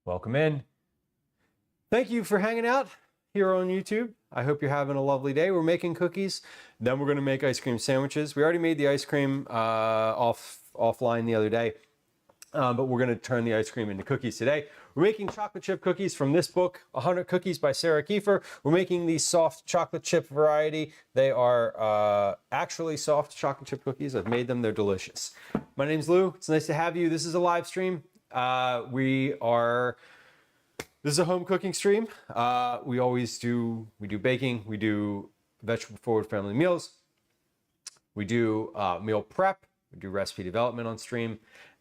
Welcome in. Thank you for hanging out here on YouTube. I hope you're having a lovely day. We're making cookies, then we're going to make ice cream sandwiches. We already made the ice cream offline the other day, but we're going to turn the ice cream into cookies today. We're making chocolate chip cookies from this book, 100 Cookies by Sarah Kiefer. We're making the soft chocolate chip variety. They are actually soft chocolate chip cookies. I've made them. They're delicious. My name's Lou. It's nice to have you. This is a live stream. This is a home cooking stream. We do baking, we do vegetable forward family meals, we do meal prep, we do recipe development on stream.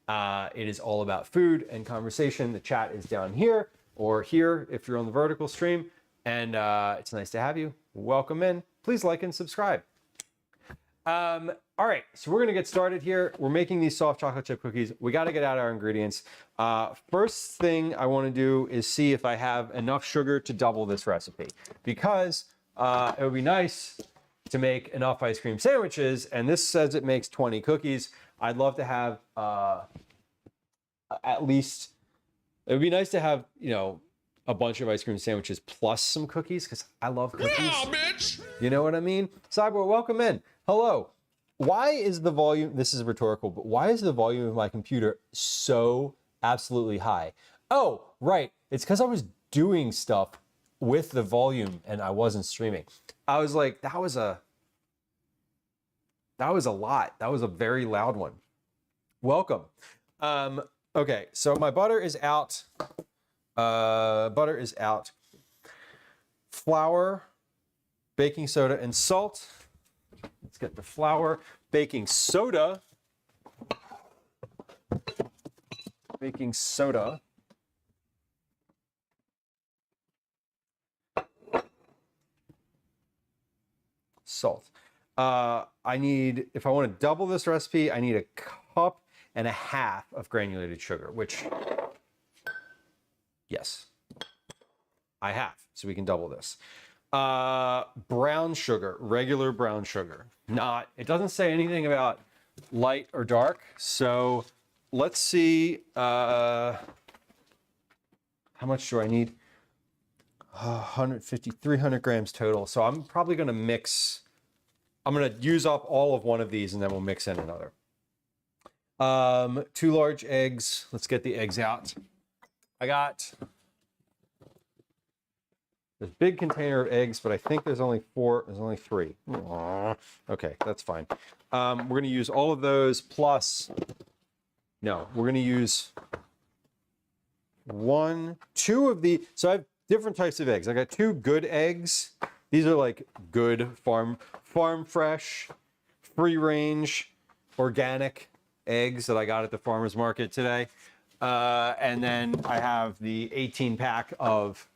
It is all about food and conversation. The chat is down here or here if you're on the vertical stream. And it's nice to have you. Welcome in. Please like and subscribe. All right, so we're gonna get started here. We're making these soft chocolate chip cookies. We gotta get out our ingredients. First thing I wanna do is see if I have enough sugar to double this recipe, because it would be nice to make enough ice cream sandwiches, and this says it makes 20 cookies. I'd love to have at least, it would be nice to have, you know, a bunch of ice cream sandwiches plus some cookies, because I love cookies. Yeah, bitch! You know what I mean? Cyborg, welcome in. Hello. Why is the volume, this is rhetorical, but why is the volume of my computer so absolutely high? Oh, right. It's because I was doing stuff with the volume and I wasn't streaming. I was like, that was a lot. That was a very loud one. Welcome. Okay, so my butter is out. Flour, baking soda, and salt. Let's get the flour, baking soda, salt. I need, if I want to double this recipe, I need 1.5 cups of granulated sugar, which, yes, I have, so we can double this. Brown sugar, regular brown sugar. It doesn't say anything about light or dark, so let's see, how much do I need? 150, 300 grams total. So I'm probably gonna mix, I'm gonna use up all of one of these and then we'll mix in another. 2 large eggs. Let's get the eggs out. I got this big container of eggs, but I think there's only 4, there's only 3. Aww. Okay, that's fine. We're gonna use all of those plus, no, we're gonna use 1, 2 of the, so I have different types of eggs. I got 2 good eggs. These are like good farm fresh, free range, organic eggs that I got at the farmer's market today. And then I have the 18 pack of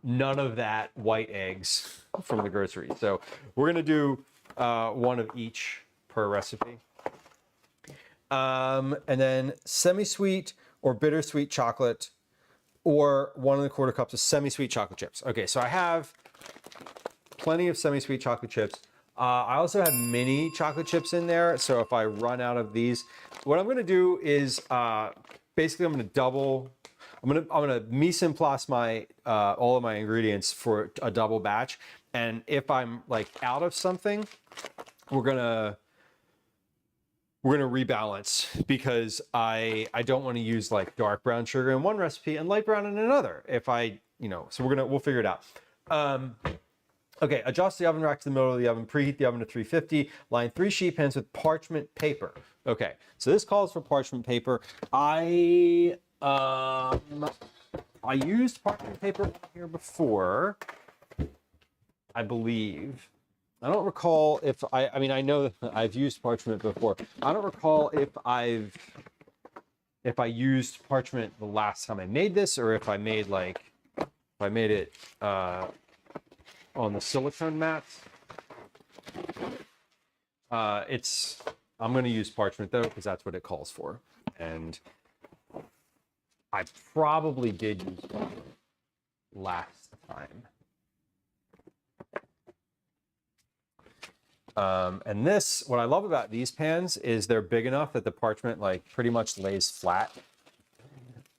none of that white eggs from the grocery. So we're gonna do 1 of each per recipe. And then semi-sweet or bittersweet chocolate, or 1.25 cups of semi-sweet chocolate chips. Okay, so I have plenty of semi-sweet chocolate chips. I also have mini chocolate chips in there, so if I run out of these, what I'm gonna do is basically I'm gonna mise en place my all of my ingredients for a double batch, and if I'm like out of something, we're gonna rebalance, because I don't want to use like dark brown sugar in one recipe and light brown in another. If I, you know, so we'll figure it out. Okay, adjust the oven rack to the middle of the oven, preheat the oven to 350, line 3 sheet pans with parchment paper. Okay, so this calls for parchment paper. I used parchment paper here before, I believe. I don't recall if I mean, I know that I've used parchment before. I don't recall if I used parchment the last time I made this, or if I made it on the silicone mats. I'm going to use parchment though, because that's what it calls for. And I probably did use parchment last time. And this, what I love about these pans is they're big enough that the parchment like pretty much lays flat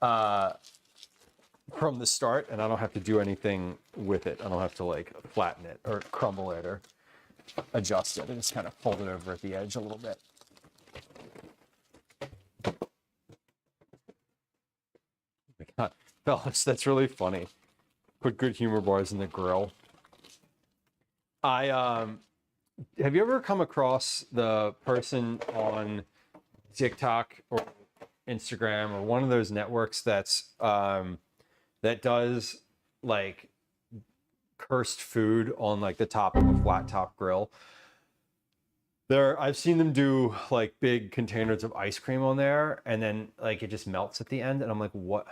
from the start, and I don't have to do anything with it. I don't have to like flatten it or crumble it or adjust it. I just kind of fold it over at the edge a little bit. Oh my God, fellas, that's really funny. Put good humor bars in the grill. Have you ever come across the person on TikTok or Instagram or one of those networks that's that does like cursed food on like the top of a flat top grill? I've seen them do like big containers of ice cream on there, and then like it just melts at the end, and I'm like, what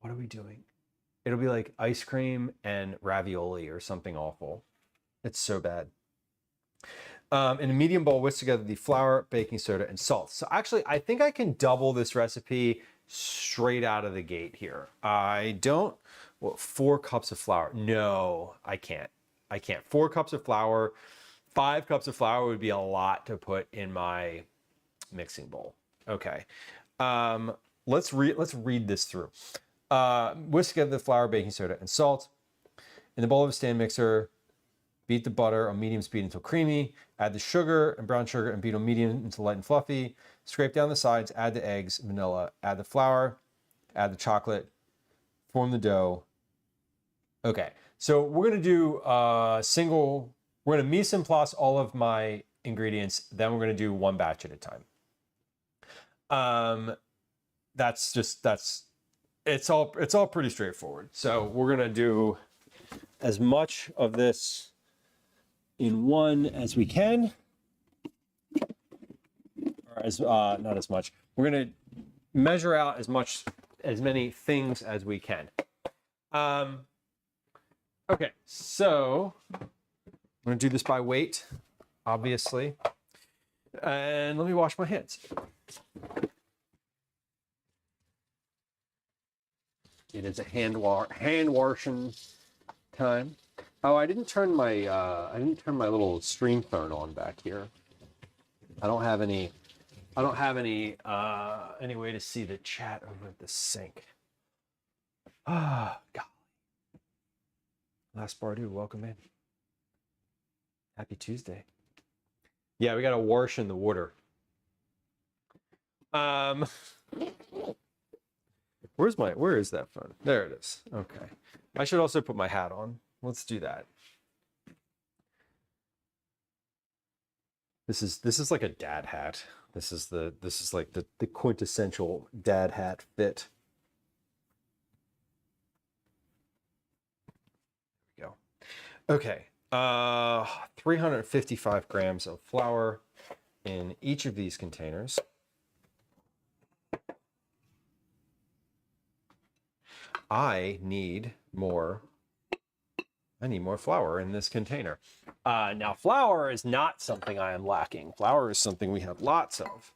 are we doing? It'll be like ice cream and ravioli or something awful. It's so bad. In a medium bowl, whisk together the flour, baking soda, and salt. So actually, I think I can double this recipe straight out of the gate here. I don't, 4 cups of flour. No, I can't. 4 cups of flour, 5 cups of flour would be a lot to put in my mixing bowl. Okay. Let's read this through. Whisk together the flour, baking soda, and salt. In the bowl of a stand mixer, beat the butter on medium speed until creamy. Add the sugar and brown sugar and beat on medium until light and fluffy. Scrape down the sides, add the eggs, vanilla, add the flour, add the chocolate, form the dough. Okay, so we're gonna do we're gonna mise en place all of my ingredients, then we're gonna do one batch at a time. It's all pretty straightforward. So we're gonna do as much of this in one as we can, or as not as much. We're gonna measure out as many things as we can. Okay, so I'm gonna do this by weight, obviously, and let me wash my hands. It is a hand washing time. Oh, I didn't turn my little stream phone on back here. I don't have any way to see the chat over at the sink. Ah, God. Last Bardu, welcome in. Happy Tuesday. Yeah, we got to wash in the water. Where is that phone? There it is. Okay. I should also put my hat on. Let's do that. This is like a dad hat. This is like the quintessential dad hat fit. There we go. Okay. 355 grams of flour in each of these containers. I need more flour in this container. Now, flour is not something I am lacking. Flour is something we have lots of.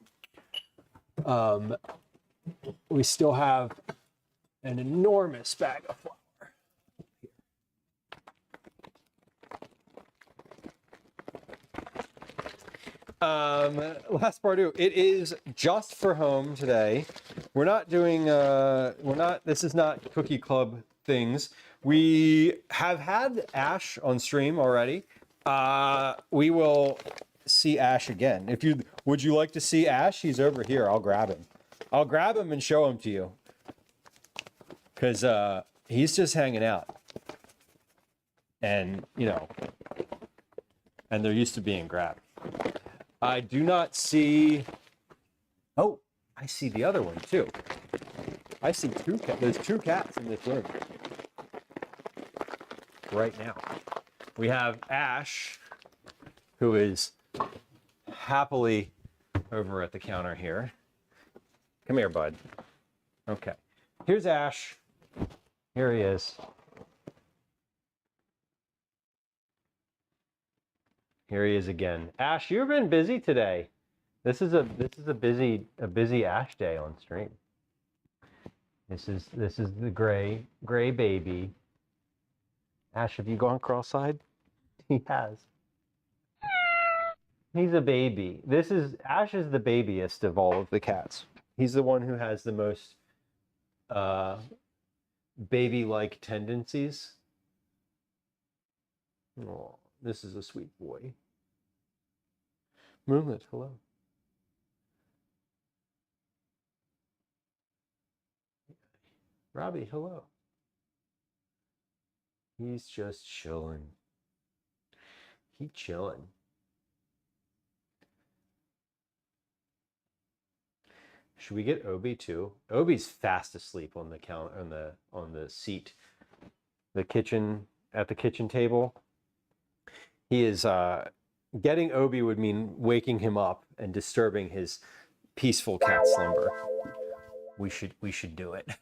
We still have an enormous bag of flour. Last Bardu, it is just for home today. We're not doing, this is not cookie club things. We have had Ash on stream already. We will see Ash again. Would you like to see Ash? He's over here. I'll grab him. I'll grab him and show him to you. Cause, he's just hanging out. And, and they're used to being grabbed. I do not see. Oh, I see the other one too. I see there's 2 cats in this room right now. We have Ash, who is happily over at the counter here. Come here, bud. Okay. Here's Ash. Here he is. Here he is again. Ash, you've been busy today. This is a busy Ash day on stream. This is the gray baby. Ash, have you gone cross-eyed? He has. He's a baby. Ash is the babiest of all of the cats. He's the one who has the most uh, baby-like tendencies. Oh, this is a sweet boy. Moonlit, hello. Robbie, hello. He's just chilling. He chilling. Should we get Obi too? Obi's fast asleep on the on the seat, the kitchen at the kitchen table. He is getting Obi would mean waking him up and disturbing his peaceful cat slumber. We should do it.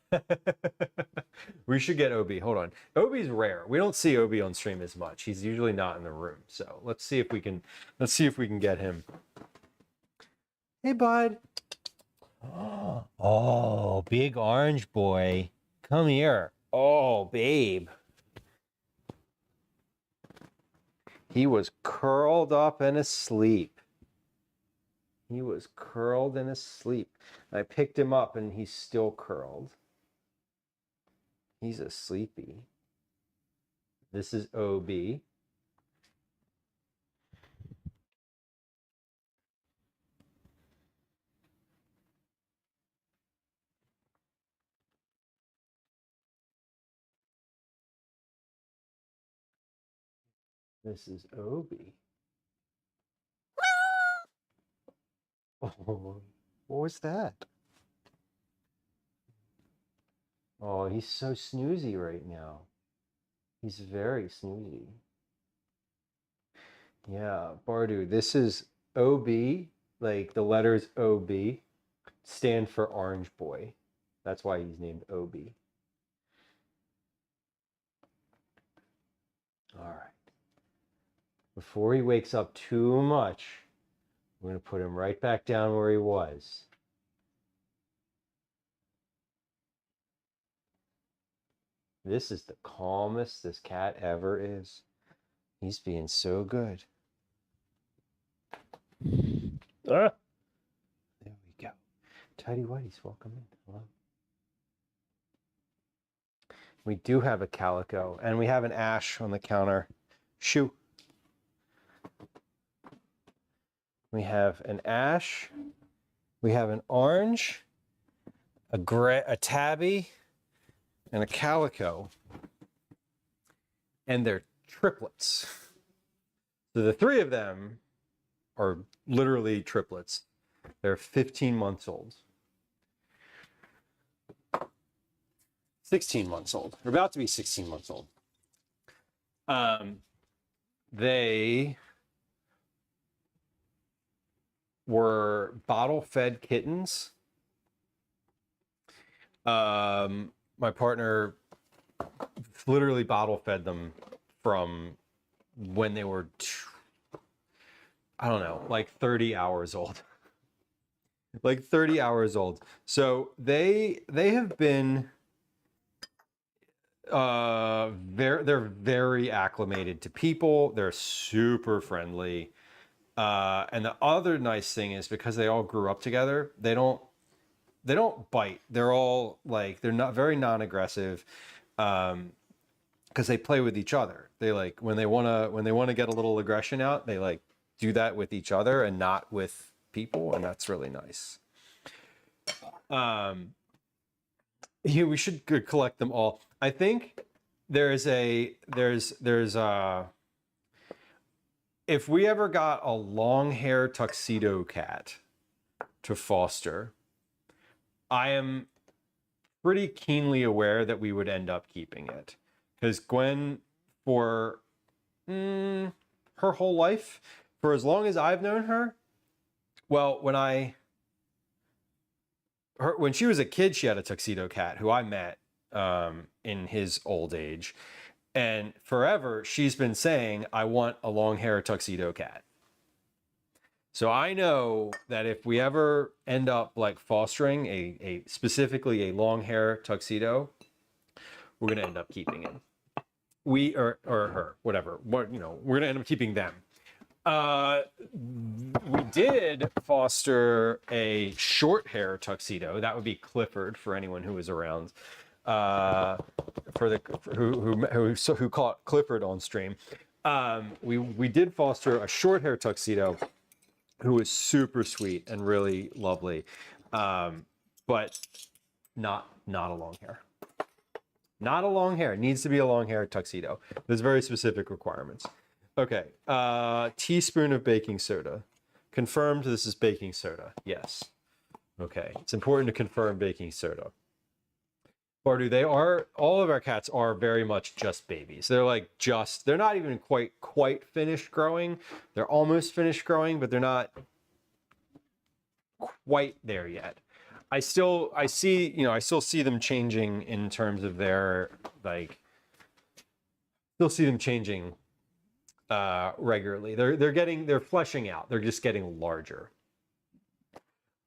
We should get Obi. Hold on. Obi's rare. We don't see Obi on stream as much. He's usually not in the room. So let's see if we can get him. Hey, bud. Oh, big orange boy. Come here. Oh, babe. He was curled up and asleep. He was curled and asleep. I picked him up and he's still curled. He's a sleepy. This is OB. This is Obi. Oh, what was that? Oh, he's so snoozy right now. He's very snoozy. Yeah, Bardu, this is OB, like the letters OB stand for orange boy. That's why he's named OB. All right. Before he wakes up too much, we're going to put him right back down where he was. This is the calmest this cat ever is. He's being so good. Ah! There we go. Tidy Whities, welcome in. Hello. We do have a calico, and we have an ash on the counter. Shoo. We have an ash. We have an orange, a tabby, and a calico. And they're triplets. So the three of them are literally triplets. They're 15 months old. 16 months old. They're about to be 16 months old. They were bottle-fed kittens. My partner literally bottle-fed them from when they were, I don't know, like 30 hours old. Like 30 hours old. So they have been they're very acclimated to people. They're super friendly. And the other nice thing is because they all grew up together, they don't bite. They're all like, they're not very non-aggressive. Because they play with each other. They like when they wanna get a little aggression out, they like do that with each other and not with people, and that's really nice. Yeah, we should collect them all. I think there's if we ever got a long hair tuxedo cat to foster, I am pretty keenly aware that we would end up keeping it. Because Gwen, for her whole life, for as long as I've known her, well, when she was a kid, she had a tuxedo cat who I met in his old age. And forever, she's been saying, I want a long hair tuxedo cat. So I know that if we ever end up like fostering a specifically a long hair tuxedo, we're going to end up keeping him. We or her, whatever. We're going to end up keeping them. We did foster a short hair tuxedo. That would be Clifford for anyone who was around. For the who caught Clifford on stream. We did foster a short hair tuxedo who was super sweet and really lovely, but not a long hair. Not a long hair. It needs to be a long hair tuxedo. There's very specific requirements. Okay. Teaspoon of baking soda. Confirmed this is baking soda. Yes. Okay. It's important to confirm baking soda. Bardu, all of our cats are very much just babies. They're like they're not even quite finished growing. They're almost finished growing, but they're not quite there yet. I still see them changing in terms of their still see them changing regularly. They're fleshing out. They're just getting larger.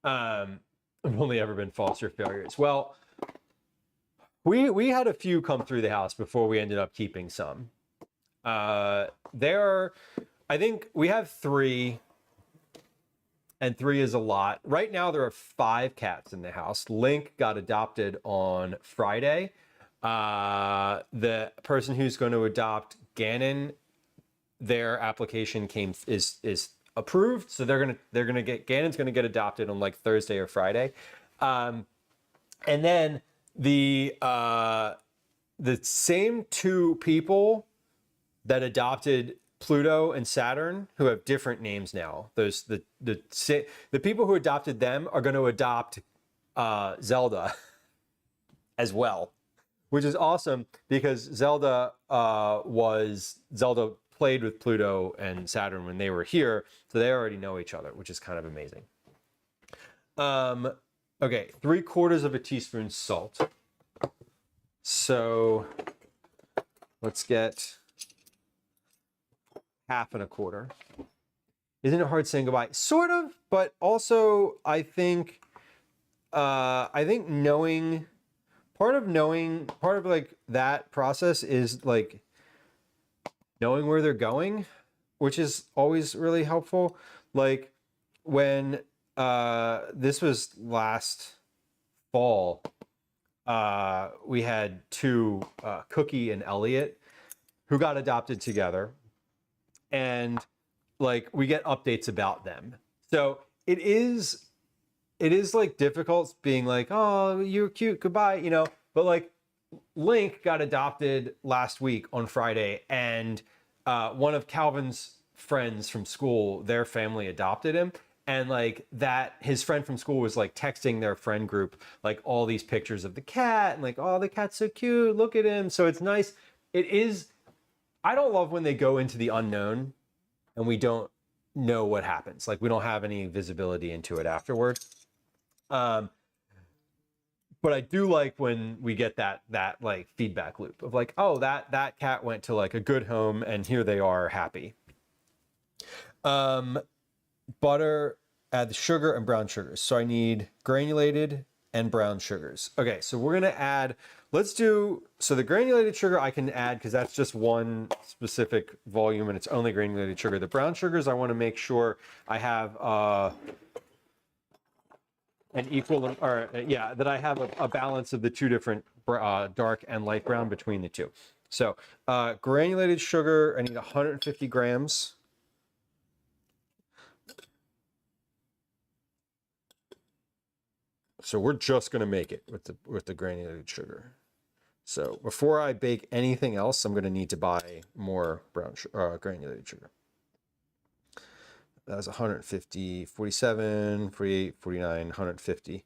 I've only ever been foster failures. Well, we had a few come through the house before we ended up keeping some. I think we have 3. And 3 is a lot. Right now, there are 5 cats in the house. Link got adopted on Friday. The person who's going to adopt Gannon, their application is approved, so Gannon's gonna get adopted on like Thursday or Friday, and then the same 2 people that adopted Pluto and Saturn, who have different names now. The people who adopted them are going to adopt Zelda as well, which is awesome because Zelda played with Pluto and Saturn when they were here, so they already know each other, which is kind of amazing. Okay, 3/4 of a teaspoon salt. So let's get 1/2 1/4. Isn't it hard saying goodbye? Sort of, but also I think knowing part of like that process is like knowing where they're going, which is always really helpful. Like when this was last fall, we had 2, Cookie and Elliot, who got adopted together. And like we get updates about them. So it is like difficult being like, oh, you're cute, goodbye, you know. But like Link got adopted last week on Friday, and one of Calvin's friends from school, their family adopted him. And like that, his friend from school was like texting their friend group like all these pictures of the cat and like, oh, the cat's so cute, look at him. So it's nice. It is. I don't love when they go into the unknown and we don't know what happens. Like we don't have any visibility into it afterward. But I do like when we get that like feedback loop of like, oh, that cat went to like a good home and here they are happy. Butter, add the sugar and brown sugars. So I need granulated and brown sugars. Okay, so we're gonna add, so the granulated sugar I can add because that's just one specific volume and it's only granulated sugar. The brown sugars, I wanna make sure I have an equal, that I have a balance of the 2 different dark and light brown between the 2. So granulated sugar, I need 150 grams. So we're just going to make it with the granulated sugar. So before I bake anything else, I'm going to need to buy more granulated sugar. That was 150, 47, 48, 49, 150.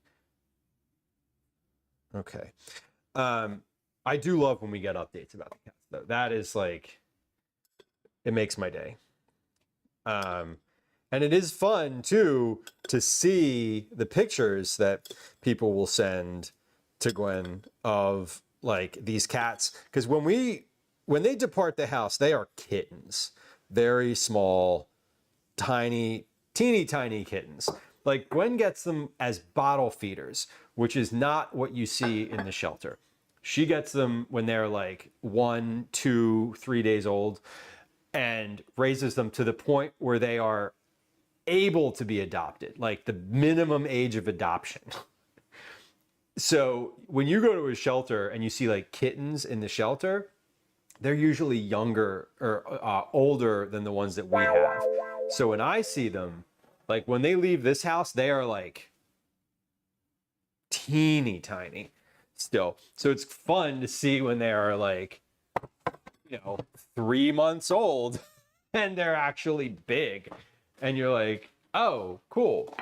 Okay. I do love when we get updates about the cats, though. That is like, it makes my day. And it is fun too to see the pictures that people will send to Gwen of like these cats. Because when they depart the house, they are kittens, very small, tiny, teeny tiny kittens. Like Gwen gets them as bottle feeders, which is not what you see in the shelter. She gets them when they're like 1, 2, 3 days old. and raises them to the point where they are able to be adopted, like the minimum age of adoption. So when you go to a shelter and you see like kittens in the shelter, they're usually younger or older than the ones that we have. So when I see them, like when they leave this house, they are like teeny tiny still. So it's fun to see when they are like, 3 months old and they're actually big. And you're like, oh, cool.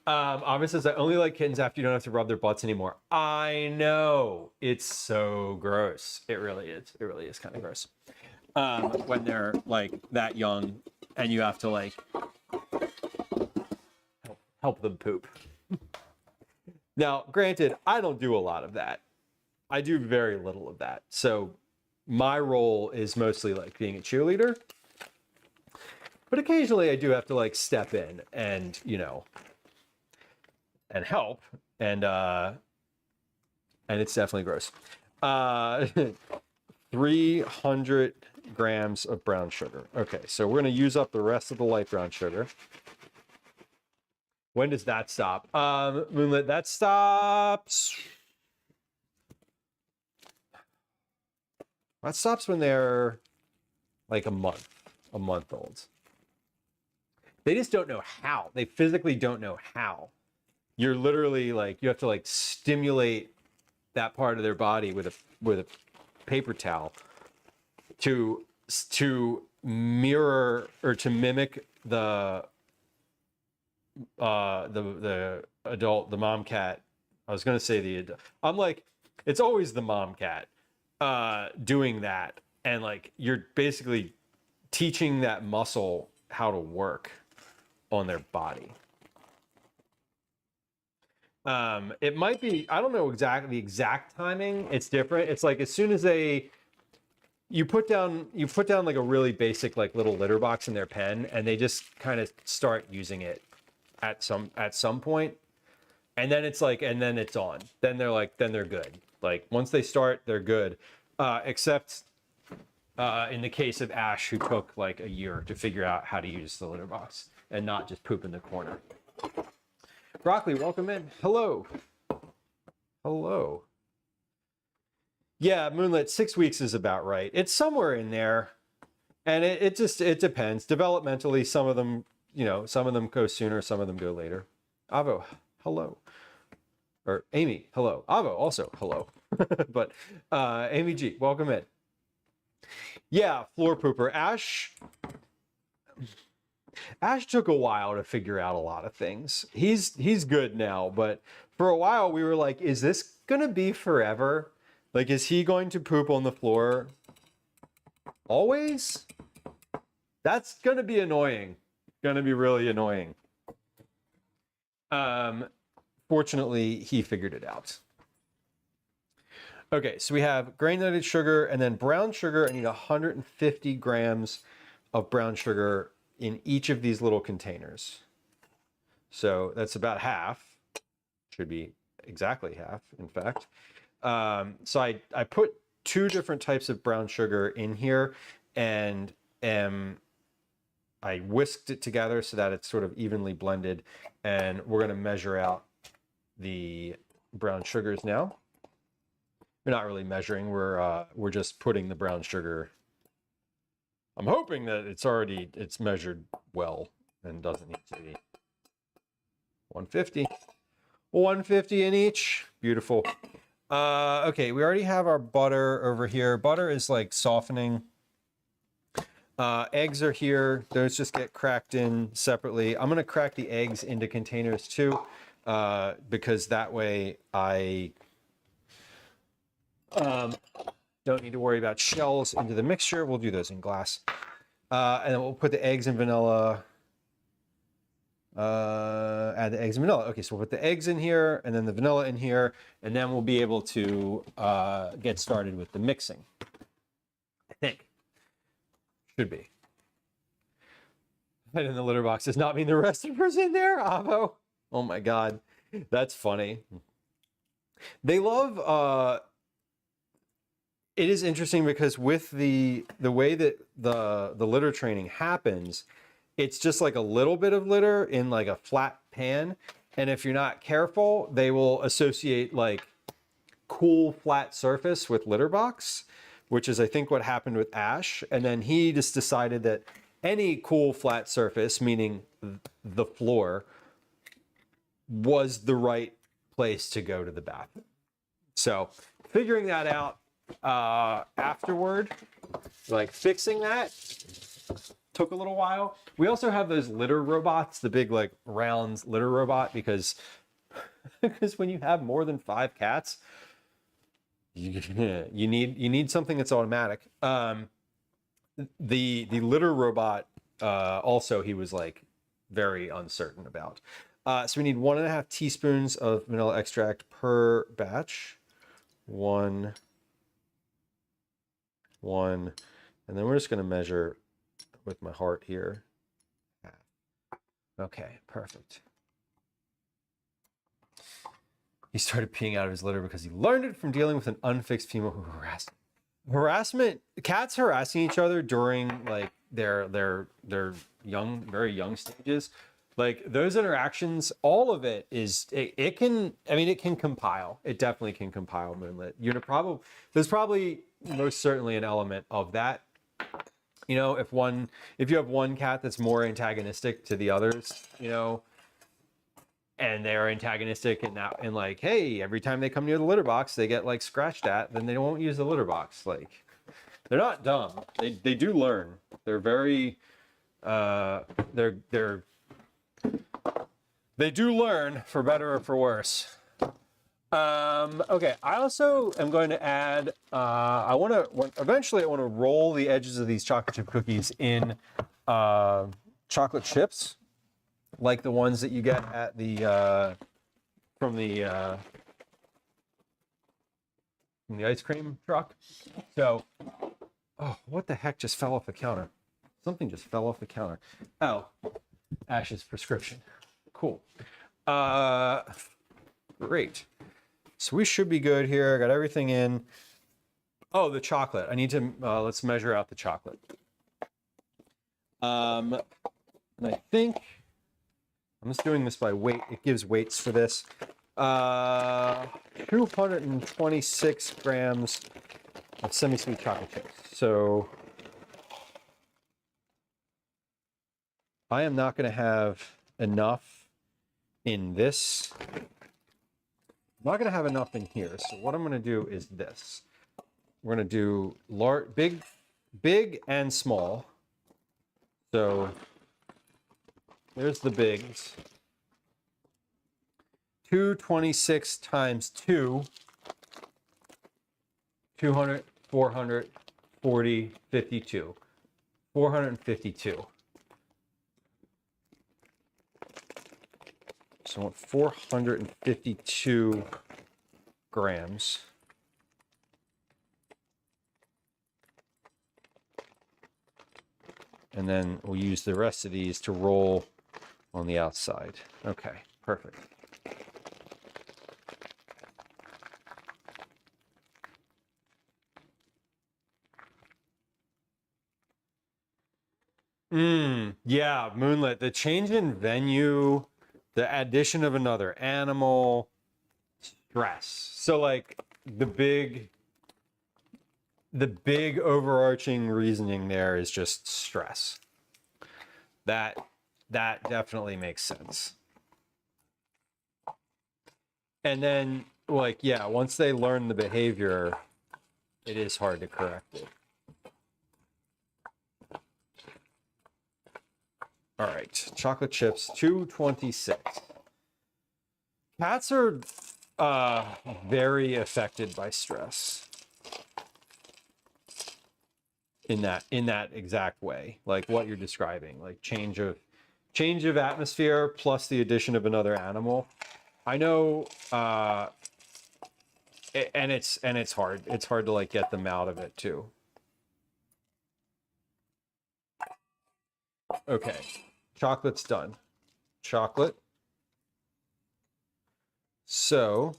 Ava says, I only like kittens after you don't have to rub their butts anymore. I know. It's so gross. It really is. It really is kind of gross. When they're like that young and you have to like help them poop. Now, granted, I don't do a lot of that. I do very little of that. So my role is mostly like being a cheerleader. But occasionally I do have to like step in and, and help. And it's definitely gross. 300 grams of brown sugar. Okay, so we're going to use up the rest of the light brown sugar. When does that stop? Moonlit, that stops. That stops when they're like a month old. They just don't know how. They physically don't know how. You're literally like, you have to like stimulate that part of their body with a paper towel to mirror or to mimic the adult, the mom cat. I was going to say the adult. I'm like, it's always the mom cat doing that. And like, you're basically teaching that muscle how to work on their body. It might be, I don't know exactly the exact timing. It's different. It's like as soon as you put down like a really basic like little litter box in their pen, and they just kind of start using it at some point, and then it's like, and then it's on. Then they're good. Like once they start, they're good. Except in the case of Ash, who took like a year to figure out how to use the litter box and not just poop in the corner. Broccoli, welcome in. Hello. Hello. Yeah, Moonlit, 6 weeks is about right. It's somewhere in there. And it depends. Developmentally, some of them go sooner, some of them go later. Avo, hello. Or Amy, hello. Avo, also, hello. But Amy G, welcome in. Yeah, floor pooper. Ash took a while to figure out a lot of things. He's good now, but for a while we were like, is this gonna be forever? Like, is he going to poop on the floor always? That's gonna be annoying. Gonna be really annoying. Fortunately, he figured it out. Okay, so we have granulated sugar and then brown sugar. I need 150 grams of brown sugar in each of these little containers. So that's about half. Should be exactly half, in fact. So I put 2 different types of brown sugar in here, and I whisked it together so that it's sort of evenly blended, and we're going to measure out the brown sugars now. We're not really measuring, we're just putting the brown sugar. I'm hoping that it's measured well and doesn't need to be 150. 150 in each. Beautiful. Okay, we already have our butter over here. Butter is like softening. Eggs are here. Those just get cracked in separately. I'm going to crack the eggs into containers too, because that way I don't need to worry about shells into the mixture. We'll do those in glass. And then we'll put the eggs and vanilla. Add the eggs and vanilla. Okay, so we'll put the eggs in here and then the vanilla in here, and then we'll be able to get started with the mixing. I think. Should be. And in the litter box does not mean the rest of her's in there, Avo. Oh my God. That's funny. They love it is interesting because with the way that the litter training happens, it's just like a little bit of litter in like a flat pan, and if you're not careful, they will associate like cool flat surface with litter box, which is I think what happened with Ash. And then he just decided that any cool flat surface, meaning the floor, was the right place to go to the bathroom. So figuring that out afterward, like fixing that, took a little while. We also have those litter robots, the big like round litter robot, because when you have more than 5 cats, you need something that's automatic. The litter robot also he was like very uncertain about. So we need 1.5 teaspoons of vanilla extract per batch. One, and then we're just going to measure with my heart here. Okay, perfect. He started peeing out of his litter because he learned it from dealing with an unfixed female who harassed him. Harassment, cats harassing each other during like their young, very young stages, like those interactions, all of it is, it can, I mean, it can compile. It definitely can compile, Moonlit. There's probably most certainly an element of that. You know, if you have one cat that's more antagonistic to the others, you know, and they're antagonistic and like, hey, every time they come near the litter box, they get like scratched at, then they won't use the litter box. Like, they're not dumb. They do learn. They're very, they do learn for better or for worse. Okay, I also am going to add, eventually I want to roll the edges of these chocolate chip cookies in chocolate chips, like the ones that you get at the from the ice cream truck. So, oh, what the heck just fell off the counter? Something just fell off the counter. Oh, Ash's prescription. Cool. Great. So we should be good here. I got everything in. Oh, the chocolate. I need to, let's measure out the chocolate. And I think, I'm just doing this by weight. It gives weights for this. 226 grams of semi-sweet chocolate chips. So I am not going to have enough in this. I'm not going to have enough in here. So what I'm going to do is this. We're going to do big and small. So there's the bigs. 226 times 2, 200, 400, 40, 52. 452. So I want 452 grams. And then we'll use the rest of these to roll on the outside. Okay, perfect. Yeah, Moonlit, the change in venue, the addition of another animal, stress. So like the big overarching reasoning there is just stress. That definitely makes sense. And then like, yeah, once they learn the behavior, it is hard to correct it. All right, chocolate chips, 226. Cats are very affected by stress in that exact way, like what you're describing, like change of atmosphere plus the addition of another animal. I know, and it's hard. It's hard to like get them out of it too. Okay, chocolate's done. Chocolate. So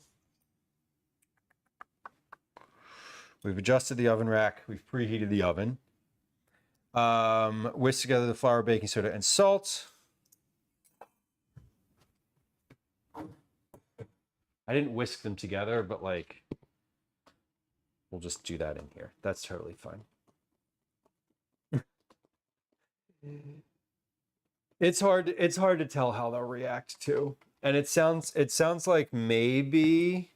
We've adjusted the oven rack. We've preheated the oven. Whisk together the flour, baking soda, and salt. I didn't whisk them together, but like, we'll just do that in here. That's totally fine. It's hard to tell how they'll react to. And it sounds like maybe,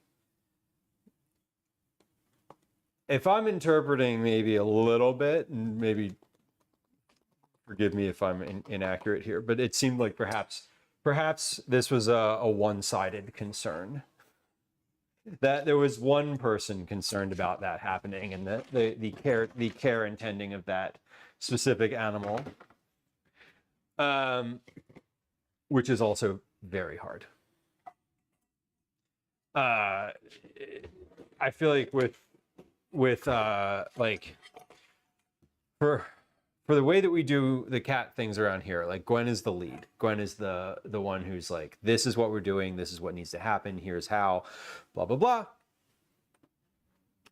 if I'm interpreting maybe a little bit, and maybe forgive me if I'm inaccurate here, but it seemed like perhaps this was a one-sided concern. That there was one person concerned about that happening, and the care and tending of that specific animal, which is also very hard. I feel like with like for the way that we do the cat things around here, like Gwen is the lead. Gwen is the one who's like, this is what we're doing, this is what needs to happen, here's how, blah blah blah.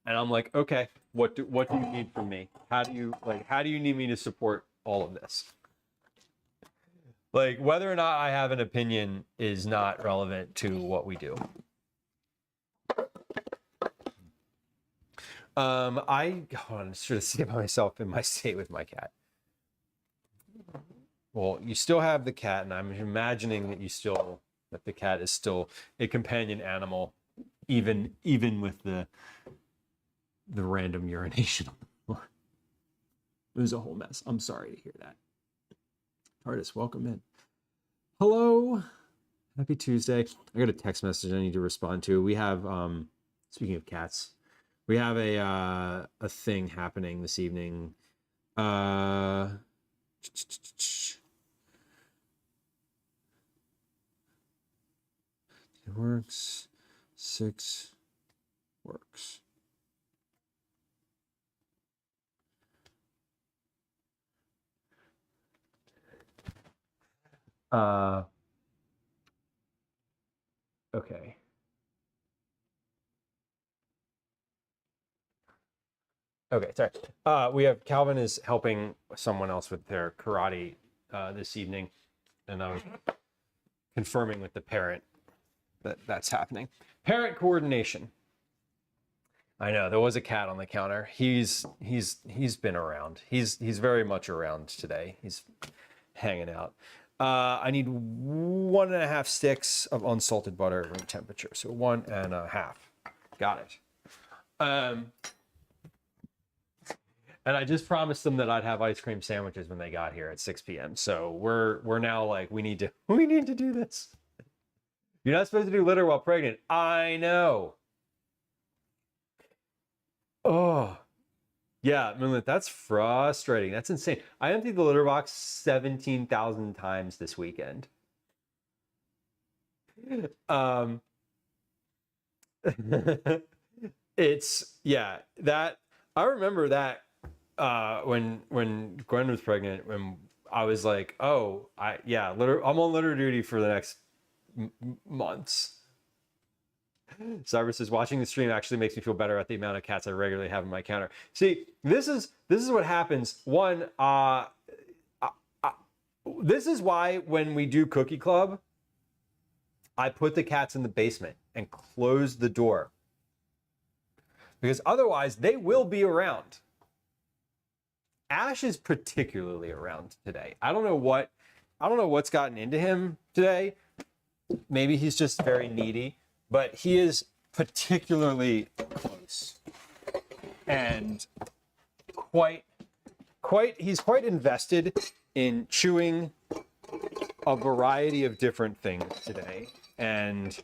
And I'm like, okay, what do you need from me? How do you need me to support all of this? Like, whether or not I have an opinion is not relevant to what we do. Hold on, sort of see by myself in my state with my cat. Well, you still have the cat, and I'm imagining that the cat is still a companion animal, even with the random urination on the floor. It was a whole mess. I'm sorry to hear that. Artist, welcome in. Hello. Happy Tuesday. I got a text message I need to respond to. We have, speaking of cats, we have a thing happening this evening. It works. 6 works. Okay. Okay, sorry. We have Calvin is helping someone else with their karate this evening, and I was confirming with the parent that that's happening. Parent coordination. I know there was a cat on the counter. He's been around. He's very much around today. He's hanging out. I need 1.5 sticks of unsalted butter at room temperature. So 1.5. Got it. And I just promised them that I'd have ice cream sandwiches when they got here at 6 p.m. So we're now like, we need to do this. You're not supposed to do litter while pregnant. I know. Oh, yeah, Moonlit, that's frustrating. That's insane. I emptied the litter box 17,000 times this weekend. Yeah, that I remember that when Gwen was pregnant, when I was like, oh, I'm on litter duty for the next months. Cyber says, watching the stream actually makes me feel better at the amount of cats I regularly have on my counter. See, this is what happens. One, this is why when we do Cookie Club, I put the cats in the basement and close the door. Because otherwise, they will be around. Ash is particularly around today. I don't know what's gotten into him today. Maybe he's just very needy. But he is particularly close and he's quite invested in chewing a variety of different things today. And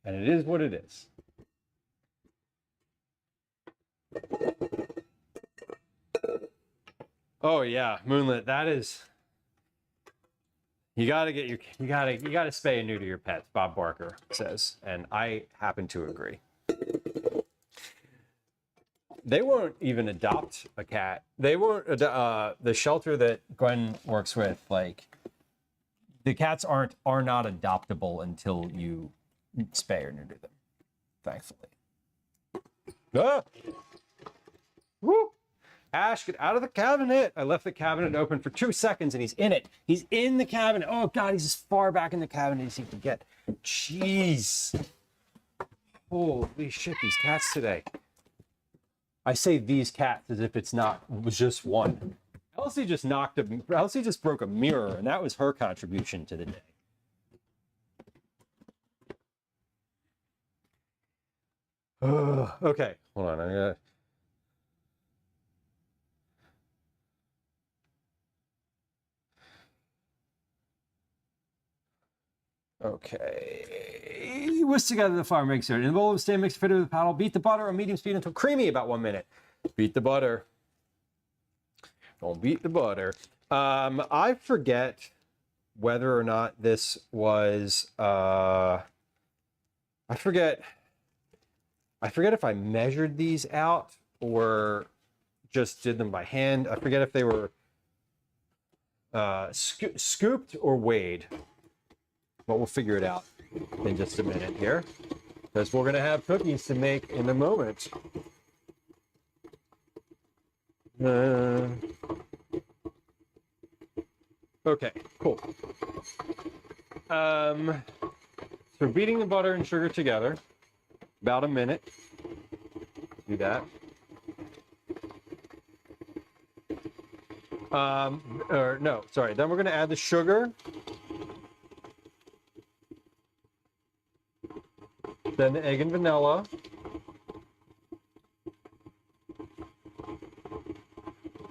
it is what it is. Oh yeah, Moonlit, that is. You gotta spay and neuter your pets, Bob Barker says, and I happen to agree. They won't even adopt a cat. They won't. The shelter that Gwen works with, like, the cats are not adoptable until you spay or neuter them. thankfully. Ah! Woo! Ash, get out of the cabinet. I left the cabinet open for 2 seconds and he's in it. He's in the cabinet. Oh God, he's as far back in the cabinet as he can get. Jeez. Holy shit, these cats today. I say these cats as if it was just one. Elsie just broke a mirror and that was her contribution to the day. Okay, hold on. I'm gonna... Okay. Whisk together the flour mixer. In the bowl of stand mix fitted with a paddle. Beat the butter on medium speed until creamy, about 1 minute. Beat the butter. Don't beat the butter. I forget whether or not this was I forget if I measured these out or just did them by hand. I forget if they were scooped or weighed. But we'll figure it out in just a minute here, because we're going to have cookies to make in a moment. Okay, cool. So beating the butter and sugar together, about a minute. Do that. No, sorry. Then we're going to add the sugar. Then the egg and vanilla.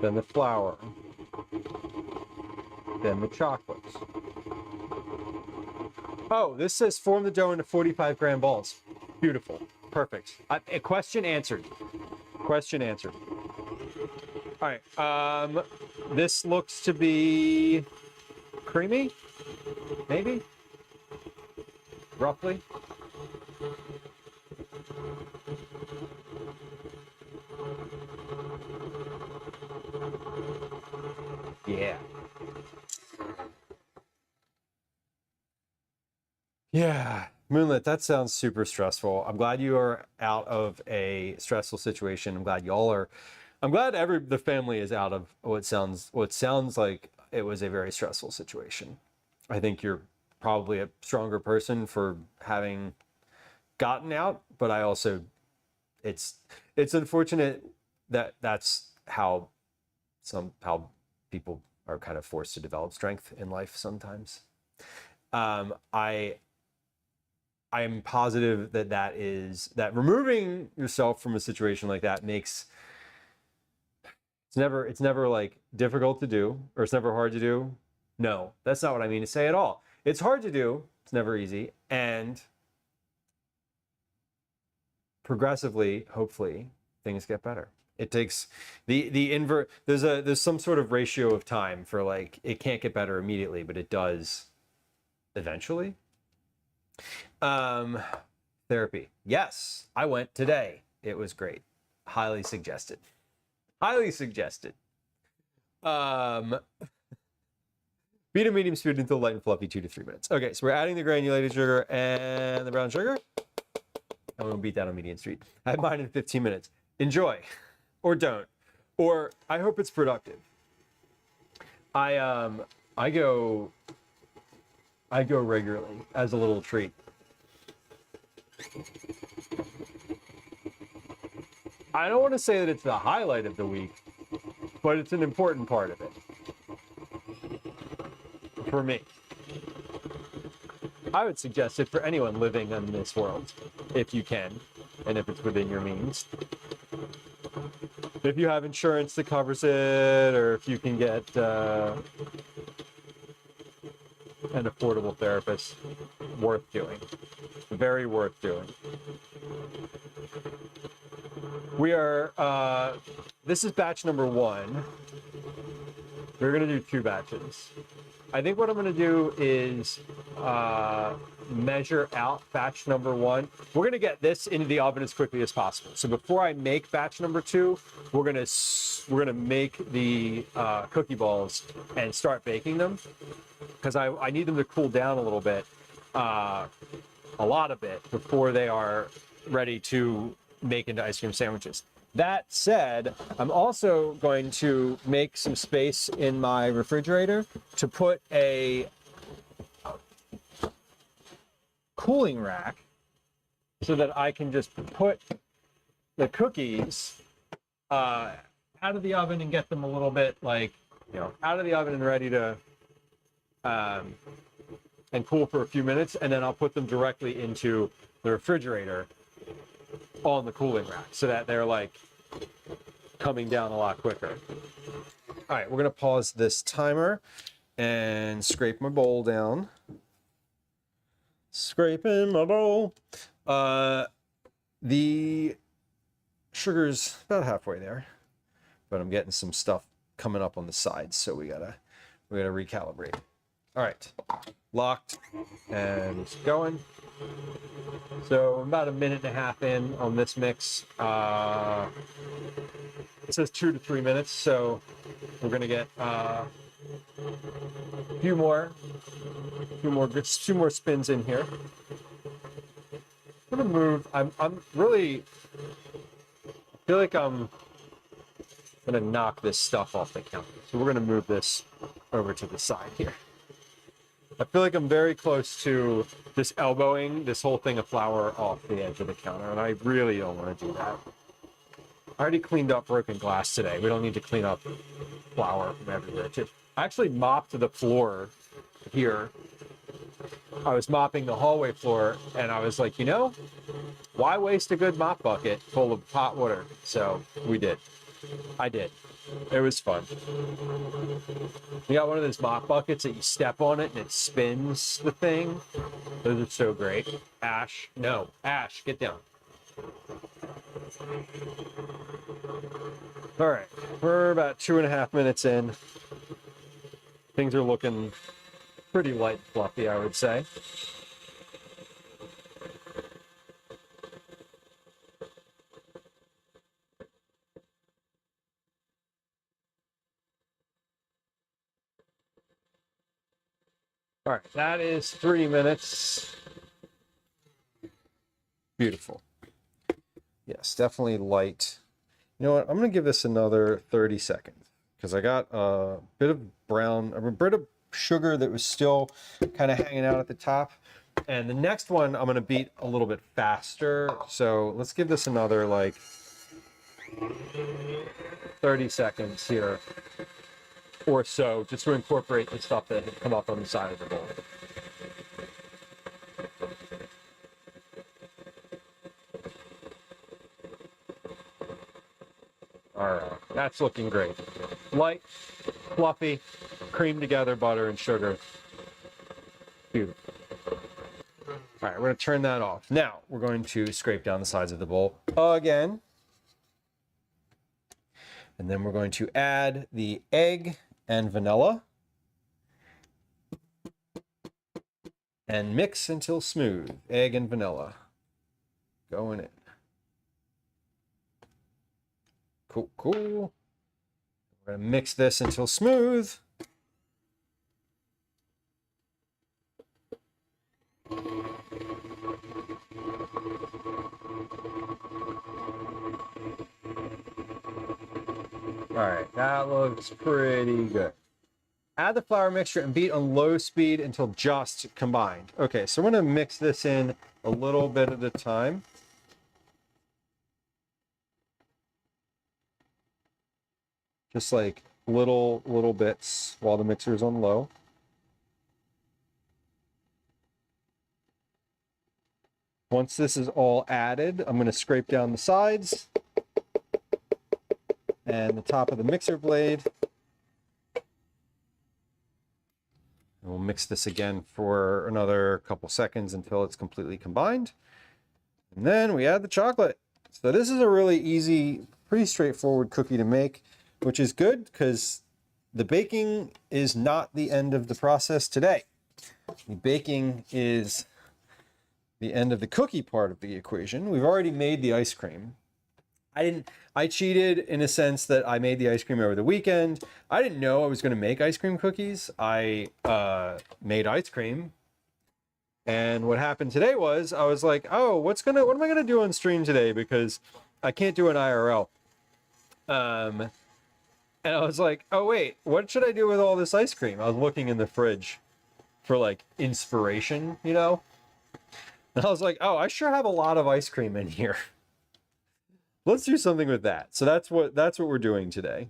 Then the flour. Then the chocolates. Oh, this says form the dough into 45-gram balls. Beautiful. Perfect. Question answered. Question answered. All right. This looks to be creamy, maybe, roughly. Yeah. Yeah. Moonlit, that sounds super stressful. I'm glad you are out of a stressful situation. I'm glad I'm glad the family is out of what sounds like it was a very stressful situation. I think you're probably a stronger person for having gotten out, but I also, it's unfortunate that that's how people are kind of forced to develop strength in life sometimes. I am positive that removing yourself from a situation like that makes, it's never like difficult to do, or it's never hard to do. No, that's not what I mean to say at all. It's hard to do. It's never easy. And progressively, hopefully, things get better. It takes the invert. There's some sort of ratio of time for, like, it can't get better immediately, but it does eventually. Therapy. Yes, I went today. It was great. Highly suggested. Highly suggested. Beat a medium speed until light and fluffy, 2 to 3 minutes. Okay, so we're adding the granulated sugar and the brown sugar. I'm gonna beat that on medium speed. I have mine in 15 minutes. Enjoy, or don't, or I hope it's productive. I go regularly as a little treat. I don't want to say that it's the highlight of the week, but it's an important part of it for me. I would suggest it for anyone living in this world, if you can, and if it's within your means. If you have insurance that covers it, or if you can get an affordable therapist, worth doing. Very worth doing. We are, this is batch number 1. We're gonna do 2 batches. I think what I'm gonna do is measure out batch number 1. We're gonna get this into the oven as quickly as possible. So before I make batch number 2, we're gonna make the cookie balls and start baking them, because I need them to cool down a little bit, a lot of it, before they are ready to make into ice cream sandwiches. That said, I'm also going to make some space in my refrigerator to put a cooling rack so that I can just put the cookies out of the oven and get them a little bit like, out of the oven and ready to and cool for a few minutes, and then I'll put them directly into the refrigerator on the cooling rack so that they're like coming down a lot quicker. All right, we're gonna pause this timer and scrape my bowl down. Scraping my bowl. The sugar's about halfway there, but I'm getting some stuff coming up on the sides, so we gotta recalibrate. All right, locked and going. So I'm about a minute and a half in on this mix. It says 2 to 3 minutes, so we're gonna get a few more spins in here. I'm gonna move. I feel like I'm gonna knock this stuff off the counter. So we're gonna move this over to the side here. I feel like I'm very close to just elbowing this whole thing of flour off the edge of the counter, and I really don't want to do that. I already cleaned up broken glass today. We don't need to clean up flour from everywhere. I actually mopped the floor here. I was mopping the hallway floor, and I was like, why waste a good mop bucket full of hot water? So we did. I did. It was fun. You got one of those mop buckets that you step on it and it spins the thing. Those are so great. Ash, get down. All right, we're about 2.5 minutes in. Things are looking pretty light and fluffy, I would say. All right, that is 3 minutes. Beautiful. Yes, definitely light. You know what? I'm going to give this another 30 seconds because I got a bit of sugar that was still kind of hanging out at the top. And the next one I'm going to beat a little bit faster. So let's give this another like 30 seconds here or so, just to incorporate the stuff that had come up on the side of the bowl. All right, that's looking great. Light, fluffy, creamed together butter and sugar. Beautiful. All right, we're going to turn that off. Now, we're going to scrape down the sides of the bowl again. And then we're going to add the egg and vanilla. And mix until smooth. Egg and vanilla. Going in. Cool, cool. We're going to mix this until smooth. All right, that looks pretty good. Add the flour mixture and beat on low speed until just combined. Okay, so we're going to mix this in a little bit at a time. Just like little bits while the mixer is on low. Once this is all added, I'm going to scrape down the sides and the top of the mixer blade. And we'll mix this again for another couple seconds until it's completely combined. And then we add the chocolate. So this is a really easy, pretty straightforward cookie to make, which is good because the baking is not the end of the process today. The baking is the end of the cookie part of the equation. We've already made the ice cream. I cheated in a sense that I made the ice cream over the weekend. I didn't know I was going to make ice cream cookies. I made ice cream And what happened today was I was like, oh, what am I gonna do on stream today? Because I can't do an IRL. And I was like, oh wait, what should I do with all this ice cream? I was looking in the fridge for like inspiration, you know? And I was like, oh, I sure have a lot of ice cream in here. Let's do something with that. So that's what we're doing today.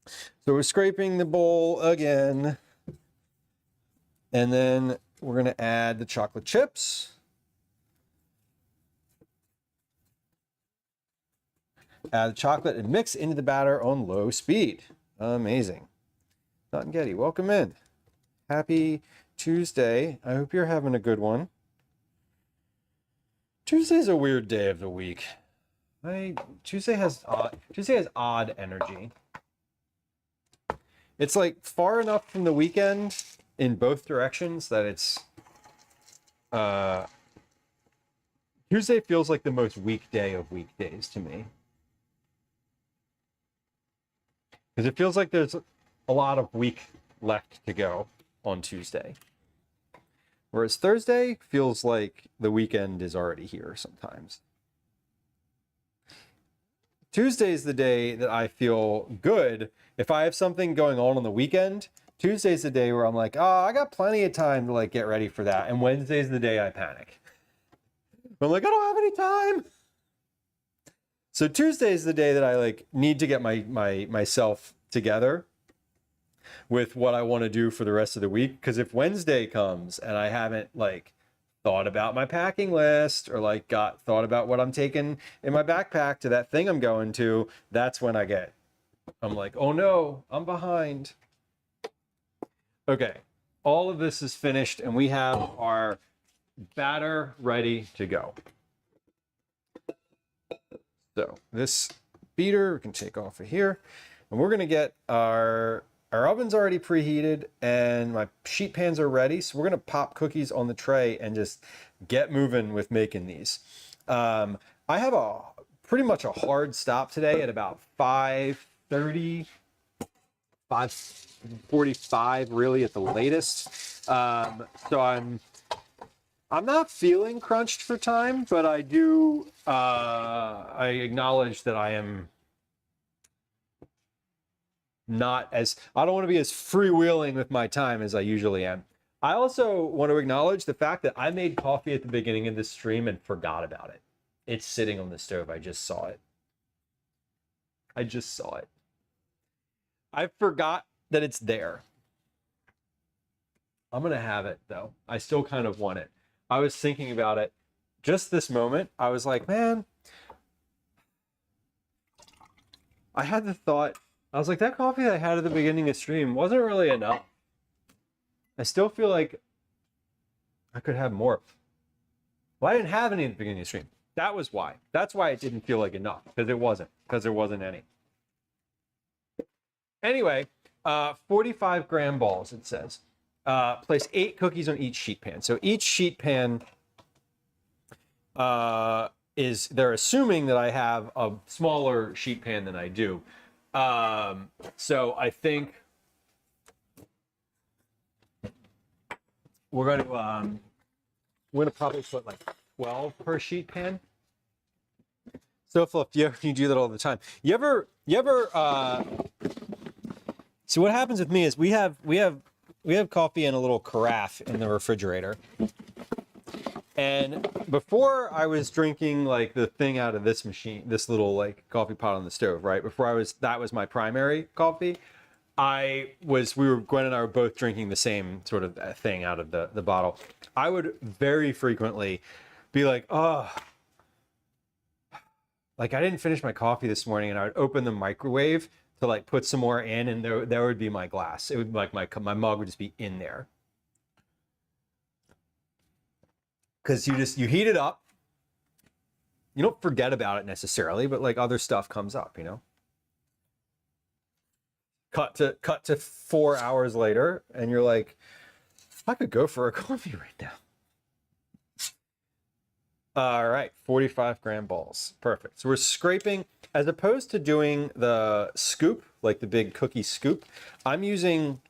So we're scraping the bowl again. And then we're going to add the chocolate chips. Add the chocolate and mix into the batter on low speed. Amazing. Nut and Getty, welcome in. Happy Tuesday. I hope you're having a good one. Tuesday's a weird day of the week. Tuesday has odd energy. It's like far enough from the weekend in both directions that it's Tuesday feels like the most weekday of weekdays to me. Because it feels like there's a lot of week left to go on Tuesday. Whereas Thursday feels like the weekend is already here sometimes. Tuesday is the day that I feel good. If I have something going on the weekend, Tuesday's the day where I'm like, oh, I got plenty of time to like get ready for that. And Wednesday's the day I panic. I'm like, I don't have any time. So Tuesday is the day that I like need to get myself together with what I want to do for the rest of the week. Because if Wednesday comes and I haven't like thought about my packing list or like thought about what I'm taking in my backpack to that thing I'm going to, that's when I'm like, oh no, I'm behind. Okay, all of this is finished and we have our batter ready to go. So this beater we can take off of here, and we're gonna get our oven's already preheated and my sheet pans are ready. So we're gonna pop cookies on the tray and just get moving with making these. I have pretty much a hard stop today at about 5:30, 5:45 really at the latest. So I'm not feeling crunched for time, but I acknowledge that I am not I don't want to be as freewheeling with my time as I usually am. I also want to acknowledge the fact that I made coffee at the beginning of this stream and forgot about it. It's sitting on the stove. I just saw it. I forgot that it's there. I'm going to have it though. I still kind of want it. I was thinking about it just this moment. I was like, man, I had the thought, I was like, that coffee that I had at the beginning of stream wasn't really enough. I still feel like I could have more. Well, I didn't have any at the beginning of the stream. That was why. That's why it didn't feel like enough, because there wasn't any. Anyway, 45 gram balls, it says. Place 8 cookies on each sheet pan. So each sheet pan they're assuming that I have a smaller sheet pan than I do. So I think we're going to probably put like 12 per sheet pan. So Flip, you do that all the time. You ever so what happens with me is we have coffee in a little carafe in the refrigerator. And before I was drinking like the thing out of this machine, this little like coffee pot on the stove, right? That was my primary coffee. Gwen and I were both drinking the same sort of thing out of the bottle. I would very frequently be like, oh, like I didn't finish my coffee this morning, and I would open the microwave to like put some more in, and there would be my glass. It would like my mug would just be in there. Because you heat it up. You don't forget about it necessarily, but like other stuff comes up, you know. Cut to 4 hours later, and you're like, I could go for a coffee right now. All right, 45 gram balls. Perfect. So we're scraping, as opposed to doing the scoop, like the big cookie scoop, I'm using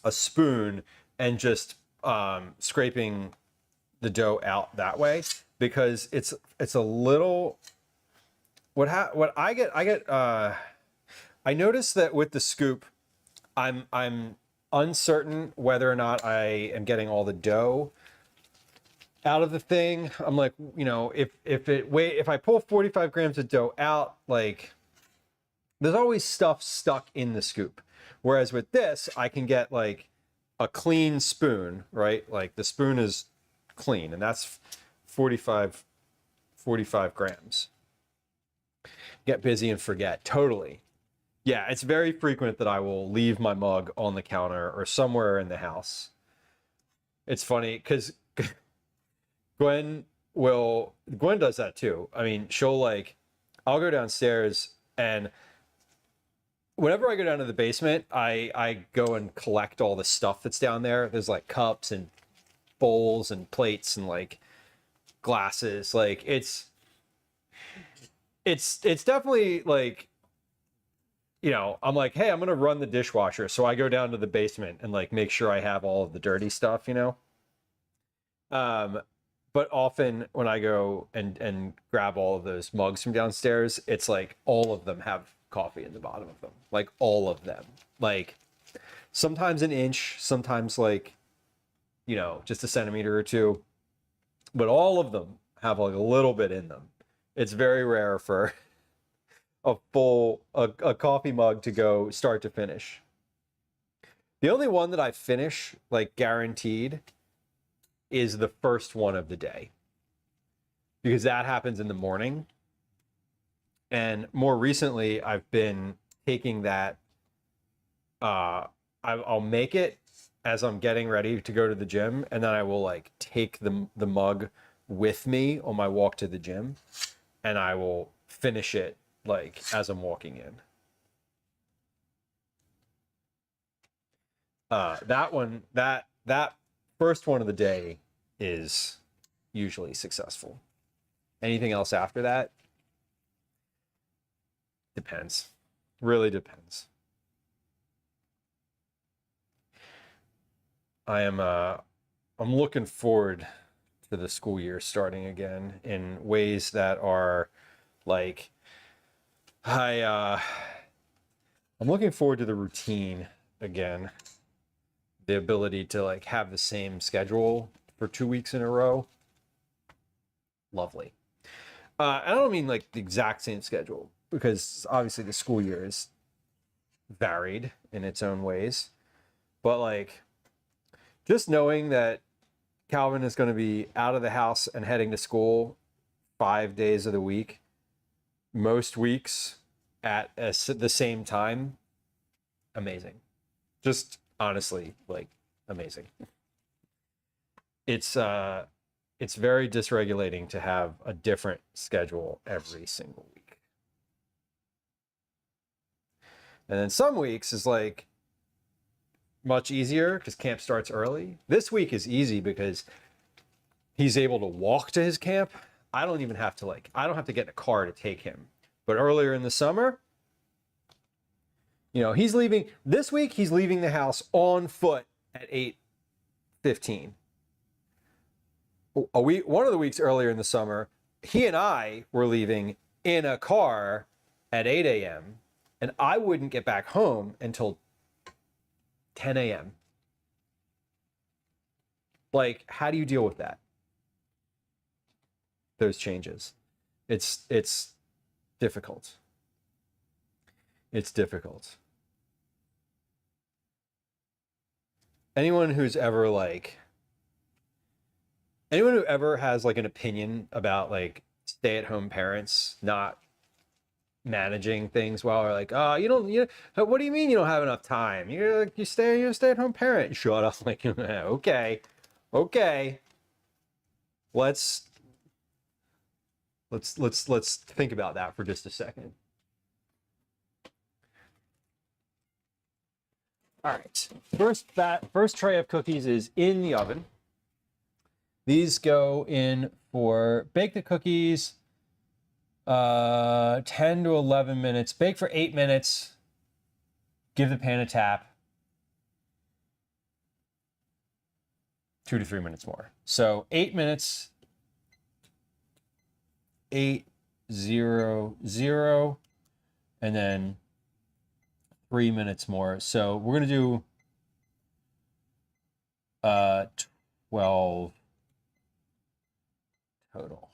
a spoon and just scraping the dough out that way because it's a little, what I get, I notice that with the scoop, I'm uncertain whether or not I am getting all the dough out of the thing. I'm like, you know, if I pull 45 grams of dough out, like there's always stuff stuck in the scoop. Whereas with this, I can get like a clean spoon, right? Like the spoon is clean, and that's 45 grams. Get busy and forget. Totally. Yeah, it's very frequent that I will leave my mug on the counter or somewhere in the house. It's funny because Gwen does that too. I mean, I'll go downstairs, and whenever I go down to the basement, I go and collect all the stuff that's down there. There's like cups and bowls and plates and like glasses. Like it's definitely like, you know, I'm like, hey, I'm gonna run the dishwasher, so I go down to the basement and like make sure I have all of the dirty stuff, you know. But often when I go and grab all of those mugs from downstairs, it's like all of them have coffee in the bottom of them, like all of them, like sometimes an inch, sometimes like, you know, just a centimeter or two, but all of them have like a little bit in them. It's very rare for a coffee mug to go start to finish. The only one that I finish like guaranteed is the first one of the day, because that happens in the morning. And more recently, I've been taking that, I'll make it as I'm getting ready to go to the gym, and then I will like take the mug with me on my walk to the gym, and I will finish it like as I'm walking in. That first one of the day is usually successful. Anything else after that depends. Really depends. I'm looking forward to the school year starting again in ways that are like, I'm looking forward to the routine again. The ability to like have the same schedule for 2 weeks in a row. Lovely. I don't mean like the exact same schedule, because obviously the school year is varied in its own ways, but like just knowing that Calvin is going to be out of the house and heading to school 5 days of the week, most weeks at the same time, amazing. Just honestly, like amazing. It's very dysregulating to have a different schedule every single week. And then some weeks is like much easier because camp starts early. This week is easy because he's able to walk to his camp. I don't have to get in a car to take him. But earlier in the summer, you know, this week he's leaving the house on foot at 8:15. One of the weeks earlier in the summer, he and I were leaving in a car at 8 a.m. and I wouldn't get back home until 10 a.m. Like, how do you deal with that? Those changes. It's difficult. It's difficult. Anyone who ever has like an opinion about like stay-at-home parents not managing things well, or like, what do you mean you don't have enough time? You're a stay-at-home parent. Shut up. Like, okay. Let's think about that for just a second. All right. First tray of cookies is in the oven. These go in for bake the cookies 10 to 11 minutes. Bake for 8 minutes. Give the pan a tap. 2 to 3 minutes more. So 8 minutes, 8, 0, 0, and then 3 minutes more. So we're going to do 12 total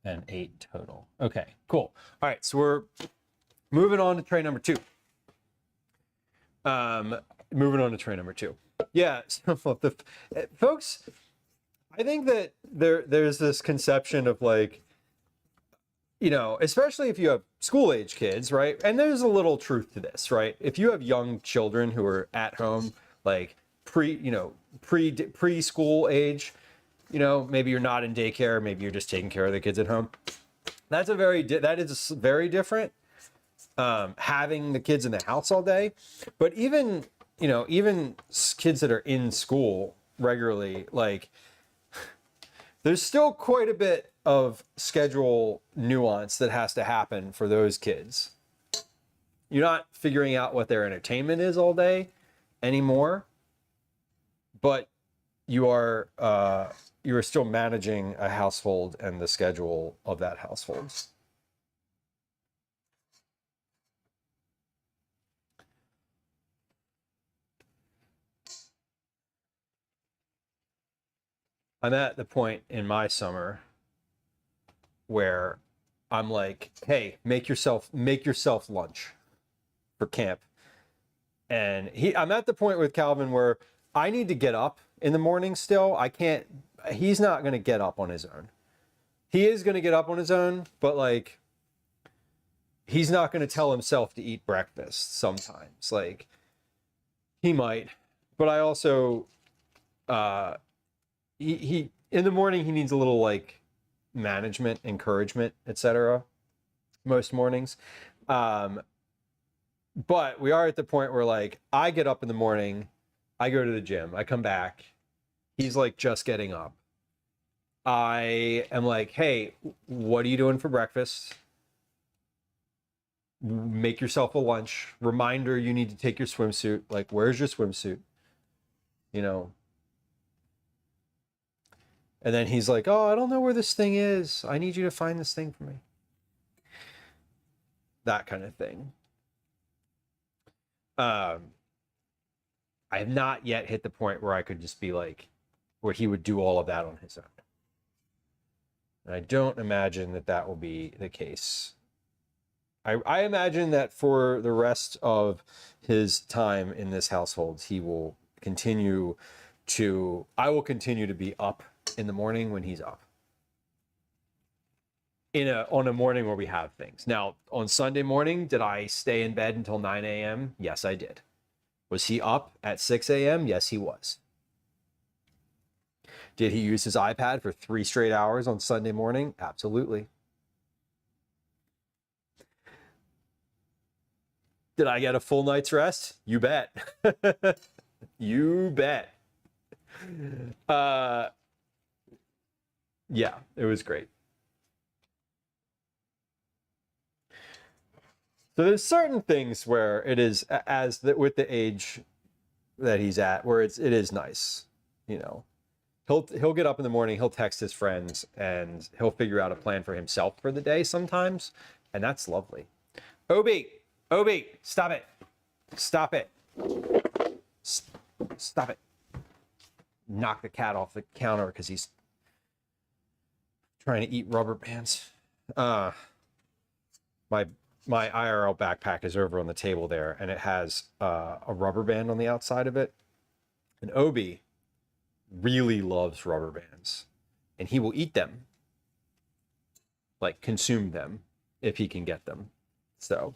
and 8 total. Okay, cool. All right, so we're moving on to tray number 2. Yeah, so folks, I think that there's this conception of like, you know, especially if you have school age kids, right? And there's a little truth to this, right? If you have young children who are at home, like preschool age, you know, maybe you're not in daycare, maybe you're just taking care of the kids at home. That is very different. Having the kids in the house all day, but even kids that are in school regularly, like there's still quite a bit of schedule nuance that has to happen for those kids. You're not figuring out what their entertainment is all day anymore, but you are still managing a household and the schedule of that household. I'm at the point in my summer where I'm like, hey, make yourself lunch for camp. And I'm at the point with Calvin where I need to get up in the morning still. He's not going to get up on his own. He is going to get up on his own, but like, he's not going to tell himself to eat breakfast sometimes. Like, he might, but I also, he in the morning he needs a little like management, encouragement, etc. most mornings. But we are at the point where like I get up in the morning, I go to the gym, I come back, he's like just getting up. I am like, hey, what are you doing for breakfast? Make yourself a lunch. Reminder, you need to take your swimsuit. Like, where's your swimsuit? You know. And then he's like, oh, I don't know where this thing is. I need you to find this thing for me. That kind of thing. I have not yet hit the point where I could just be like, where he would do all of that on his own. And I don't imagine that that will be the case. I imagine that for the rest of his time in this household, I will continue to be up in the morning when he's up. On a morning where we have things. Now, on Sunday morning, did I stay in bed until 9 a.m.? Yes, I did. Was he up at 6 a.m.? Yes, he was. Did he use his iPad for 3 straight hours on Sunday morning? Absolutely. Did I get a full night's rest? You bet. You bet. Yeah, it was great. So there's certain things where it is with the age that he's at, where it is nice, you know. He'll get up in the morning, he'll text his friends, and he'll figure out a plan for himself for the day sometimes, and that's lovely. Obi, stop it. Stop it. Stop it. Knock the cat off the counter because he's trying to eat rubber bands. My IRL backpack is over on the table there, and it has a rubber band on the outside of it. And Obi really loves rubber bands, and he will eat them, like consume them if he can get them. So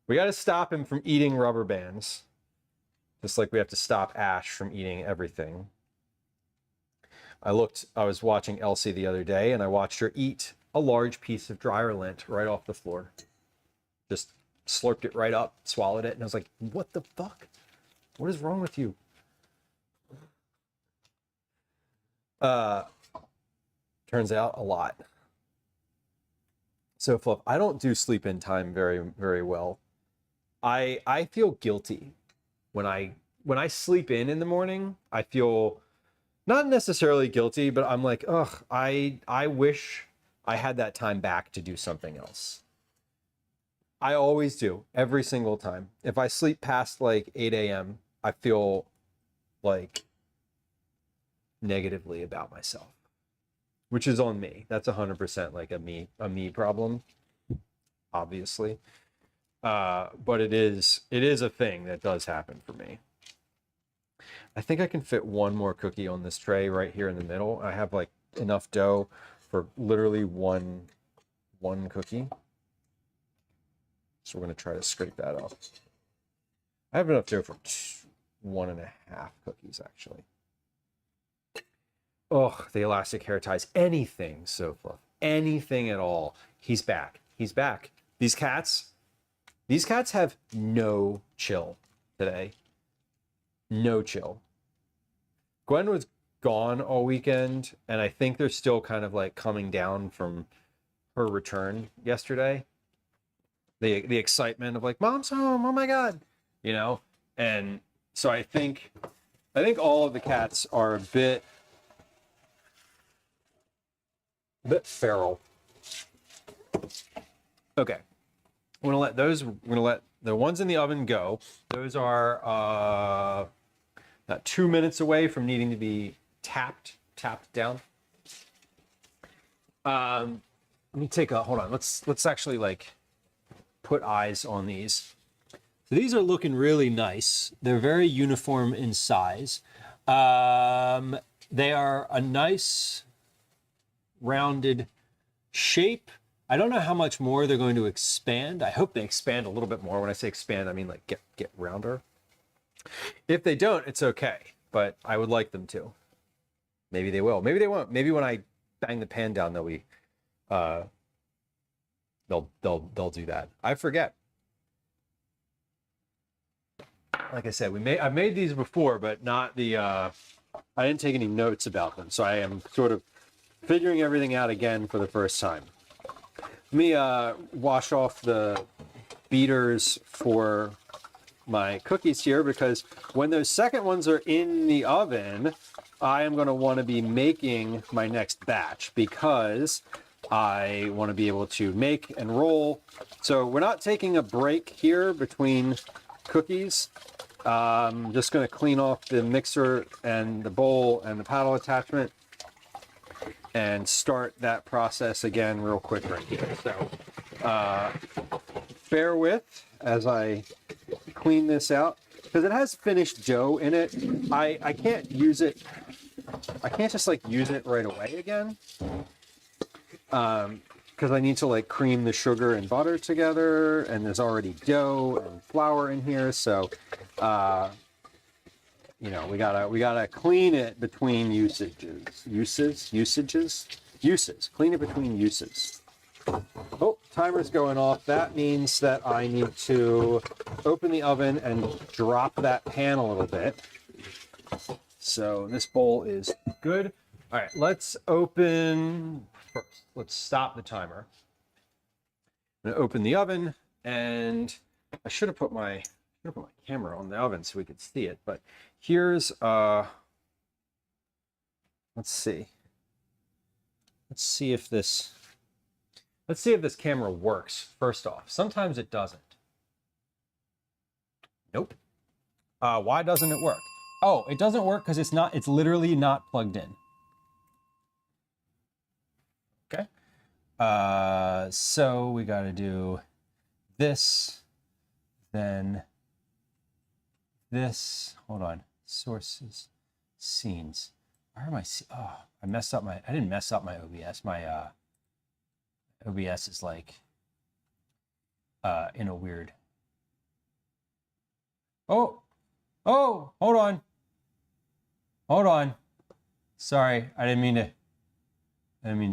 we got to stop him from eating rubber bands, just like we have to stop Ash from eating everything. I was watching Elsie the other day, and I watched her eat a large piece of dryer lint right off the floor. Just slurped it right up, swallowed it, and I was like, what the fuck? What is wrong with you? Turns out a lot. So Fluff, I don't do sleep in time very, very well. I feel guilty when I sleep in the morning. I feel not necessarily guilty, but I'm like, ugh, I wish I had that time back to do something else. I always do, every single time. If I sleep past like 8 a.m., I feel like negatively about myself, which is on me. That's 100% like a me problem, obviously. But it is a thing that does happen for me. I think I can fit one more cookie on this tray right here in the middle. I have like enough dough for literally one cookie. So we're going to try to scrape that off. I have enough dough for 1.5 cookies, actually. Oh, the elastic hair ties. Anything, Sofa. Anything at all. He's back. He's back. These cats have no chill today. No chill. Gwen was gone all weekend, and I think they're still kind of like coming down from her return yesterday. The excitement of like, mom's home, oh my god, you know. And so I think all of the cats are a bit feral. Okay, we're gonna let the ones in the oven go. Those are about 2 minutes away from needing to be tapped down. Let me take a hold on. Let's actually like put eyes on these. So these are looking really nice. They're very uniform in size. They are a nice rounded shape. I don't know how much more they're going to expand. I hope they expand a little bit more. When I say expand, I mean like get rounder. If they don't, it's okay, but I would like them to. Maybe they will. Maybe they won't. Maybe when I bang the pan down, they'll do that. I forget. Like I said, I've made these before, but not the. I didn't take any notes about them, so I am sort of figuring everything out again for the first time. Let me wash off the beaters for my cookies here, because when those second ones are in the oven, I am going to want to be making my next batch, because I want to be able to make and roll. So we're not taking a break here between cookies. I'm just going to clean off the mixer and the bowl and the paddle attachment and start that process again real quick right here. So bear with as I clean this out, because it has finished dough in it. I can't use it. I can't just like use it right away again. Because I need to like cream the sugar and butter together, and there's already dough and flour in here. So, you know, we gotta clean it between uses. Clean it between uses. Oh, timer's going off. That means that I need to open the oven and drop that pan a little bit. So this bowl is good. All right, let's open first. Let's stop the timer. I'm gonna open the oven, and I should have put my camera on the oven so we could see it. But here's let's see if this camera works. First off, sometimes it doesn't. Nope. Why doesn't it work? Oh, it doesn't work because it's literally not plugged in. Okay. So we got to do this, then this. Hold on. Sources, scenes. Where am I? Oh, I didn't mess up my OBS. My OBS is like in a weird. Oh, hold on. Sorry, I didn't mean to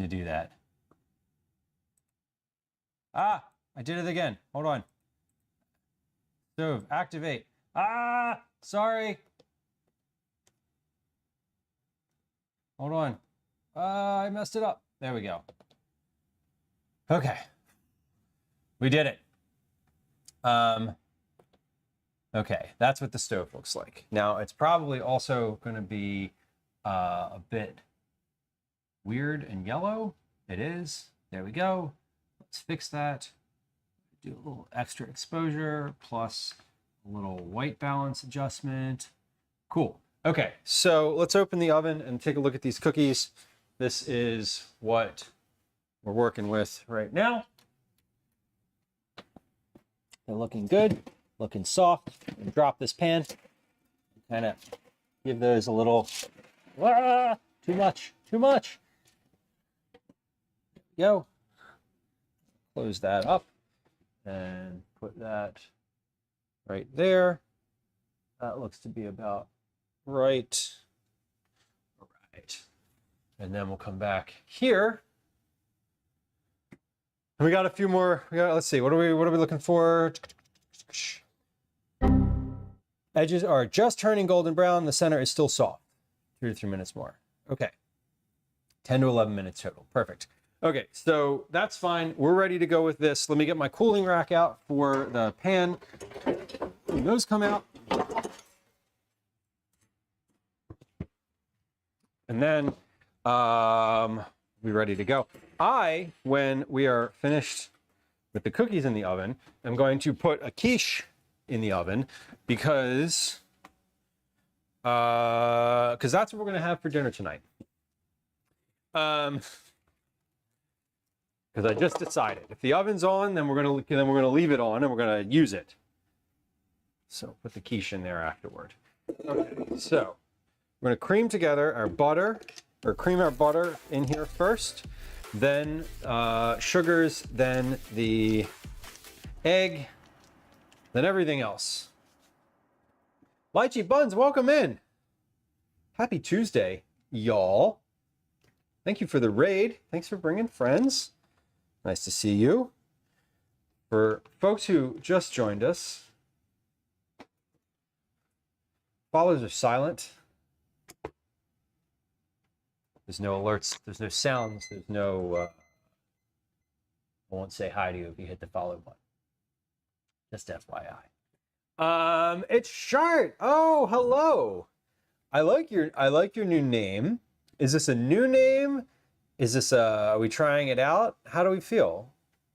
do that. Ah, I did it again. Hold on. Stove, activate. Ah, sorry. Hold on. I messed it up. There we go. Okay. We did it. Okay, that's what the stove looks like. Now, it's probably also going to be a bit weird and yellow. It is. There we go. Let's fix that. Do a little extra exposure plus a little white balance adjustment. Cool. Okay, so let's open the oven and take a look at these cookies. This is what we're working with right now. They're looking good, looking soft. And drop this pan. Kind of give those a little, too much. There we go. Close that up and put that right there. That looks to be about right. All right. And then we'll come back here. And we got a few more. Let's see. What are we looking for? Edges are just turning golden brown. The center is still soft. 2 to 3 minutes more. Okay. 10 to 11 minutes total. Perfect. Okay, so that's fine. We're ready to go with this. Let me get my cooling rack out for the pan. When those come out. And then we're ready to go. When we are finished with the cookies in the oven, I'm going to put a quiche in the oven because that's what we're going to have for dinner tonight. Because I just decided if the oven's on, then we're gonna leave it on and we're gonna use it. So put the quiche in there afterward. Okay, so we're gonna cream together our butter, or cream our butter in here first, then sugars, then the egg, then everything else. Lychee Buns, welcome in. Happy Tuesday, y'all. Thank you for the raid. Thanks for bringing friends. Nice to see you. For folks who just joined us, follows are silent. There's no alerts, there's no sounds, there's no, I won't say hi to you if you hit the follow button. Just FYI. It's Shart. Oh, hello. I like your new name. Is this a new name? Is this are we trying it out? How do we feel?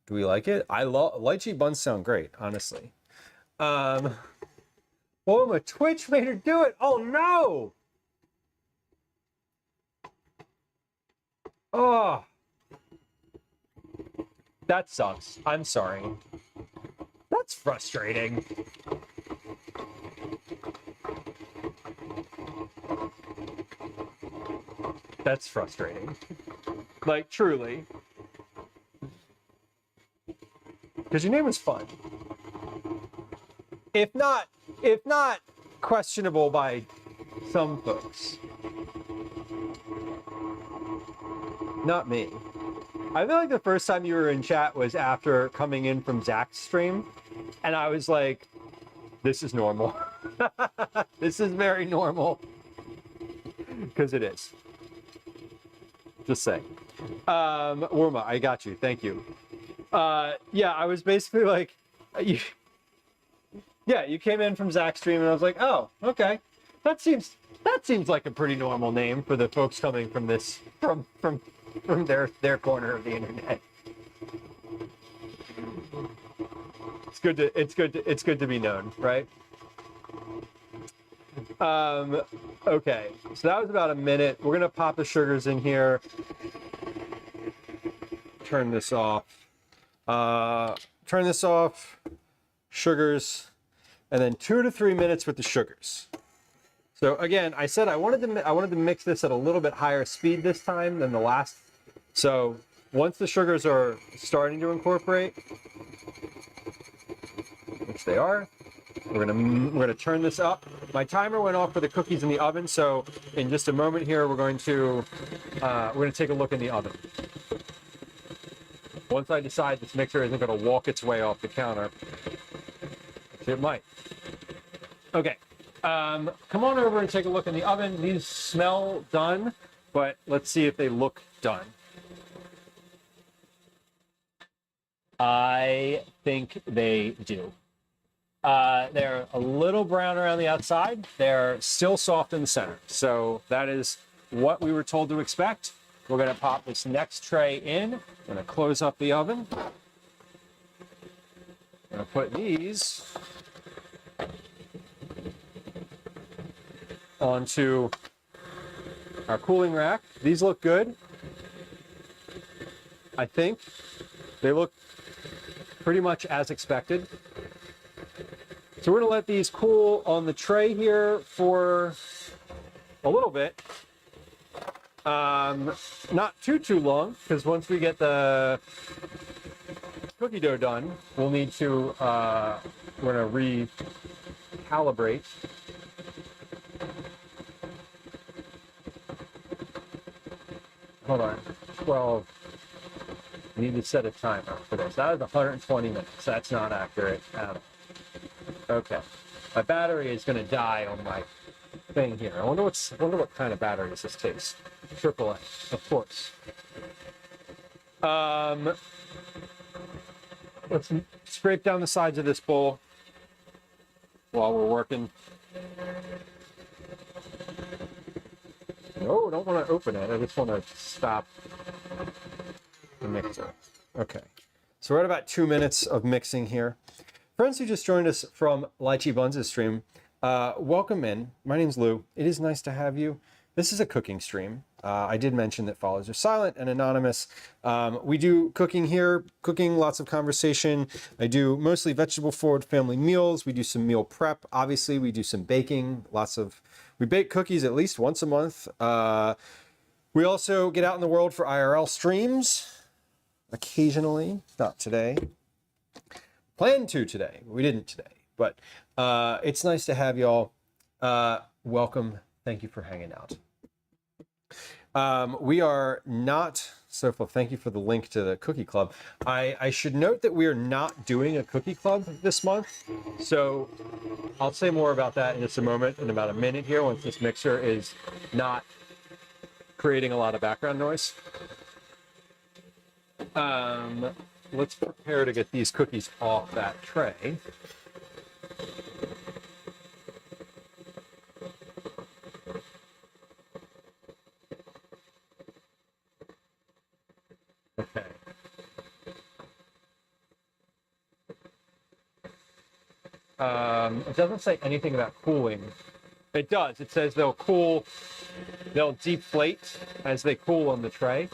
Do we like it? I love lychee buns sound great, honestly. Oh, my Twitch made her do it. Oh no. Oh. That sucks. I'm sorry. That's frustrating. That's frustrating. Like, truly. Because your name was fun. If not questionable by some folks. Not me. I feel like the first time you were in chat was after coming in from Zach's stream. And I was like, this is normal. This is very normal. Because it is. Just saying. Worma, I got you. Thank you. Yeah, I was basically like, you came in from Zach's stream, and I was like, oh, okay, that seems like a pretty normal name for the folks coming from this from their corner of the internet. It's good to be known, right? Okay, so that was about a minute. We're gonna pop the sugars in here. Turn this off. Sugars, and then 2 to 3 minutes with the sugars. So again, I said I wanted to mix this at a little bit higher speed this time than the last. So once the sugars are starting to incorporate, which they are, we're gonna turn this up. My timer went off for the cookies in the oven, so in just a moment here, we're going to take a look in the oven. Once I decide this mixer isn't going to walk its way off the counter, it might. Okay, come on over and take a look in the oven. These smell done, but let's see if they look done. I think they do. They're a little brown around the outside. They're still soft in the center. So that is what we were told to expect. We're going to pop this next tray in. I'm going to close up the oven. I'm going to put these onto our cooling rack. These look good. I think they look pretty much as expected. So we're going to let these cool on the tray here for a little bit. Not too long, because once we get the cookie dough done, we'll need to, we're going to recalibrate. Hold on, 12. We need to set a timer for this. That is 120 minutes. That's not accurate at all. Okay. My battery is going to die on my thing here. I wonder what kind of batteries this takes. AAA, of course. Let's scrape down the sides of this bowl while we're working. No, I don't want to open it. I just want to stop the mixer. Okay. So we're at about 2 minutes of mixing here. Friends who just joined us from Lychee Buns' stream, welcome in. My name's Lou. It is nice to have you. This is a cooking stream. I did mention that follows are silent and anonymous. We do cooking here, lots of conversation. I do mostly vegetable forward family meals. We do some meal prep. Obviously, we do some baking. We bake cookies at least once a month. We also get out in the world for IRL streams occasionally, not today. Planned to today. We didn't today, but it's nice to have y'all. Welcome. Thank you for hanging out. We are not, Sophia, thank you for the link to the cookie club. I should note that we are not doing a cookie club this month. So I'll say more about that in just a moment, in about a minute here, once this mixer is not creating a lot of background noise. Let's prepare to get these cookies off that tray. Okay. It doesn't say anything about cooling. It does. It says they'll deflate as they cool on the tray.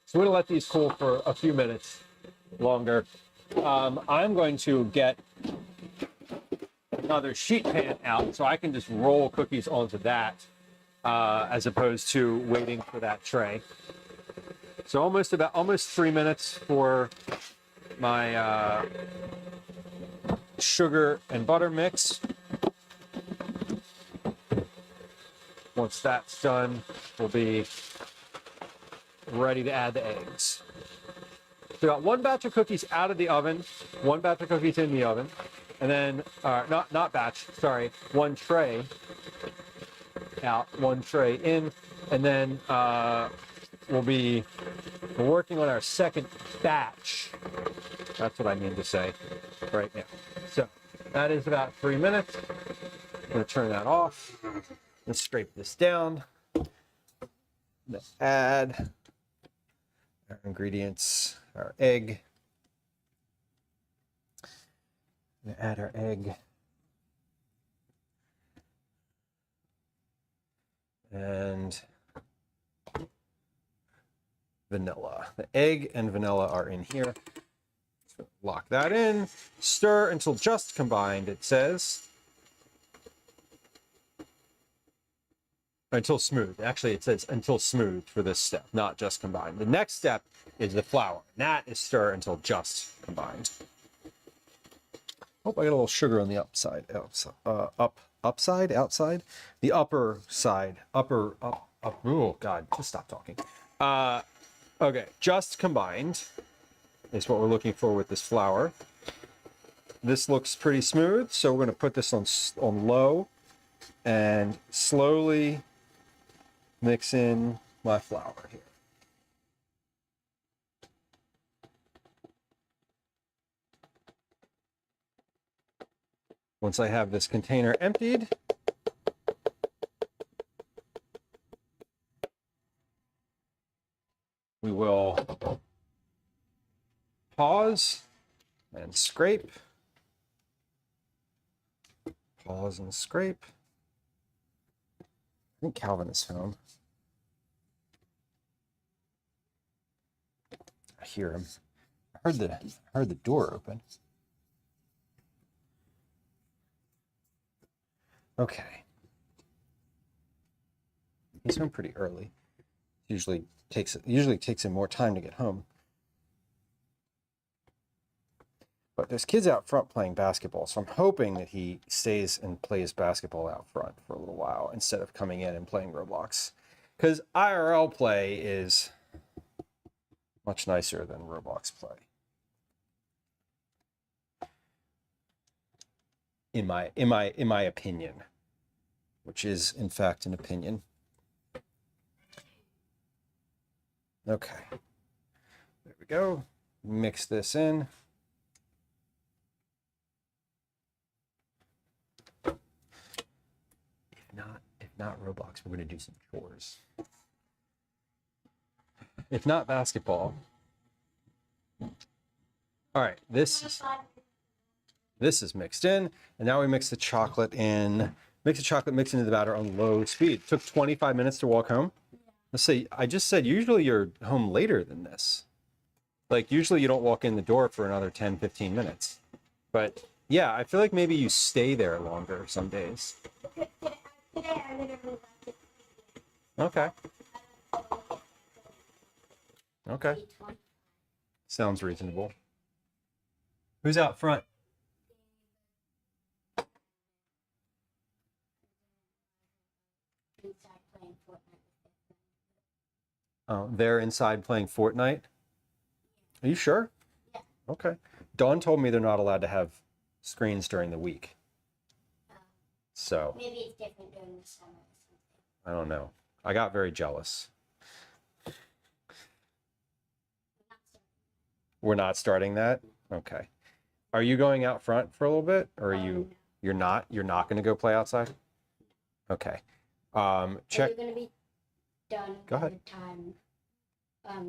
So we're going to let these cool for a few minutes longer. I'm going to get another sheet pan out so I can just roll cookies onto that as opposed to waiting for that tray. So almost 3 minutes for my sugar and butter mix. Once that's done, we'll be ready to add the eggs. So got one batch of cookies out of the oven, one batch of cookies in the oven, and then, not batch, sorry, one tray out, one tray in, and then we're working on our second batch. That's what I mean to say right now. So that is about 3 minutes. I'm going to turn that off and scrape this down. Let's add our ingredients, our egg. I'm going to add our egg. And vanilla. The egg and vanilla are in here. So lock that in. Stir until just combined, it says. Until smooth. Actually, it says until smooth for this step, not just combined. The next step is the flour. And that is stir until just combined. Oh, I got a little sugar on the outside. Outside? The upper side. Up. Oh, God, just stop talking. Okay, just combined is what we're looking for with this flour. This looks pretty smooth, so we're going to put this on low and slowly mix in my flour here. Once I have this container emptied, We will pause and scrape. Pause and scrape. I think Calvin is home. I hear him. I heard the door open. Okay. He's home pretty early. Usually takes him more time to get home. But there's kids out front playing basketball, so I'm hoping that he stays and plays basketball out front for a little while instead of coming in and playing Roblox. Because IRL play is much nicer than Roblox play. In my opinion, which is in fact an opinion. Okay, there we go. Mix this in. If not Roblox, we're gonna do some chores. If not basketball. All right, this is mixed in, and now we mix the chocolate in. Mix into the batter on low speed. It took 25 minutes to walk home. Let's see, I just said usually you're home later than this. Like usually you don't walk in the door for another 10, 15 minutes. But yeah, I feel like maybe you stay there longer some days. Today I literally left it. Okay. Okay. Sounds reasonable. Who's out front? Oh, they're inside playing Fortnite? Are you sure? Yeah. Okay. Dawn told me they're not allowed to have screens during the week. So. Maybe it's different during the summer or something. I don't know. I got very jealous. We're not starting that? Okay. Are you going out front for a little bit? Or are you, you're not going to go play outside? Okay. Check. Are you going to be done Go by ahead. the time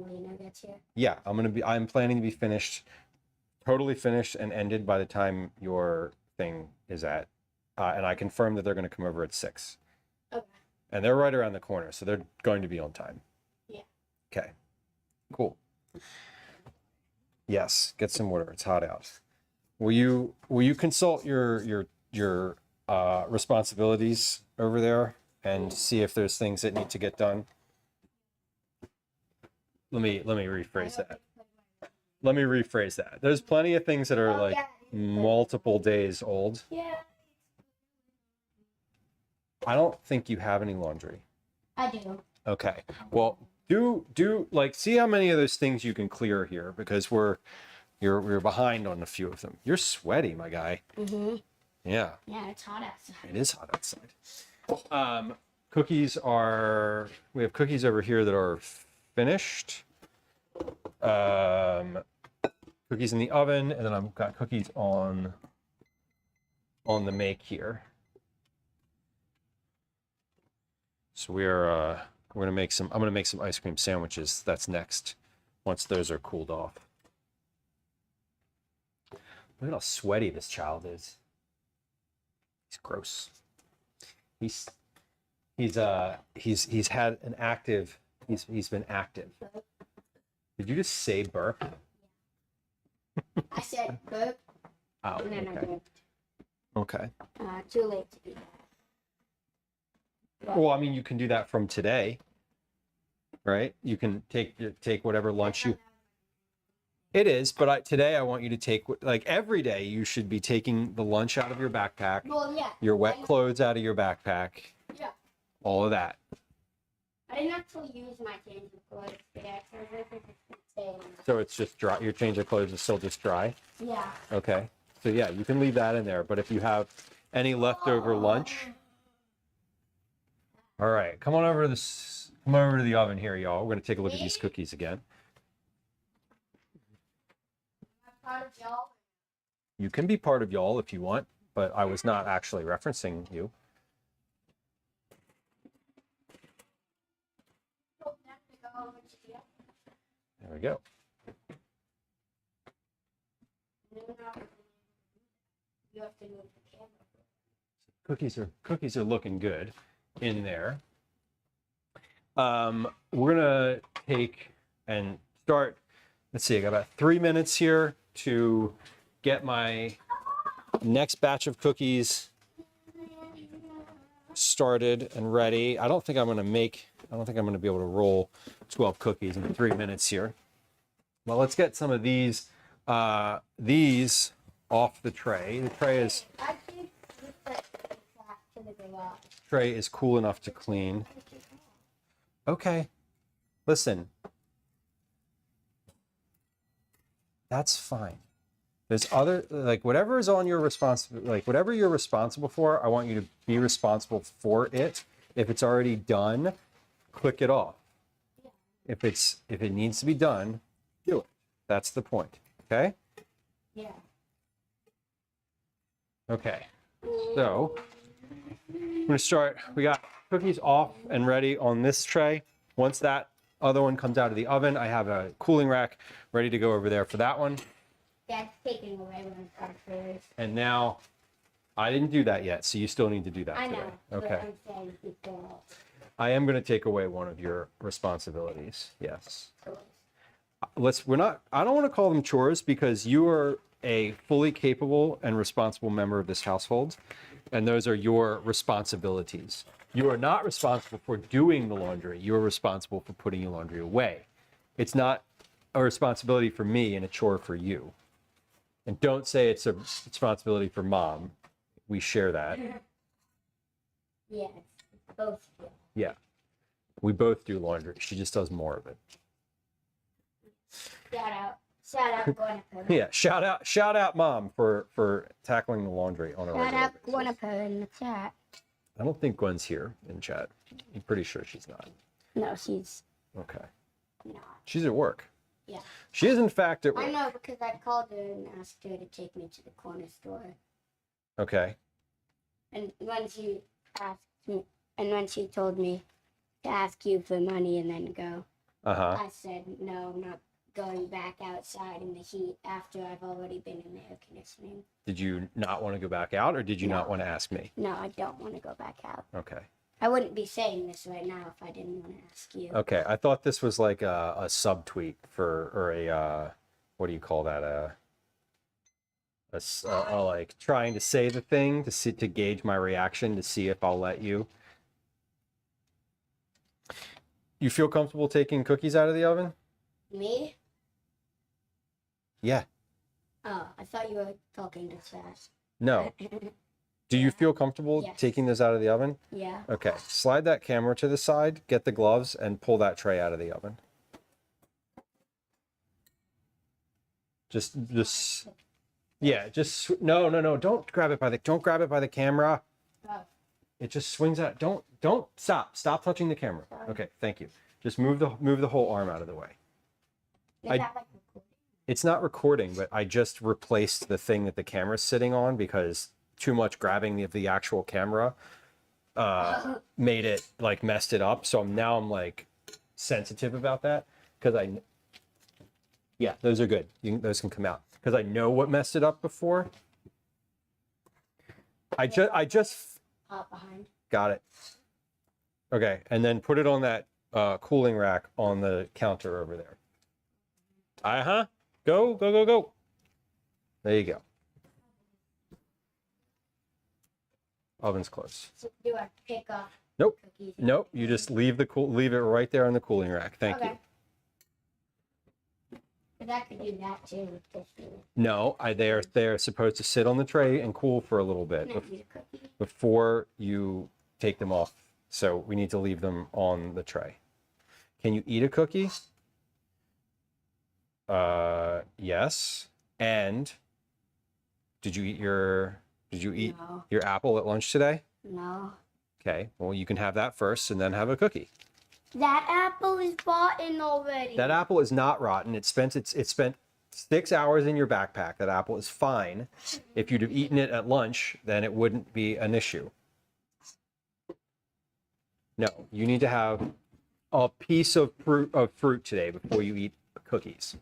Lena gets here? Yeah, I'm planning to be finished, totally finished and ended by the time your thing is at. And I confirmed that they're going to come over at 6. Okay. And they're right around the corner, so they're going to be on time. Yeah. Okay. Cool. Yes, get some water. It's hot out. Will you consult your responsibilities over there and see if there's things that need to get done? Let me rephrase that. Let me rephrase that. There's plenty of things that are like multiple days old. Yeah. I don't think you have any laundry. I do. Okay. Well, do like see how many of those things you can clear here, because you're behind on a few of them. You're sweaty, my guy. Mhm. Yeah. Yeah, it's hot outside. It is hot outside. Cookies are. We have cookies over here that are finished. Cookies in the oven, and then I've got cookies on the make here. So we're gonna make some. I'm gonna make some ice cream sandwiches. That's next, once those are cooled off. Look at how sweaty this child is. He's gross. He's had an active. He's been active. Did you just say burp? I said burp, Oh, and then I okay. burped. Okay. Too late to do that. Well, I mean, you can do that from today, right? You can take whatever lunch you. It is, but today I want you to take, like every day, you should be taking the lunch out of your backpack, Well, yeah. your wet clothes out of your backpack, Yeah. all of that. I didn't actually use my change of clothes today. So I was saying. So it's just dry. Your change of clothes is still just dry. Yeah. Okay. So yeah, you can leave that in there. But if you have any leftover lunch, all right, come on over to this. Come over to the oven here, y'all. We're gonna take a look at these cookies again. Part of y'all. You can be part of y'all if you want, but I was not actually referencing you. There we go. You have to move the camera. Cookies are looking good in there. We're gonna take and start. Let's see, I got about 3 minutes here to get my next batch of cookies started and ready. I don't think I'm gonna be able to roll 12 cookies in 3 minutes here. Well, let's get some of these off the tray. The tray is I think with the back to the garage. tray is cool enough to clean. Okay. Listen. That's fine. There's other, like, whatever is on your whatever you're responsible for, I want you to be responsible for it. If it's already done, click it off. If it needs to be done, do it. That's the point. Okay? Yeah. Okay. So I'm gonna start. We got cookies off and ready on this tray. Once that other one comes out of the oven, I have a cooling rack ready to go over there for that one. Dad's taking away one of our first. And now, I didn't do that yet, so you still need to do that I today. know. Okay. But I'm saying before. I am going to take away one of your responsibilities. Yes. Chores. I don't want to call them chores because you are a fully capable and responsible member of this household, and those are your responsibilities. You are not responsible for doing the laundry. You are responsible for putting your laundry away. It's not a responsibility for me and a chore for you. And don't say it's a responsibility for mom. We share that. Yes. Both of you. Yeah. We both do laundry. She just does more of it. Shout out Guanapo. Yeah, shout out mom for tackling the laundry on a Shout regular out basis. Guanapo in the chat. I don't think Gwen's here in chat. I'm pretty sure she's not. No, she's Okay. not. She's at work. Yeah. She is in fact at I work. know because I called her and asked her to take me to the corner store. Okay. And when she told me to ask you for money and then go, Uh-huh. I said, no, I'm not going back outside in the heat after I've already been in the air conditioning. Did you not want to go back out or did you not want to ask me? No, I don't want to go back out. Okay. I wouldn't be saying this right now if I didn't want to ask you. Okay. I thought this was like a subtweet or a what do you call that? Like trying to say the thing to gauge my reaction to see if I'll let you. You feel comfortable taking cookies out of the oven? Me? Yeah. Oh, I thought you were talking to Sash. No. Do you feel comfortable Yes. taking those out of the oven? Yeah. Okay. Slide that camera to the side, get the gloves, and pull that tray out of the oven. Just yeah, no, don't grab it by the camera. Oh. It just swings out. Don't stop touching the camera. Sorry. Okay, thank you. Just move the whole arm out of the way. Is I- that like recording? It's not recording, but I just replaced the thing that the camera's sitting on because too much grabbing of the actual camera made it like messed it up. So now I'm like sensitive about that because yeah, those are good. Those can come out because I know what messed it up before. I just Hop behind. got it. Okay, and then put it on that cooling rack on the counter over there. Go. There you go. Oven's close. So do I pick off Nope. cookies? Nope. You just leave it right there on the cooling rack. Thank you. Because I could do that too with this one. No, they're supposed to sit on the tray and cool for a little bit Can I eat a cookie? before you take them off. So we need to leave them on the tray. Can you eat a cookie? Yes. And did you eat your No. your apple at lunch today? No. Okay. Well, you can have that first and then have a cookie. That apple is rotten already. That apple is not rotten. It spent 6 hours in your backpack. That apple is fine. If you'd have eaten it at lunch, then it wouldn't be an issue. No, you need to have a piece of fruit today before you eat cookies.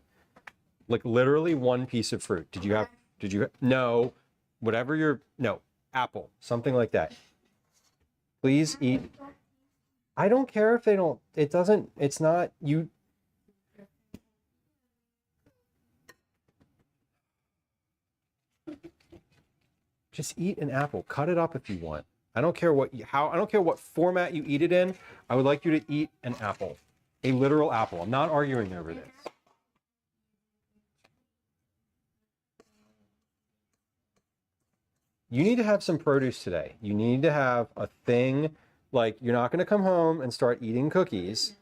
Like literally one piece of fruit. No, no, apple, something like that. Please eat. I don't care if they don't, it's not, you. Just eat an apple. Cut it up if you want. I don't care I don't care what format you eat it in. I would like you to eat an apple, a literal apple. I'm not arguing over this. You need to have some produce today. You need to have a thing, like you're not going to come home and start eating cookies.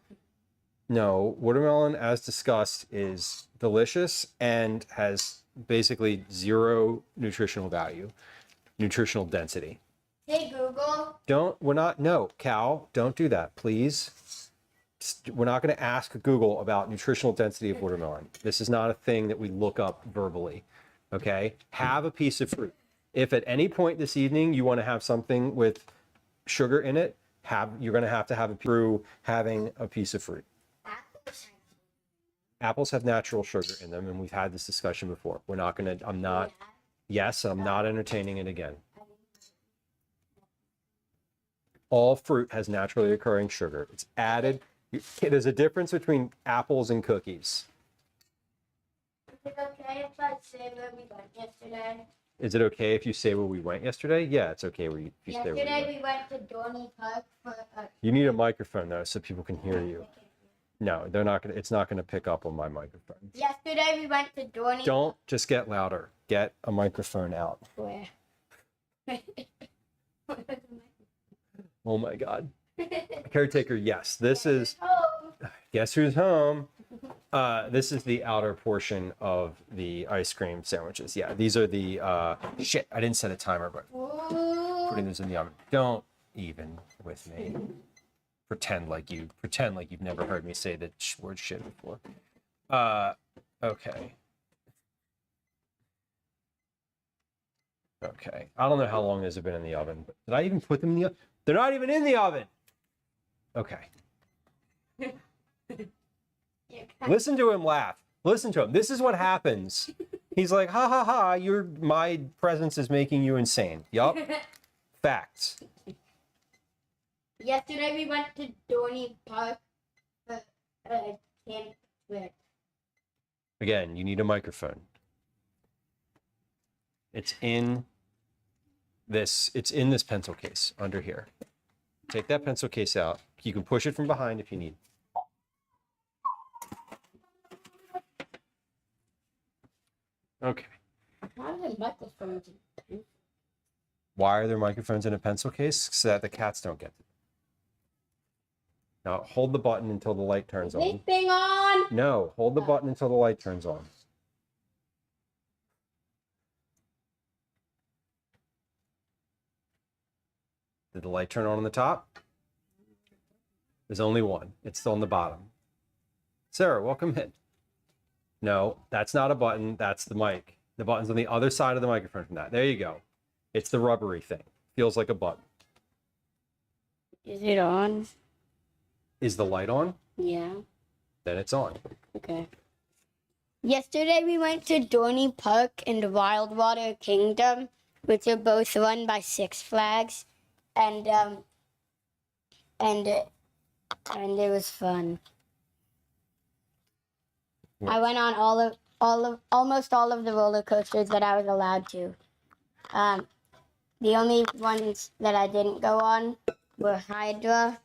No, watermelon, as discussed, is delicious and has basically zero nutritional value, nutritional density. Hey, Google. No, Cal, don't do that, please. We're not going to ask Google about nutritional density of watermelon. This is not a thing that we look up verbally, okay? Have a piece of fruit. If at any point this evening you want to have something with sugar in it, you're going to have it through having a piece of fruit. Apples have natural sugar in them, and we've had this discussion before. I'm not entertaining it again. All fruit has naturally occurring sugar. It's added. There's a difference between apples and cookies. Is it okay if I say where we went yesterday? Is it okay if you say where we went yesterday? Yeah, it's okay if you say where we went. Yesterday we went to Dorney Park for a... You need a microphone though, so people can hear you. No, they're not gonna. It's not gonna pick up on my microphone. Yesterday we went to Dorney. Don't just get louder. Get a microphone out. Where? Oh my God. Caretaker, yes. This is. Oh. Guess who's home? This is the outer portion of the ice cream sandwiches. Yeah, these are the. Shit, I didn't set a timer, but putting this in the oven. Don't even with me. Pretend like you've never heard me say the word shit before. Okay. Okay. I don't know how long these have been in the oven, but did I even put them in the oven? They're not even in the oven. Okay. Listen to him laugh. Listen to him. This is what happens. He's like, ha ha ha, my presence is making you insane. Yup. Facts. Yesterday we went to Dorney Park for a camp trip. Again, you need a microphone. It's in this pencil case under here. Take that pencil case out. You can push it from behind if you need. Okay. Why are the microphones in pencil? Why are there microphones in a pencil case? So that the cats don't get them. Now hold the button until the light turns on. Sleeping on? No, hold the button until the light turns on. Did the light turn on the top? There's only one. It's still on the bottom. Sarah, welcome in. No, that's not a button. That's the mic. The button's on the other side of the microphone from that. There you go. It's the rubbery thing. Feels like a button. Is it on? Is the light on? Yeah. Then it's on. Okay. Yesterday we went to Dorney Park and Wildwater Kingdom, which are both run by Six Flags, and it was fun. What? I went on almost all of the roller coasters that I was allowed to. The only ones that I didn't go on were Hydra,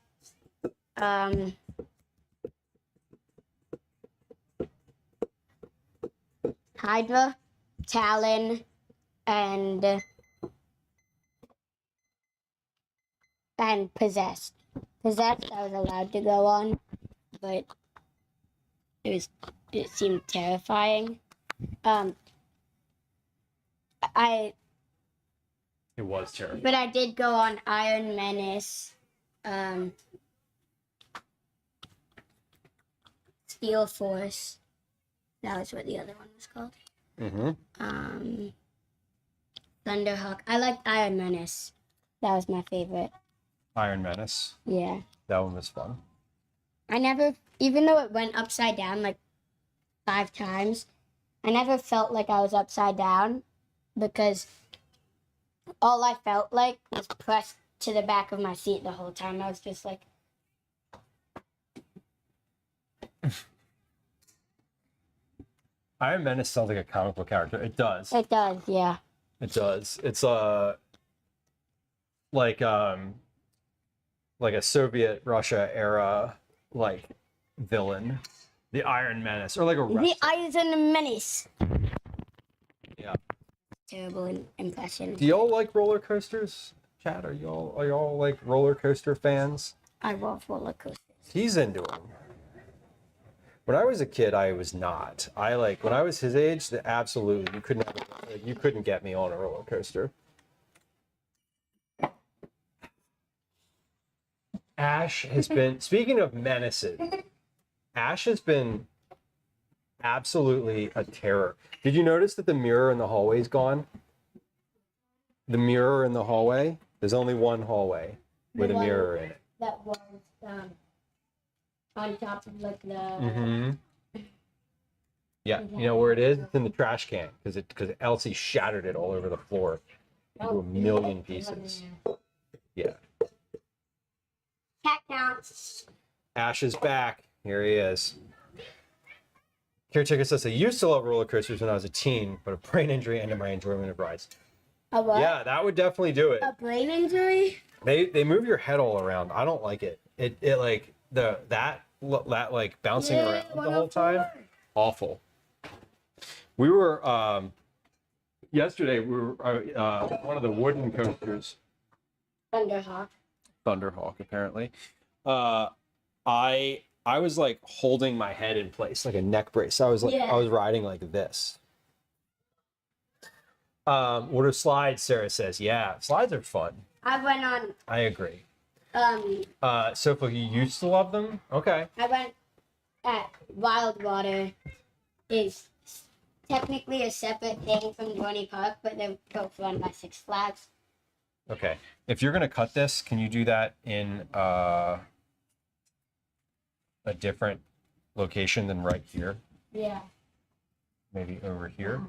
Talon, and Possessed. Possessed I was allowed to go on, but it seemed terrifying. It was terrible. But I did go on Iron Menace, Steel Force. That was what the other one was called. Mm-hmm. Thunderhawk. I liked Iron Menace. That was my favorite. Iron Menace. Yeah. That one was fun. I never, even though it went upside down, like 5 times. I never felt like I was upside down because all I felt like was pressed to the back of my seat the whole time. I was just like, Iron Menace sounds like a comic book character. It does. it does, yeah. It does. It's like a Soviet Russia era like villain, the Iron Menace, or like a The wrestler. Iron Menace. Yeah. Terrible impression. Do y'all like roller coasters? Chad, are y'all like roller coaster fans? I love roller coasters. He's into them. When I was a kid, I was not. When I was his age, absolutely you couldn't get me on a roller coaster. Ash has been, speaking of menaces, Ash has been absolutely a terror. Did you notice that the mirror in the hallway is gone? The mirror in the hallway? There's only one hallway with a mirror in it. That was on top of like the. Mm-hmm. Yeah, you know where it is? It's in the trash can because Elsie shattered it all over the floor into a million pieces. Yeah. Cat counts. Ash is back. Here he is. Caretaker says, I used to love roller coasters when I was a teen, but a brain injury ended my enjoyment of rides. A what? Yeah, that would definitely do it. A brain injury? They move your head all around. I don't like it. It like that like bouncing around the whole time. Awful. We were yesterday. We were one of the wooden coasters. Thunderhawk, apparently. I was like holding my head in place like a neck brace. I was riding like this. What are slides? Sarah says, yeah, slides are fun. I went on. I agree. Sophie, you used to love them? Okay. I went at Wild Water. Is technically a separate thing from Dorney Park, but they're both run by Six Flags. Okay. If you're gonna cut this, can you do that in a different location than right here? Yeah. Maybe over here.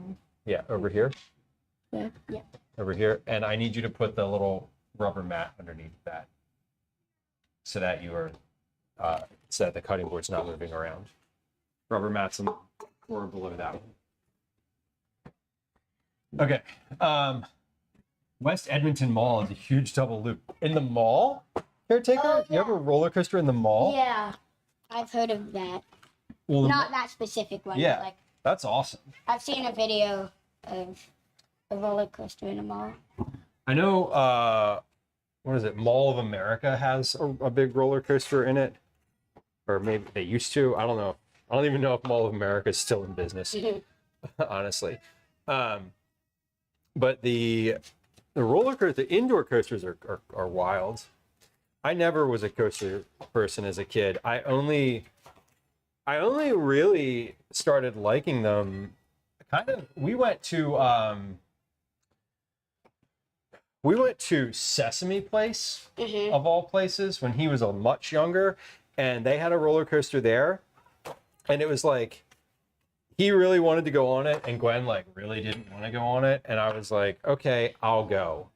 Yeah, over here. Yeah. Over here. And I need you to put the little rubber mat underneath that, so that you are so that the cutting board's not moving around. Rubber mats on the floor below that one. Okay. West Edmonton Mall is a huge double loop. In the mall? Caretaker? Oh, You have a roller coaster in the mall? Yeah. I've heard of that. Well, Not that specific one, yeah. but like That's awesome. I've seen a video of a roller coaster in a mall. I know, what is it? Mall of America has a big roller coaster in it. Or maybe they used to. I don't know. I don't even know if Mall of America is still in business, honestly. But the roller coaster, the indoor coasters are wild. I never was a coaster person as a kid. I only really started liking them we went to Sesame Place, of all places, when he was a much younger, and they had a roller coaster there, and it was like he really wanted to go on it, and Gwen like really didn't want to go on it, and I was like, okay, I'll go.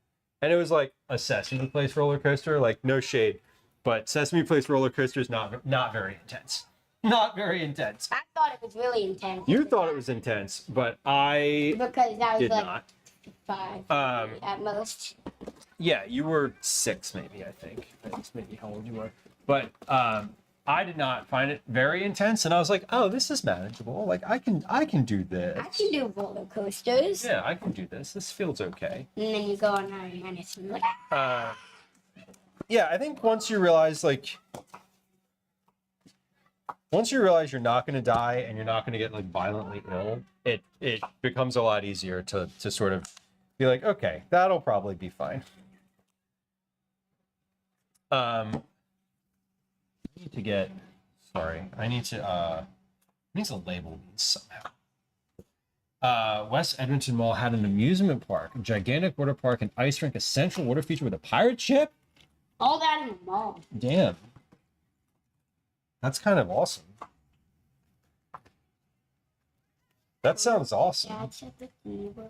And it was like a Sesame Place roller coaster, like no shade, but Sesame Place roller coaster is not very intense. Not very intense. I thought it was really intense. You thought it was intense, but I because that was did like not. 5 at most. Yeah, you were 6, maybe, I think. That's maybe how old you were. But I did not find it very intense, and I was like, oh, this is manageable. Like, I can do this. I can do roller coasters. Yeah, I can do this. This feels okay. And then you go on Iron Menace and like, yeah, I think once you realize you're not going to die and you're not going to get like violently ill, it becomes a lot easier to sort of be like, okay, that'll probably be fine. I need to label these somehow. West Edmonton Mall had an amusement park, a gigantic water park, an ice rink, a central water feature with a pirate ship. all that in the mall. Damn. That's kind of awesome. That sounds awesome. Dad said the thing were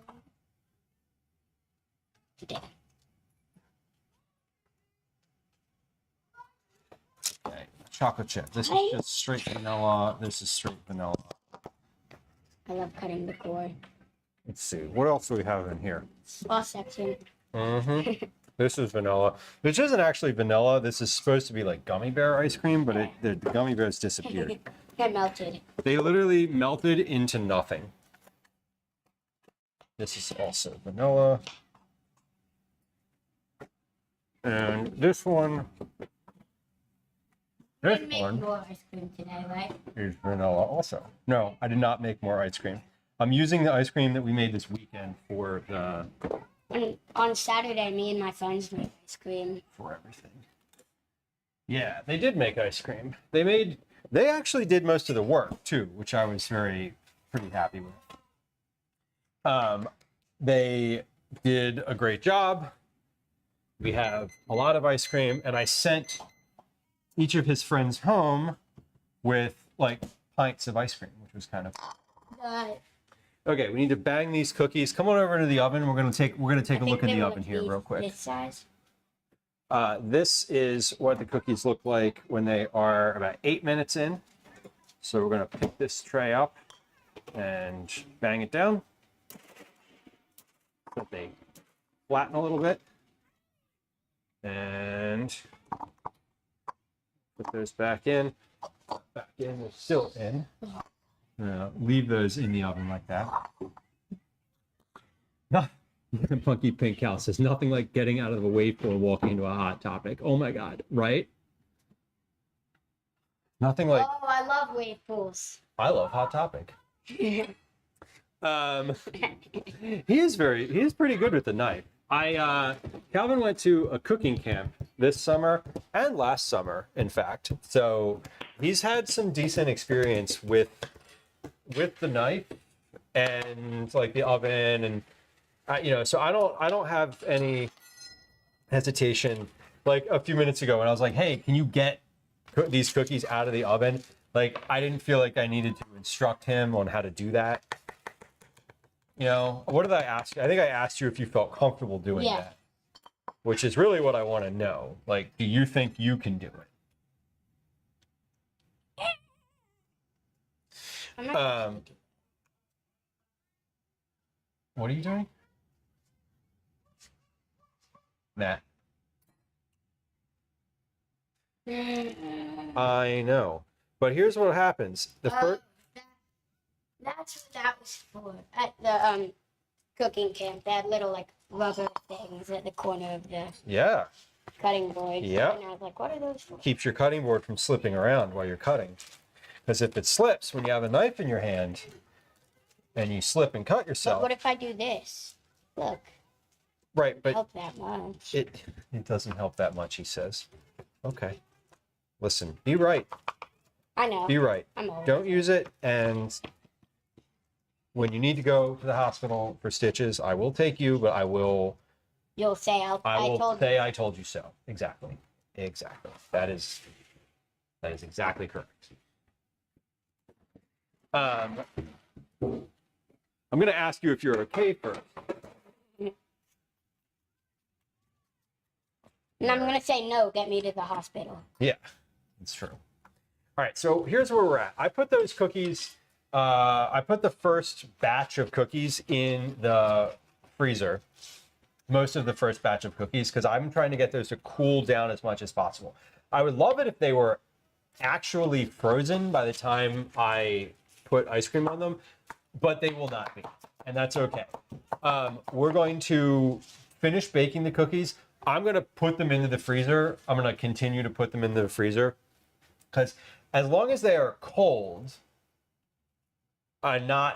today. Okay. Chocolate chip. This is just straight vanilla. This is straight vanilla. I love cutting the cord. Let's see. What else do we have in here? Small section. Mm-hmm. This is vanilla, which isn't actually vanilla. This is supposed to be like gummy bear ice cream, but the gummy bears disappeared. It melted. They literally melted into nothing. This is also vanilla. And this one, We make more ice cream today, right? is vanilla also. No, I did not make more ice cream. I'm using the ice cream that we made this weekend for the On Saturday, me and my friends made ice cream. for everything. Yeah, they did make ice cream. They actually did most of the work too, which I was pretty happy with. They did a great job. We have a lot of ice cream, and I sent each of his friends home with like pints of ice cream, which was kind of okay. We need to bang these cookies. Come on over to the oven. We're gonna take a look in the oven here real quick. This size. This is what the cookies look like when they are about 8 minutes in. So we're gonna pick this tray up and bang it down so that they flatten a little bit. And put those back in. Back in, they're still in. Leave those in the oven like that. Punky Pink Cow says nothing like getting out of a wave pool and walking into a hot topic. Oh my god, right? Nothing like. Oh, I love wave pools. I love Hot Topic. He is pretty good with the knife. Calvin went to a cooking camp this summer and last summer, in fact. So he's had some decent experience with the knife and like the oven and so I don't have any hesitation. Like a few minutes ago when I was like, hey, can you get these cookies out of the oven? Like I didn't feel like I needed to instruct him on how to do that. What did I ask you? I think I asked you if you felt comfortable doing that, which is really what I want to know. Like, do you think you can do it? What are you doing? Matt. I know. But here's what happens. That's what that was for. At the cooking camp, they had little like rubber things at the corner of the cutting board. Yeah. And I was like, what are those for? Keeps your cutting board from slipping around while you're cutting. Because if it slips when you have a knife in your hand and you slip and cut yourself. But what if I do this? Look. Right, but help that much. It doesn't help that much, he says. Okay. Listen, be right. I know. Be right. I'm Don't use it, and when you need to go to the hospital for stitches, I will take you, but I will. You'll say I told you so. Exactly. That is exactly correct. I'm going to ask you if you're okay first. And I'm going to say no, get me to the hospital. Yeah, it's true. All right, so here's where we're at. I put those cookies, I put the first batch of cookies in the freezer, most of the first batch of cookies, because I'm trying to get those to cool down as much as possible. I would love it if they were actually frozen by the time I put ice cream on them, but they will not be, and that's okay. We're going to finish baking the cookies. I'm going to put them into the freezer. I'm going to continue to put them into the freezer because as long as they are cold, as long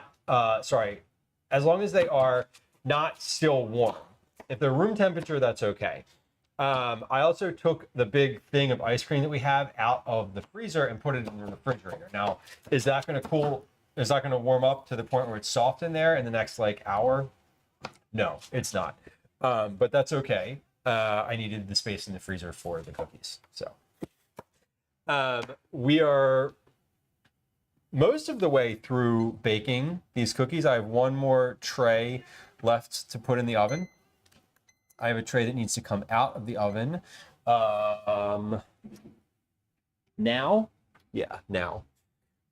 as they are not still warm. If they're room temperature, that's okay. I also took the big thing of ice cream that we have out of the freezer and put it in the refrigerator. Now, is that going to cool? Is that going to warm up to the point where it's soft in there in the next hour? No, it's not. But that's okay. I needed the space in the freezer for the cookies. So we are most of the way through baking these cookies. I have one more tray left to put in the oven. I have a tray that needs to come out of the oven. Now? Yeah, now.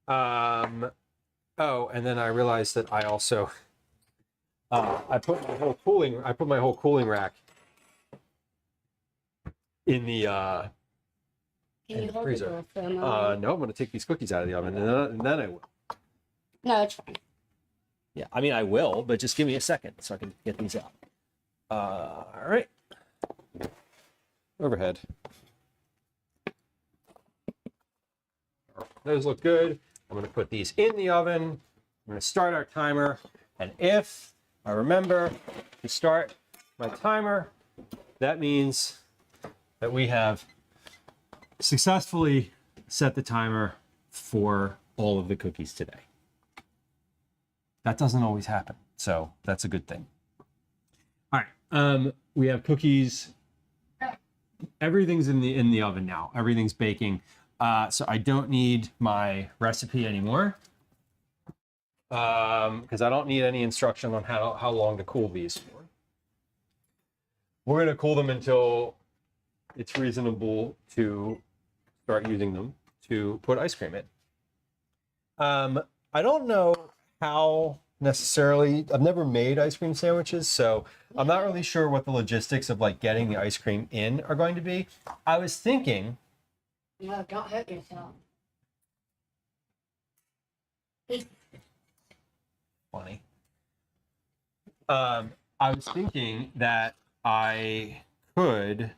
Oh, and then I realized that I also I put my whole cooling rack in the Can you hold the freezer. door for a moment? No, I'm gonna take these cookies out of the oven and then I will. No, it's fine. Yeah, I mean I will, but just give me a second so I can get these out. All right. Overhead. Those look good. I'm going to put these in the oven. I'm going to start our timer. And if I remember to start my timer, that means that we have successfully set the timer for all of the cookies today. That doesn't always happen, so that's a good thing. All right, we have cookies. Everything's in the oven now. Everything's baking. So I don't need my recipe anymore because I don't need any instruction on how long to cool these for. We're going to cool them until it's reasonable to start using them to put ice cream in. I don't know how necessarily, I've never made ice cream sandwiches, so I'm not really sure what the logistics of like getting the ice cream in are going to be. I was thinking, No, don't hurt yourself. funny. I was thinking that I could,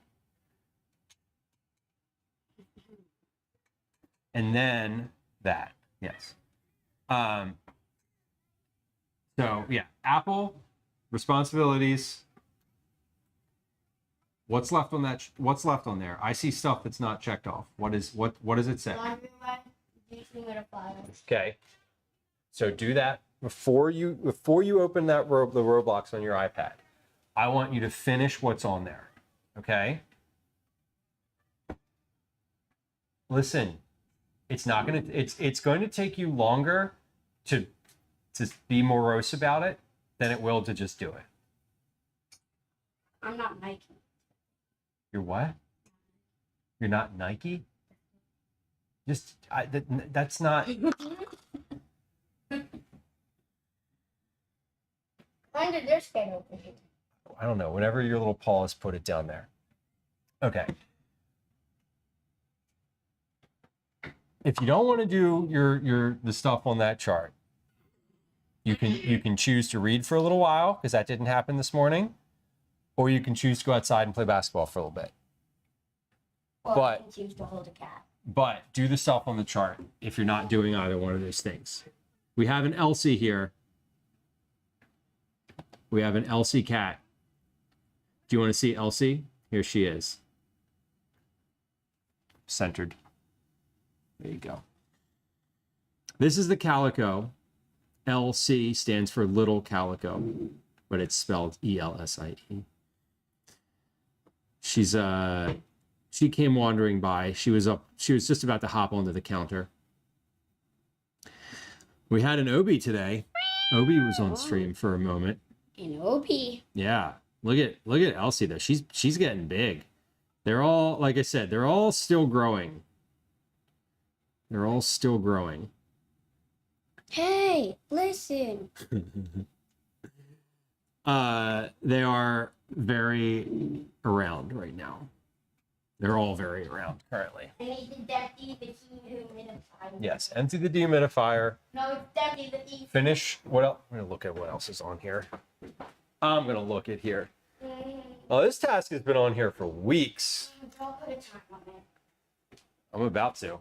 and then that, yes. So yeah, Apple, responsibilities. What's left on that? What's left on there? I see stuff that's not checked off. What does it say? Okay. So do that before you open that the Roblox on your iPad. I want you to finish what's on there. Okay? Listen, it's going to take you longer to be morose about it than it will to just do it. I'm not Nike. You're what? You're not Nike? That's not. When did this get over here? I don't know. Whenever your little paws put it down there. Okay. If you don't want to do the stuff on that chart, you can choose to read for a little while because that didn't happen this morning, or you can choose to go outside and play basketball for a little bit. Or But- I can choose to hold a cat. But do the stuff on the chart if you're not doing either one of those things. We have an Elsie here. We have an Elsie cat. Do you want to see Elsie? Here she is. Centered. There you go. This is the calico. LC stands for little calico, but it's spelled ELSIE. She came wandering by. She was just about to hop onto the counter. We had an Obi today. Obi was on stream for a moment. An Obi. Yeah. Look at Elsie though. She's getting big. They're all, like I said, they're all still growing. They're all still growing. Hey, listen. They are very around right now. They're all very around currently. I need to empty the dehumidifier. Yes, empty the dehumidifier. No, it's empty the dehumidifier. Finish. What else? I'm gonna look at what else is on here. I'm gonna look at here. Oh, this task has been on here for weeks. Don't put a time on it. I'm about to.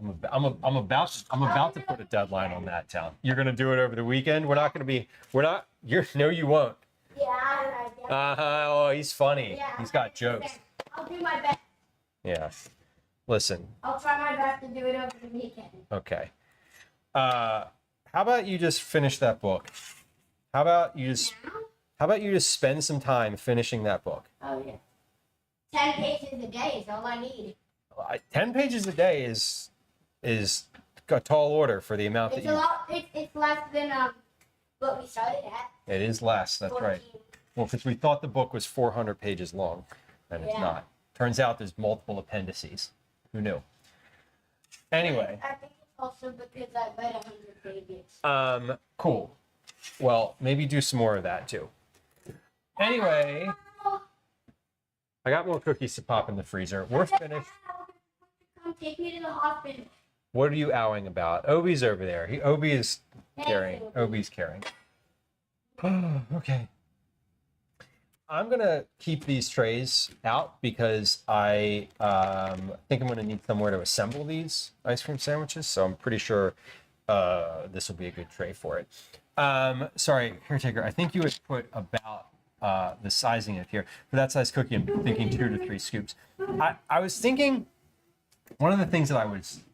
I'm about to put a deadline on that, Town. You're gonna do it over the weekend. No, you won't. Yeah, Oh, he's funny. yeah. He's got jokes. I'll do my best. Yeah. Listen. I'll try my best to do it over the weekend. Okay. How about you just finish that book? How about you just spend some time finishing that book? Oh, yeah. 10 pages a day is all I need. 10 pages a day is is a tall order for the amount It's that a you. lot. It's less than what we started at. It is less. That's right. 14. Well, because we thought the book was 400 pages long, and it's Yeah. not. Turns out there's multiple appendices. Who knew? Anyway. I think it's also because I read 100 pages. Cool. Well, maybe do some more of that too. Anyway, I got more cookies to pop in the freezer. We're finished. Come take me to the hospital. What are you owing about? Obi's over there. Obi is carrying. Obi's carrying. Okay. I'm gonna keep these trays out because I think I'm gonna need somewhere to assemble these ice cream sandwiches. So I'm pretty sure this will be a good tray for it. Sorry, caretaker. I think you had put about the sizing of here for that size cookie. I'm thinking 2 to 3 scoops. I was thinking one of the things that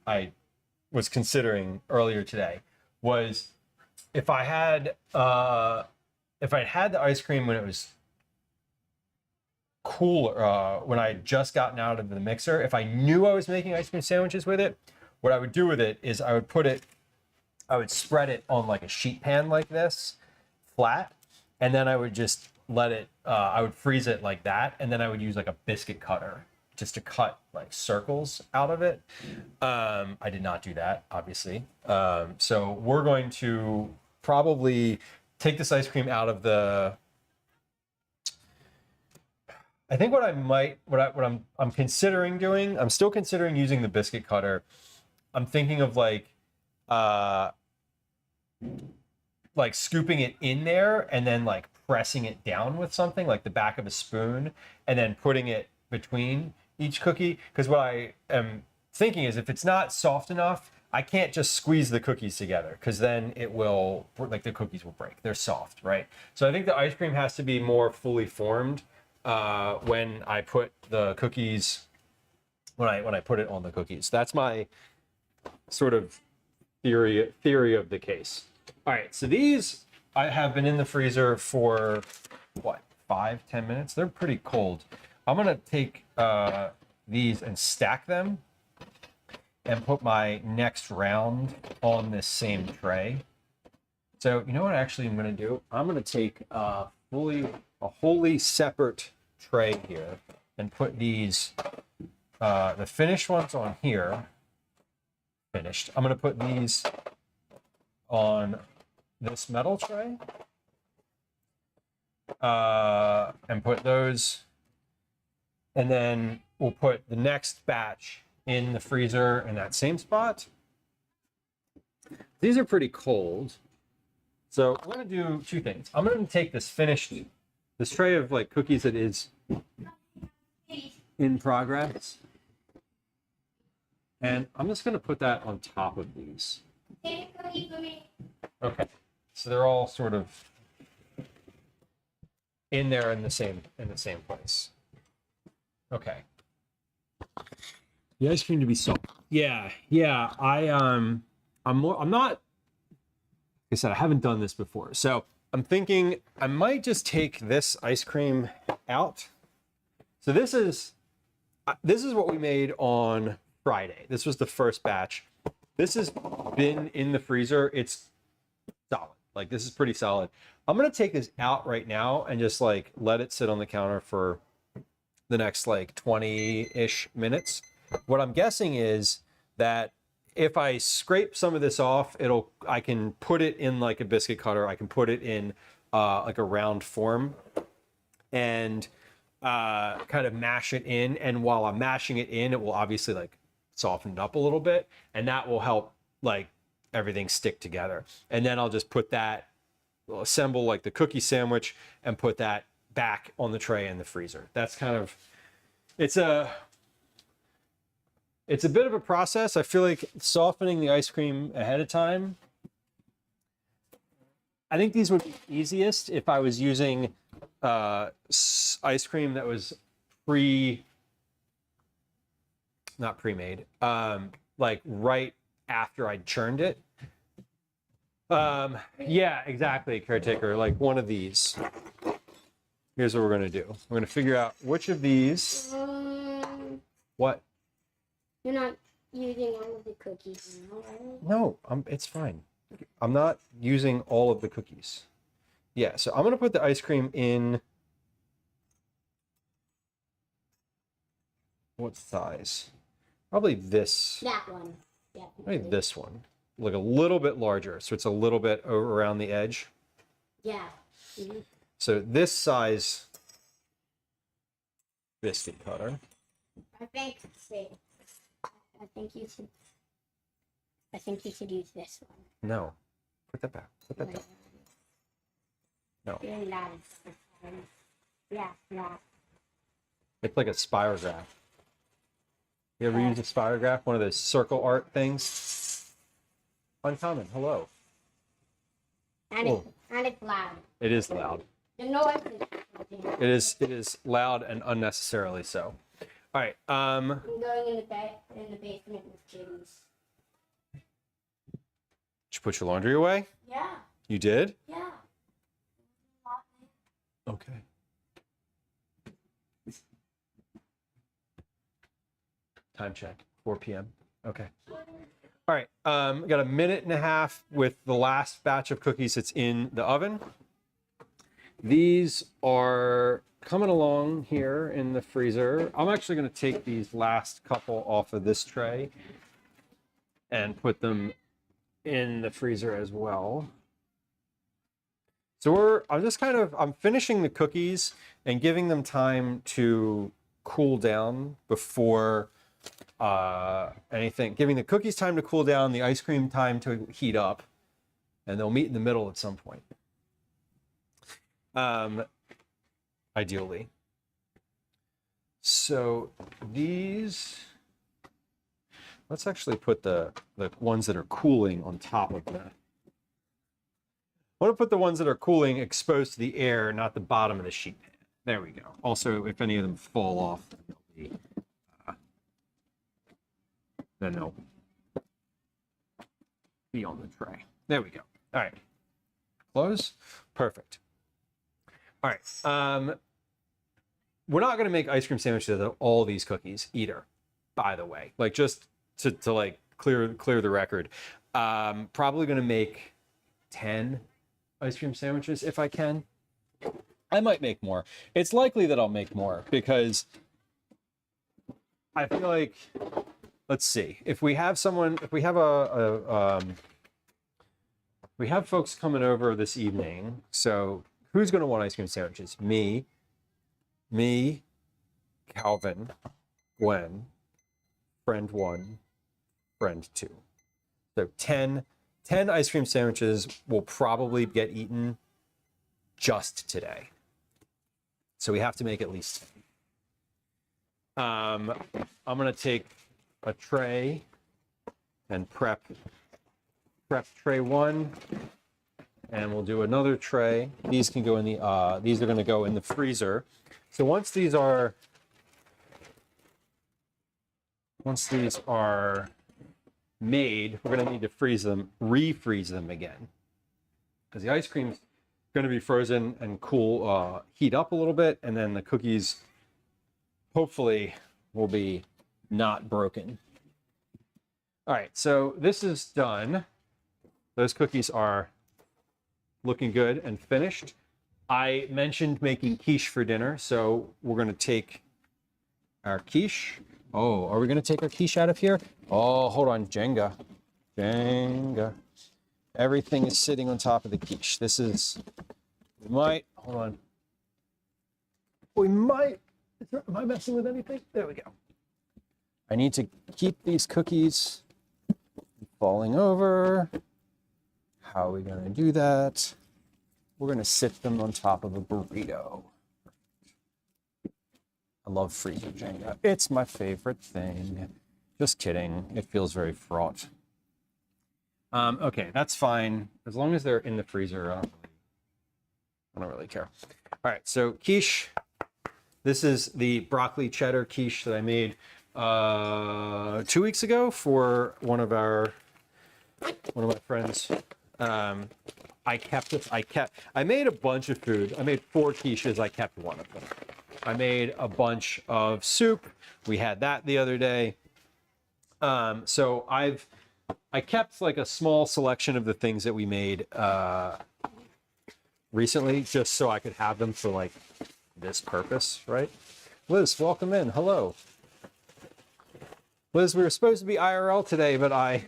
I was considering earlier today was if I had the ice cream when it was cooler, when I had just gotten out of the mixer, if I knew I was making ice cream sandwiches with it, what I would do with it is I would spread it on like a sheet pan like this, flat, and then I would just let it, I would freeze it like that, and then I would use like a biscuit cutter just to cut like circles out of it. I did not do that, obviously. So we're going to probably take this ice cream out of the, I think what I'm considering doing, I'm still considering using the biscuit cutter. I'm thinking of like scooping it in there and then like pressing it down with something like the back of a spoon and then putting it between each cookie. Because what I am thinking is if it's not soft enough, I can't just squeeze the cookies together because then it will, like the cookies will break. They're soft, right? So I think the ice cream has to be more fully formed when I put the cookies, when I put it on the cookies. That's my sort of theory of the case. All right, so these I have been in the freezer for what, 5-10 minutes? They're pretty cold. I'm gonna take these and stack them and put my next round on this same tray. So you know what actually I'm gonna do? I'm gonna take a wholly separate tray here and put these, the finished ones on here. Finished. I'm gonna put these on this metal tray and put those, and then we'll put the next batch in the freezer in that same spot. These are pretty cold, so I'm gonna do 2 things. I'm gonna take this tray of like cookies that is in progress, and I'm just gonna put that on top of these. Okay, so they're all sort of in there in the same place. Okay. The ice cream to be soft. Yeah. I'm not, like I said, I haven't done this before. So I'm thinking I might just take this ice cream out. So this is what we made on Friday. This was the first batch. This has been in the freezer. It's solid. Like this is pretty solid. I'm gonna take this out right now and just like let it sit on the counter for the next like 20-ish minutes. What I'm guessing is that if I scrape some of this off, I can put it in like a biscuit cutter. I can put it in like a round form and kind of mash it in. And while I'm mashing it in, it will obviously like soften it up a little bit, and that will help like everything stick together. And then I'll just put that, assemble like the cookie sandwich and put that back on the tray in the freezer. That's kind of, it's a bit of a process. I feel like softening the ice cream ahead of time, I think these would be easiest if I was using ice cream that was not pre-made, like right after I churned it. Yeah, exactly, caretaker, like one of these. Here's what we're gonna do. We're gonna figure out which of these, what? You're not using all of the cookies now, right? No, it's fine. I'm not using all of the cookies. Yeah, so I'm gonna put the ice cream in. What size? Probably this. That one. Yeah. Probably this one. Like a little bit larger, so it's a little bit over around the edge. Yeah. Mm-hmm. So this size biscuit cutter. I think you should. I think you should use this one. No, put that back. Put that down. No, Doing that. Yeah. it's like a spirograph. You ever use a spirograph? One of those circle art things? Uncommon. Hello. And it's loud. It is loud. The noise is. It is loud and unnecessarily so. All right. I'm going in the basement with kittens. Did you put your laundry away? Yeah. You did? Yeah. Okay. Time check. 4 p.m. Okay. All right. Got a minute and a half with the last batch of cookies that's in the oven. These are coming along here in the freezer. I'm actually going to take these last couple off of this tray and put them in the freezer as well. So I'm finishing the cookies and giving them time to cool down before anything, giving the cookies time to cool down, the ice cream time to heat up, and they'll meet in the middle at some point. Ideally. So these, let's actually put the ones that are cooling on top of that. I want to put the ones that are cooling exposed to the air, not the bottom of the sheet pan. There we go. Also, if any of them fall off, then they'll be on the tray. There we go. All right. Close. Perfect. All right. We're not going to make ice cream sandwiches out of all these cookies either, by the way. Like, just to like clear the record. Probably going to make 10 ice cream sandwiches if I can. I might make more. It's likely that I'll make more because I feel like, let's see, if we have we have folks coming over this evening. So who's going to want ice cream sandwiches? Me, Calvin, Gwen, friend 1, friend 2. So 10 ice cream sandwiches will probably get eaten just today. So we have to make at least 10. I'm going to take a tray and prep tray 1, and we'll do another tray. These can go in the these are going to go in the freezer. So once these are made, we're going to need to refreeze them again, because the ice cream's going to be frozen and cool, heat up a little bit, and then the cookies hopefully will be not broken. All right, so this is done. Those cookies are looking good and finished. I mentioned making quiche for dinner, so we're going to take our quiche. Oh, are we going to take our quiche out of here? Oh, hold on, Jenga. Everything is sitting on top of the quiche. Hold on. Am I messing with anything? There we go. I need to keep these cookies from falling over. How are we going to do that? We're going to sit them on top of a burrito. I love freezer Jenga. It's my favorite thing. Just kidding. It feels very fraught. Okay, that's fine. As long as they're in the freezer, I don't really care. All right, so quiche. This is the broccoli cheddar quiche that I made 2 weeks ago for one of my friends. I made a bunch of food. I made 4 quiches. I kept one of them. I made a bunch of soup. We had that the other day. So I kept like a small selection of the things that we made recently, just so I could have them for like this purpose, right? Liz, welcome in. Hello. Liz, we were supposed to be IRL today, but I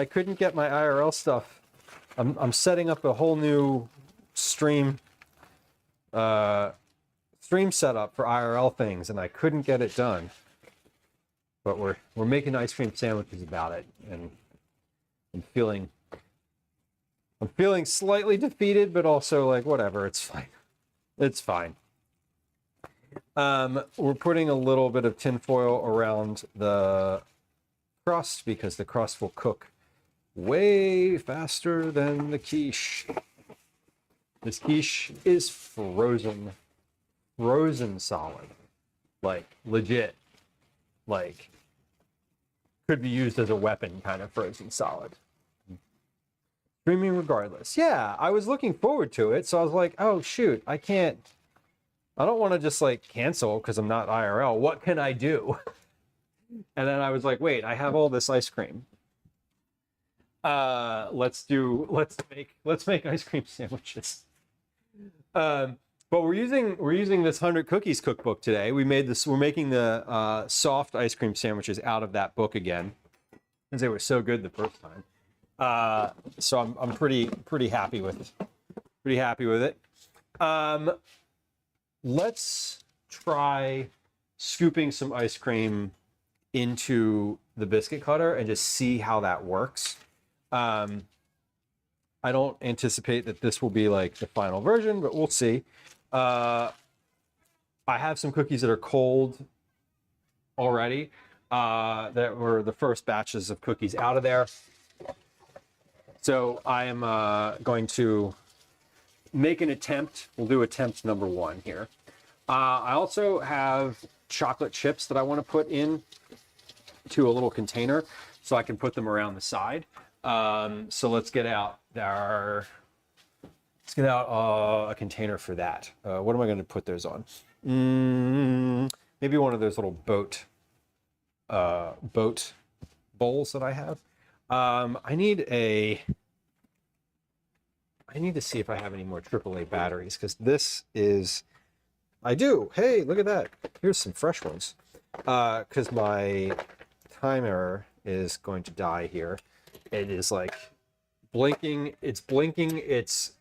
couldn't get my IRL stuff. I'm setting up a whole new stream setup for IRL things, and I couldn't get it done. But we're making ice cream sandwiches about it, and I'm feeling slightly defeated, but also like whatever, it's fine. It's fine. We're putting a little bit of tin foil around the crust because the crust will cook way faster than the quiche. This quiche is frozen solid, like legit, like could be used as a weapon kind of frozen solid. Streaming regardless. Yeah, I was looking forward to it, so I was like, oh shoot, I don't want to just like cancel because I'm not IRL. What can I do? And then I was like, wait, I have all this ice cream. Let's make ice cream sandwiches. But we're using this 100 cookies cookbook today. We're making the soft ice cream sandwiches out of that book again, because they were so good the first time. So I'm pretty happy with it. Let's try scooping some ice cream into the biscuit cutter and just see how that works. I don't anticipate that this will be like the final version, but we'll see. I have some cookies that are cold already, that were the first batches of cookies out of there. So I am going to make an attempt. We'll do attempt number 1 here. I also have chocolate chips that I want to put in to a little container so I can put them around the side. So let's get out a container for that. What am I going to put those on? Maybe one of those little boat bowls that I have. I need to see if I have any more AAA batteries, because I do. Hey, look at that. Here's some fresh ones. Because my timer is going to die here. It is like blinking. It's blinking. It's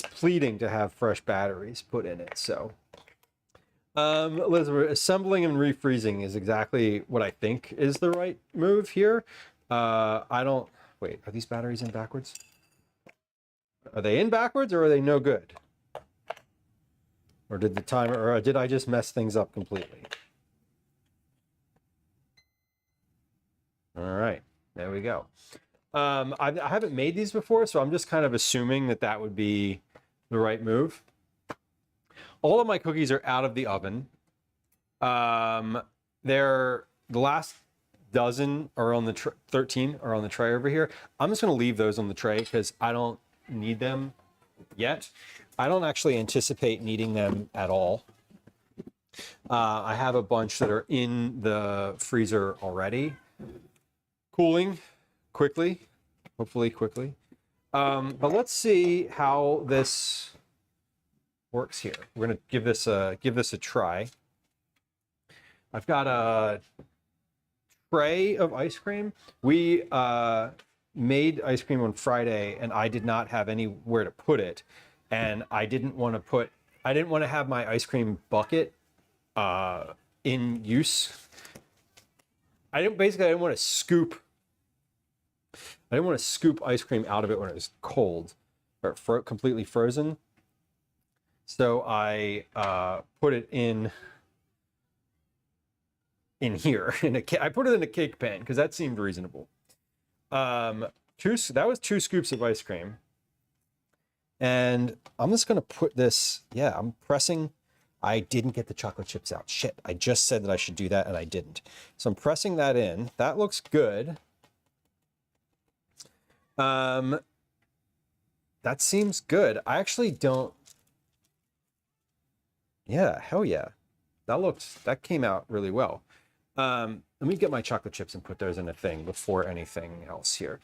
pleading to have fresh batteries put in it. So, Elizabeth, assembling and refreezing is exactly what I think is the right move here. Wait, are these batteries in backwards? Are they in backwards, or are they no good? Or did I just mess things up completely? All right, there we go. I haven't made these before, so I'm just kind of assuming that would be the right move. All of my cookies are out of the oven. The last dozen are on the 13 are on the tray over here. I'm just going to leave those on the tray because I don't need them yet. I don't actually anticipate needing them at all. I have a bunch that are in the freezer already, cooling quickly, hopefully quickly. But let's see how this works here. We're going to give this a try. I've got a tray of ice cream. We made ice cream on Friday, and I did not have anywhere to put it, and I didn't want to have my ice cream bucket in use. I didn't want to scoop ice cream out of it when it was cold or completely frozen. So I put it in here. I put it in a cake pan because that seemed reasonable. That was 2 scoops of ice cream. And I'm just going to put this, I'm pressing. I didn't get the chocolate chips out. Shit, I just said that I should do that and I didn't. So I'm pressing that in. That looks good. That seems good. I actually don't. Yeah, hell yeah. that came out really well. Let me get my chocolate chips and put those in a thing before anything else here.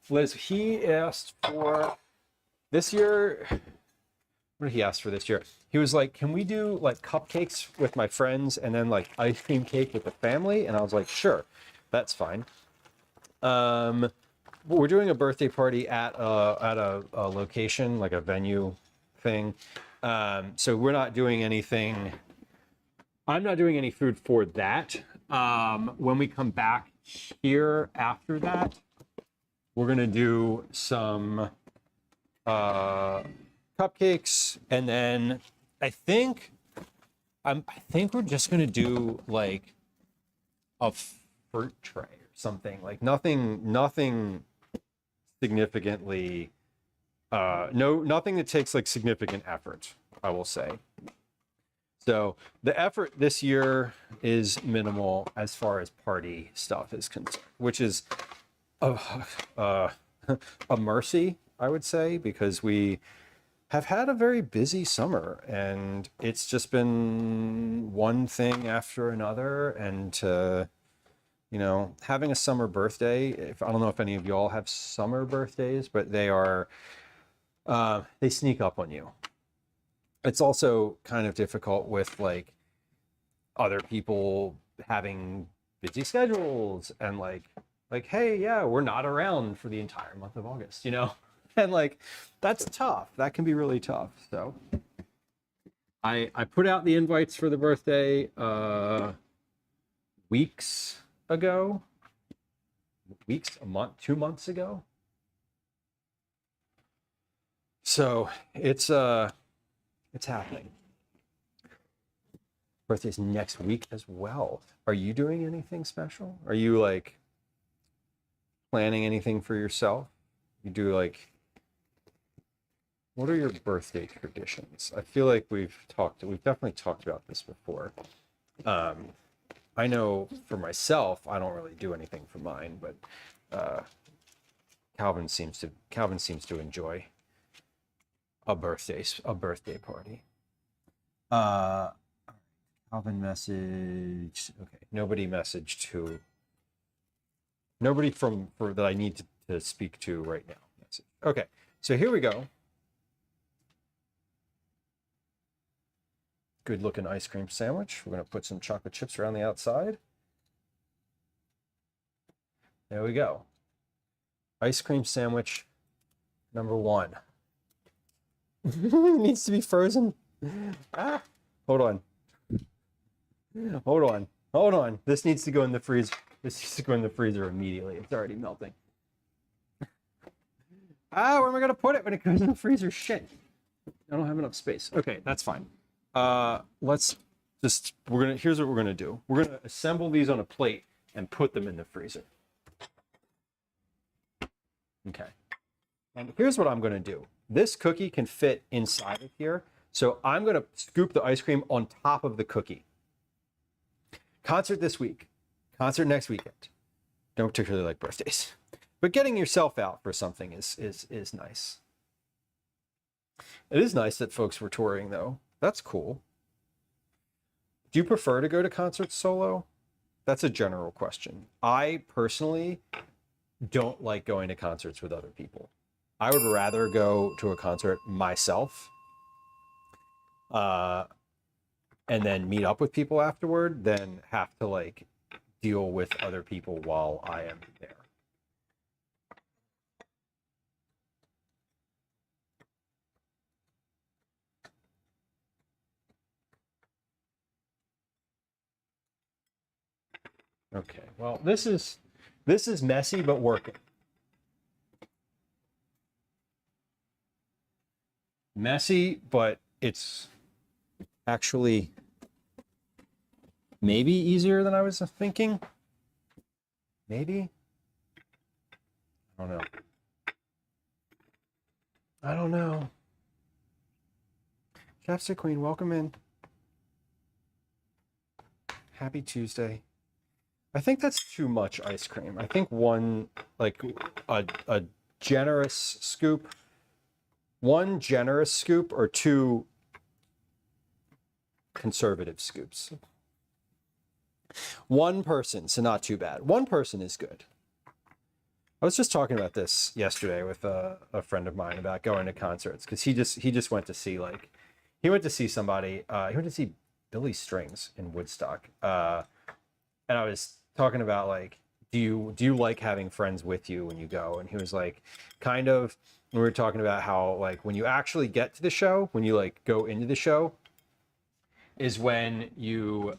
Liz, he asked for this year. What did he ask for this year? He was like, can we do like cupcakes with my friends and then like ice cream cake with the family? And I was like, sure, that's fine. We're doing a birthday party at a location, like a venue thing. So we're not doing anything. I'm not doing any food for that. When we come back here after that, we're gonna do some cupcakes, and then I think we're just gonna do like a fruit tray or something. Like nothing significantly. Nothing that takes like significant effort, I will say. So the effort this year is minimal as far as party stuff is concerned, which is a mercy, I would say, because we have had a very busy summer and it's just been one thing after another. And you know, having a summer birthday, I don't know if any of y'all have summer birthdays, but they sneak up on you. It's also kind of difficult with like other people having busy schedules and like, hey, yeah, we're not around for the entire month of August, you know? And like, that's tough. That can be really tough. So I put out the invites for the birthday weeks ago, a month, 2 months ago. So it's happening. Birthday's next week as well. Are you doing anything special? Are you like planning anything for yourself? You do like, what are your birthday traditions? I feel like we've definitely talked about this before. I know for myself, I don't really do anything for mine, but Calvin seems to enjoy a birthday party. Calvin messaged. Okay, nobody messaged who. Nobody for that I need to speak to right now. Okay, so here we go. Good looking ice cream sandwich. We're gonna put some chocolate chips around the outside. There we go. Ice cream sandwich number 1. It needs to be frozen. Ah, hold on. This needs to go in the freezer. This needs to go in the freezer immediately. It's already melting. Where am I gonna put it when it goes in the freezer? Shit. I don't have enough space. Okay, that's fine. Here's what we're gonna do. We're gonna assemble these on a plate and put them in the freezer. Okay. And here's what I'm gonna do. This cookie can fit inside of here. So I'm gonna scoop the ice cream on top of the cookie. Concert this week, concert next weekend. Don't particularly like birthdays, but getting yourself out for something is nice. It is nice that folks were touring though. That's cool. Do you prefer to go to concerts solo? That's a general question. I personally don't like going to concerts with other people. I would rather go to a concert myself and then meet up with people afterward than have to like deal with other people while I am there. Okay, well, this is messy, but working. Messy, but it's actually maybe easier than I was thinking. Maybe. I don't know. Chapstick Queen, welcome in. Happy Tuesday. I think that's too much ice cream. I think one, like a generous scoop, or 2 conservative scoops. One person, so not too bad. One person is good. I was just talking about this yesterday with a friend of mine about going to concerts, because he just went to see somebody. He went to see Billy Strings in Woodstock, and I was talking about like, do you like having friends with you when you go? And he was like, kind of. And we were talking about how like when you actually get to the show, when you like go into the show, is when you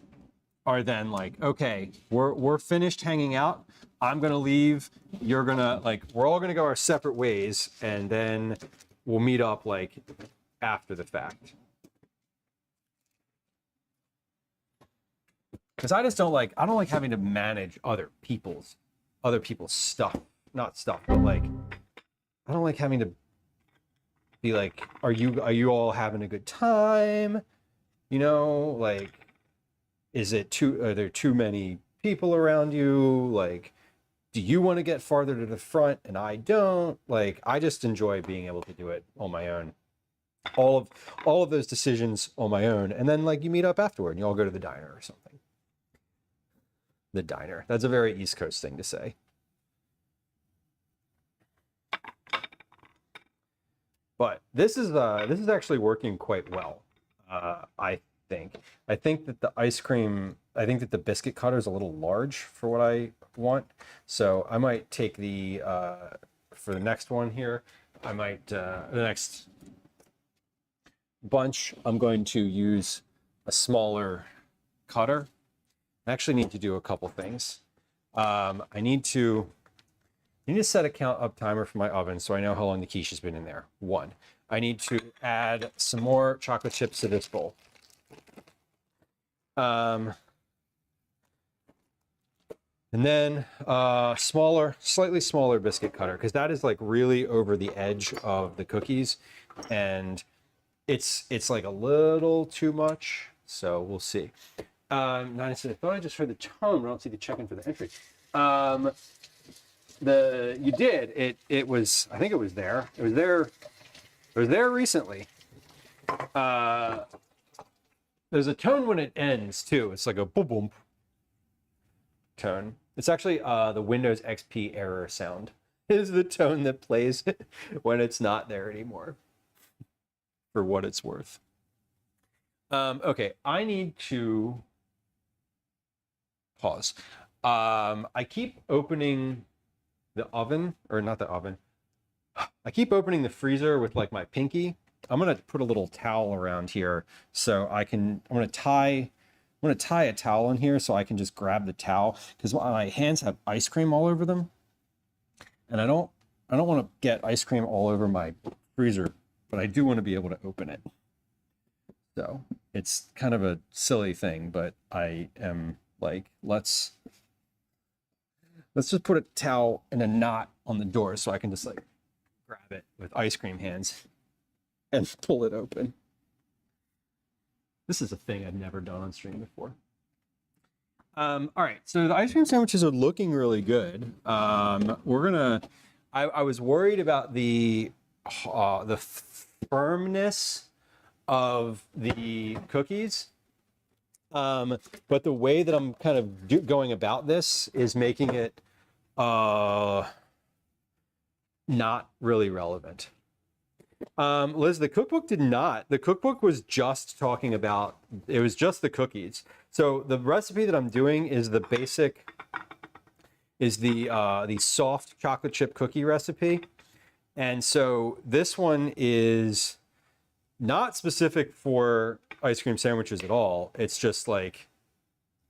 are then like, okay, we're finished hanging out. I'm gonna leave. You're gonna like, we're all gonna go our separate ways, and then we'll meet up like after the fact. Because I don't like having to manage other people's stuff, not stuff, but like, I don't like having to be like, are you all having a good time? You know, like, are there too many people around you? Like, do you want to get farther to the front and I don't? Like, I just enjoy being able to do it on my own. All of those decisions on my own. And then like you meet up afterward and you all go to the diner or something. The diner. That's a very East Coast thing to say. But this is actually working quite well. I think that the biscuit cutter is a little large for what I want. So I might take the for the next one here, I might the next bunch, I'm going to use a smaller cutter. I actually need to do a couple things. I need to set a count up timer for my oven so I know how long the quiche has been in there. 1. I need to add some more chocolate chips to this bowl. And then slightly smaller biscuit cutter, because that is like really over the edge of the cookies, and it's like a little too much. So we'll see. I thought I just heard the tone, but I don't see the check-in for the entry. It was, I think it was there. It was there recently. There's a tone when it ends too. It's like a boom boom tone. It's actually the Windows XP error sound is the tone that plays when it's not there anymore, for what it's worth. Okay, I need to pause. I keep opening the oven, or not the oven. I keep opening the freezer with like my pinky. I'm gonna put a little towel around here so I'm gonna tie a towel in here so I can just grab the towel, because my hands have ice cream all over them, and I don't want to get ice cream all over my freezer, but I do want to be able to open it. So it's kind of a silly thing, but I am like, let's just put a towel in a knot on the door so I can just like grab it with ice cream hands and pull it open. This is a thing I've never done on stream before. All right, so the ice cream sandwiches are looking really good. I was worried about the firmness of the cookies. But the way that I'm kind of going about this is making it not really relevant. Liz, the cookbook did not. The cookbook was just talking about, it was just the cookies. So the recipe that I'm doing is the basic, is the soft chocolate chip cookie recipe. And so this one is not specific for ice cream sandwiches at all. It's just like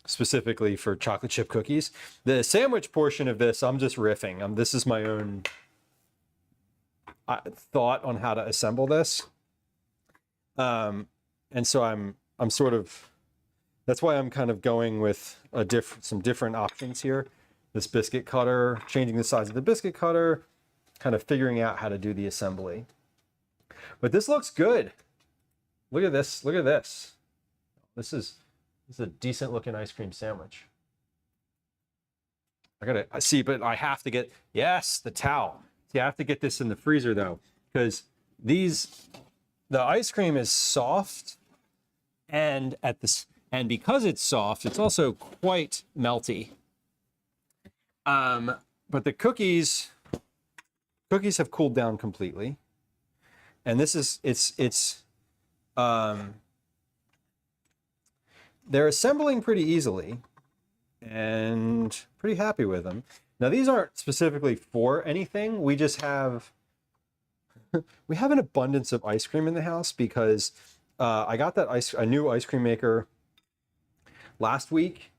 specifically for chocolate chip cookies. The sandwich portion of this, I'm just riffing. This is my own thought on how to assemble this. And so I'm sort of, that's why I'm kind of going with some different options here. This biscuit cutter, changing the size of the biscuit cutter, kind of figuring out how to do the assembly. But this looks good. Look at this. Look at this. This is a decent looking ice cream sandwich. I see, but I have to get, yes, the towel. See, I have to get this in the freezer though, because the ice cream is soft, And because it's soft, it's also quite melty. But the cookies have cooled down completely. And this is, they're assembling pretty easily and pretty happy with them. Now, these aren't specifically for anything. We just have, we have an abundance of ice cream in the house because I got a new ice cream maker last week,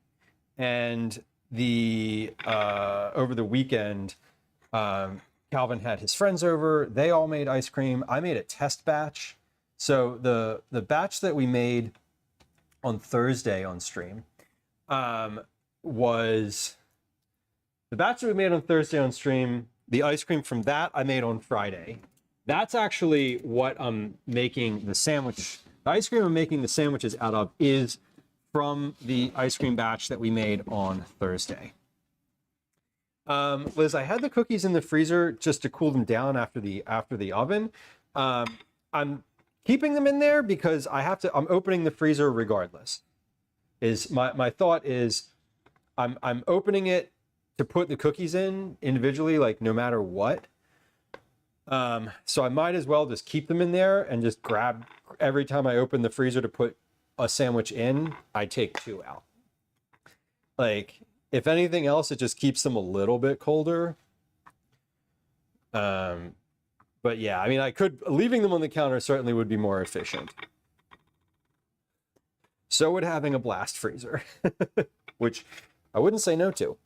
and over the weekend, Calvin had his friends over. They all made ice cream. I made a test batch. So the batch that we made on Thursday on stream was the batch that we made on Thursday on stream. The ice cream from that I made on Friday. That's actually what I'm making the sandwich. The ice cream I'm making the sandwiches out of is from the ice cream batch that we made on Thursday. Liz, I had the cookies in the freezer just to cool them down after the oven. I'm keeping them in there because I'm opening the freezer regardless. My thought is I'm opening it to put the cookies in individually, like no matter what. So I might as well just keep them in there and just grab every time I open the freezer to put a sandwich in, I take 2 out. Like, if anything else, it just keeps them a little bit colder. But yeah, I mean, leaving them on the counter certainly would be more efficient. So would having a blast freezer, which I wouldn't say no to.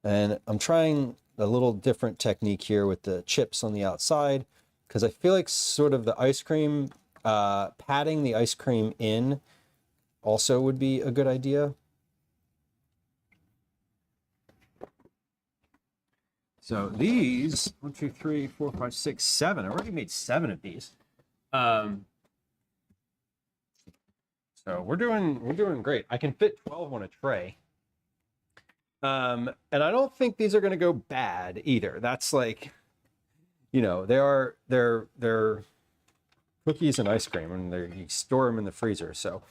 And I'm trying a little different technique here with the chips on the outside, because I feel like sort of the ice cream, patting the ice cream in also would be a good idea. So these, 1, 2, 3, 4, 5, 6, 7. I already made 7 of these. So we're doing great. I can fit 12 on a tray. And I don't think these are going to go bad either. That's like, you know, they're cookies and ice cream, and you store them in the freezer. So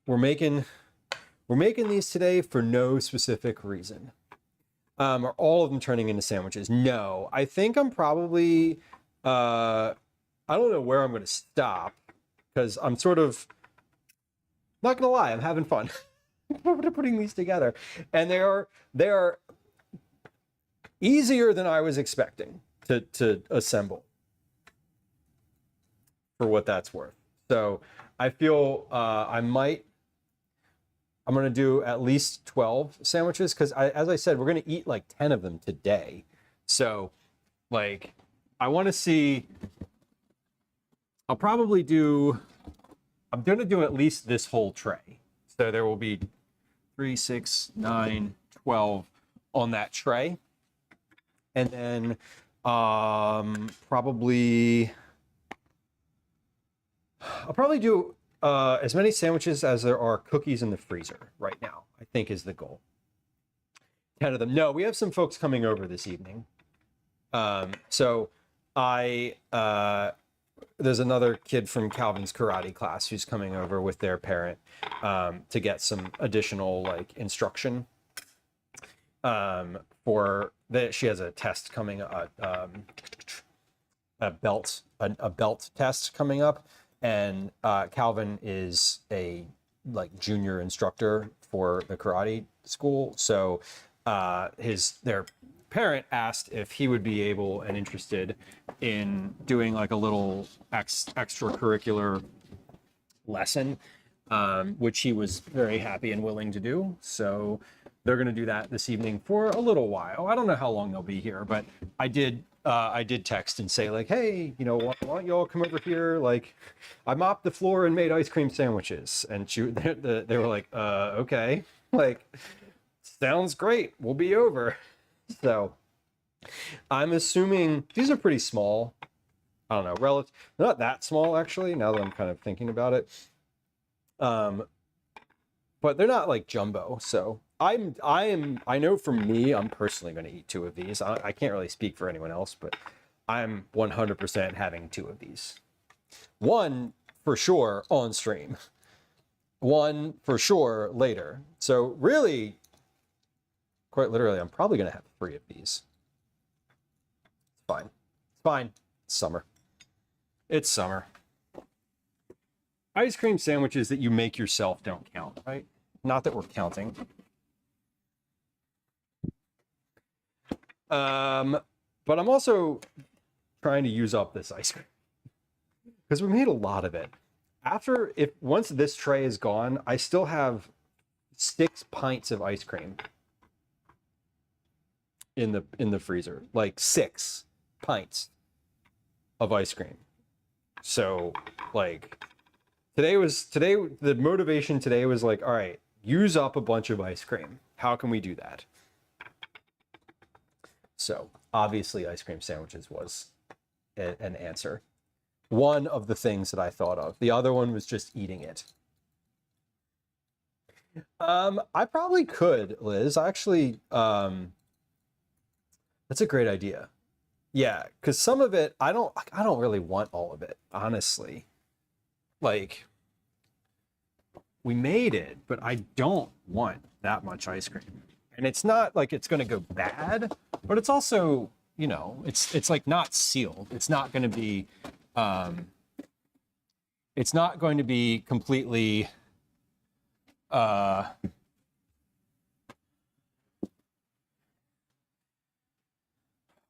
we're making these today for no specific reason. Are all of them turning into sandwiches? No, I think I'm probably, I don't know where I'm going to stop, because I'm sort of, not going to lie, I'm having fun putting these together. And they are easier than I was expecting to assemble, for what that's worth. So I feel I'm going to do at least 12 sandwiches, because as I said, we're going to eat like 10 of them today. So like, I want to see, I'm going to do at least this whole tray. So there will be 3, 6, 9, 12 on that tray. And then I'll probably do as many sandwiches as there are cookies in the freezer right now, I think is the goal. 10 of them. No, we have some folks coming over this evening. So there's another kid from Calvin's karate class who's coming over with their parent to get some additional like instruction for that. She has a test coming up, a belt test coming up. And Calvin is a like junior instructor for the karate school. So their parent asked if he would be able and interested in doing like a little extracurricular lesson, which he was very happy and willing to do. So they're going to do that this evening for a little while. I don't know how long they'll be here, but I did text and say like, hey, you know, why don't you all come over here? Like, I mopped the floor and made ice cream sandwiches. And they were like, okay, like, sounds great. We'll be over. So I'm assuming these are pretty small. I don't know, they're not that small actually, now that I'm kind of thinking about it. But they're not like jumbo. So I know for me, I'm personally going to eat 2 of these. I can't really speak for anyone else, but I'm 100% having 2 of these. One for sure on stream. One for sure later. So really, quite literally, I'm probably going to have 3 of these. It's fine. It's fine. It's summer. It's summer. Ice cream sandwiches that you make yourself don't count, right? Not that we're counting. But I'm also trying to use up this ice cream because we made a lot of it. Once this tray is gone, I still have 6 pints of ice cream in the freezer, like 6 pints of ice cream. So like the motivation today was like, all right, use up a bunch of ice cream. How can we do that? So obviously ice cream sandwiches was an answer. One of the things that I thought of. The other one was just eating it. I probably could, Liz. Actually, that's a great idea. Yeah, because some of it, I don't really want all of it, honestly. Like, we made it, but I don't want that much ice cream. And it's not like it's going to go bad, but it's also, you know, it's like not sealed. It's not going to be, completely,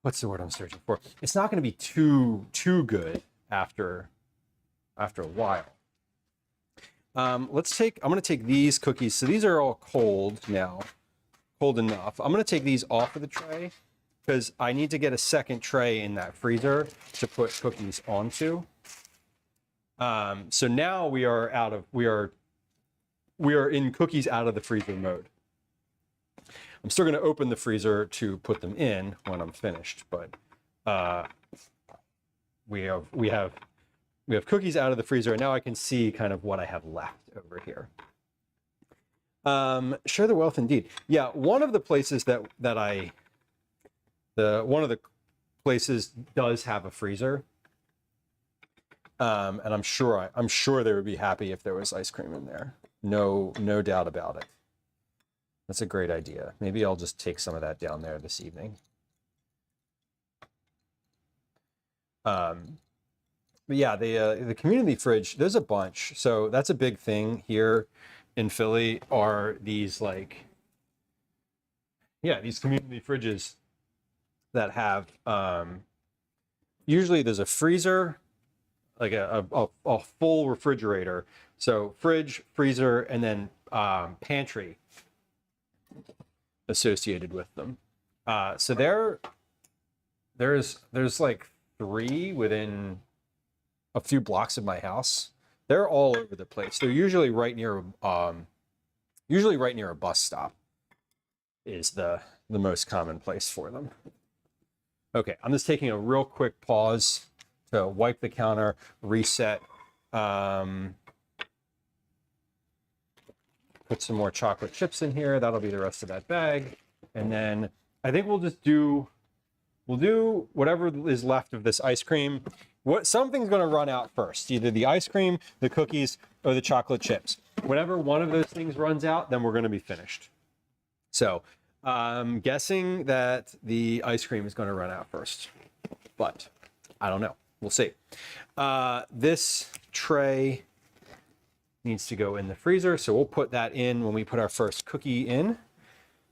what's the word I'm searching for? It's not going to be too good after a while. I'm going to take these cookies. So these are all cold now, cold enough. I'm going to take these off of the tray because I need to get a second tray in that freezer to put cookies onto. So now we are in cookies out of the freezer mode. I'm still going to open the freezer to put them in when I'm finished, but we have cookies out of the freezer, and now I can see kind of what I have left over here. Share the wealth indeed. Yeah, one of the places one of the places does have a freezer. And I'm sure they would be happy if there was ice cream in there. No doubt about it. That's a great idea. Maybe I'll just take some of that down there this evening. But yeah, the community fridge, there's a bunch. So that's a big thing here in Philly are these these community fridges that have, usually there's a freezer, like a full refrigerator. So fridge, freezer, and then pantry associated with them. So there's like 3 within a few blocks of my house. They're all over the place. They're usually right near a bus stop is the most common place for them. Okay, I'm just taking a real quick pause to wipe the counter, reset, put some more chocolate chips in here. That'll be the rest of that bag. And then I think we'll do whatever is left of this ice cream. Something's going to run out first, either the ice cream, the cookies, or the chocolate chips. Whenever one of those things runs out, then we're going to be finished. So I'm guessing that the ice cream is going to run out first, but I don't know. We'll see. This tray needs to go in the freezer, so we'll put that in when we put our first cookie in.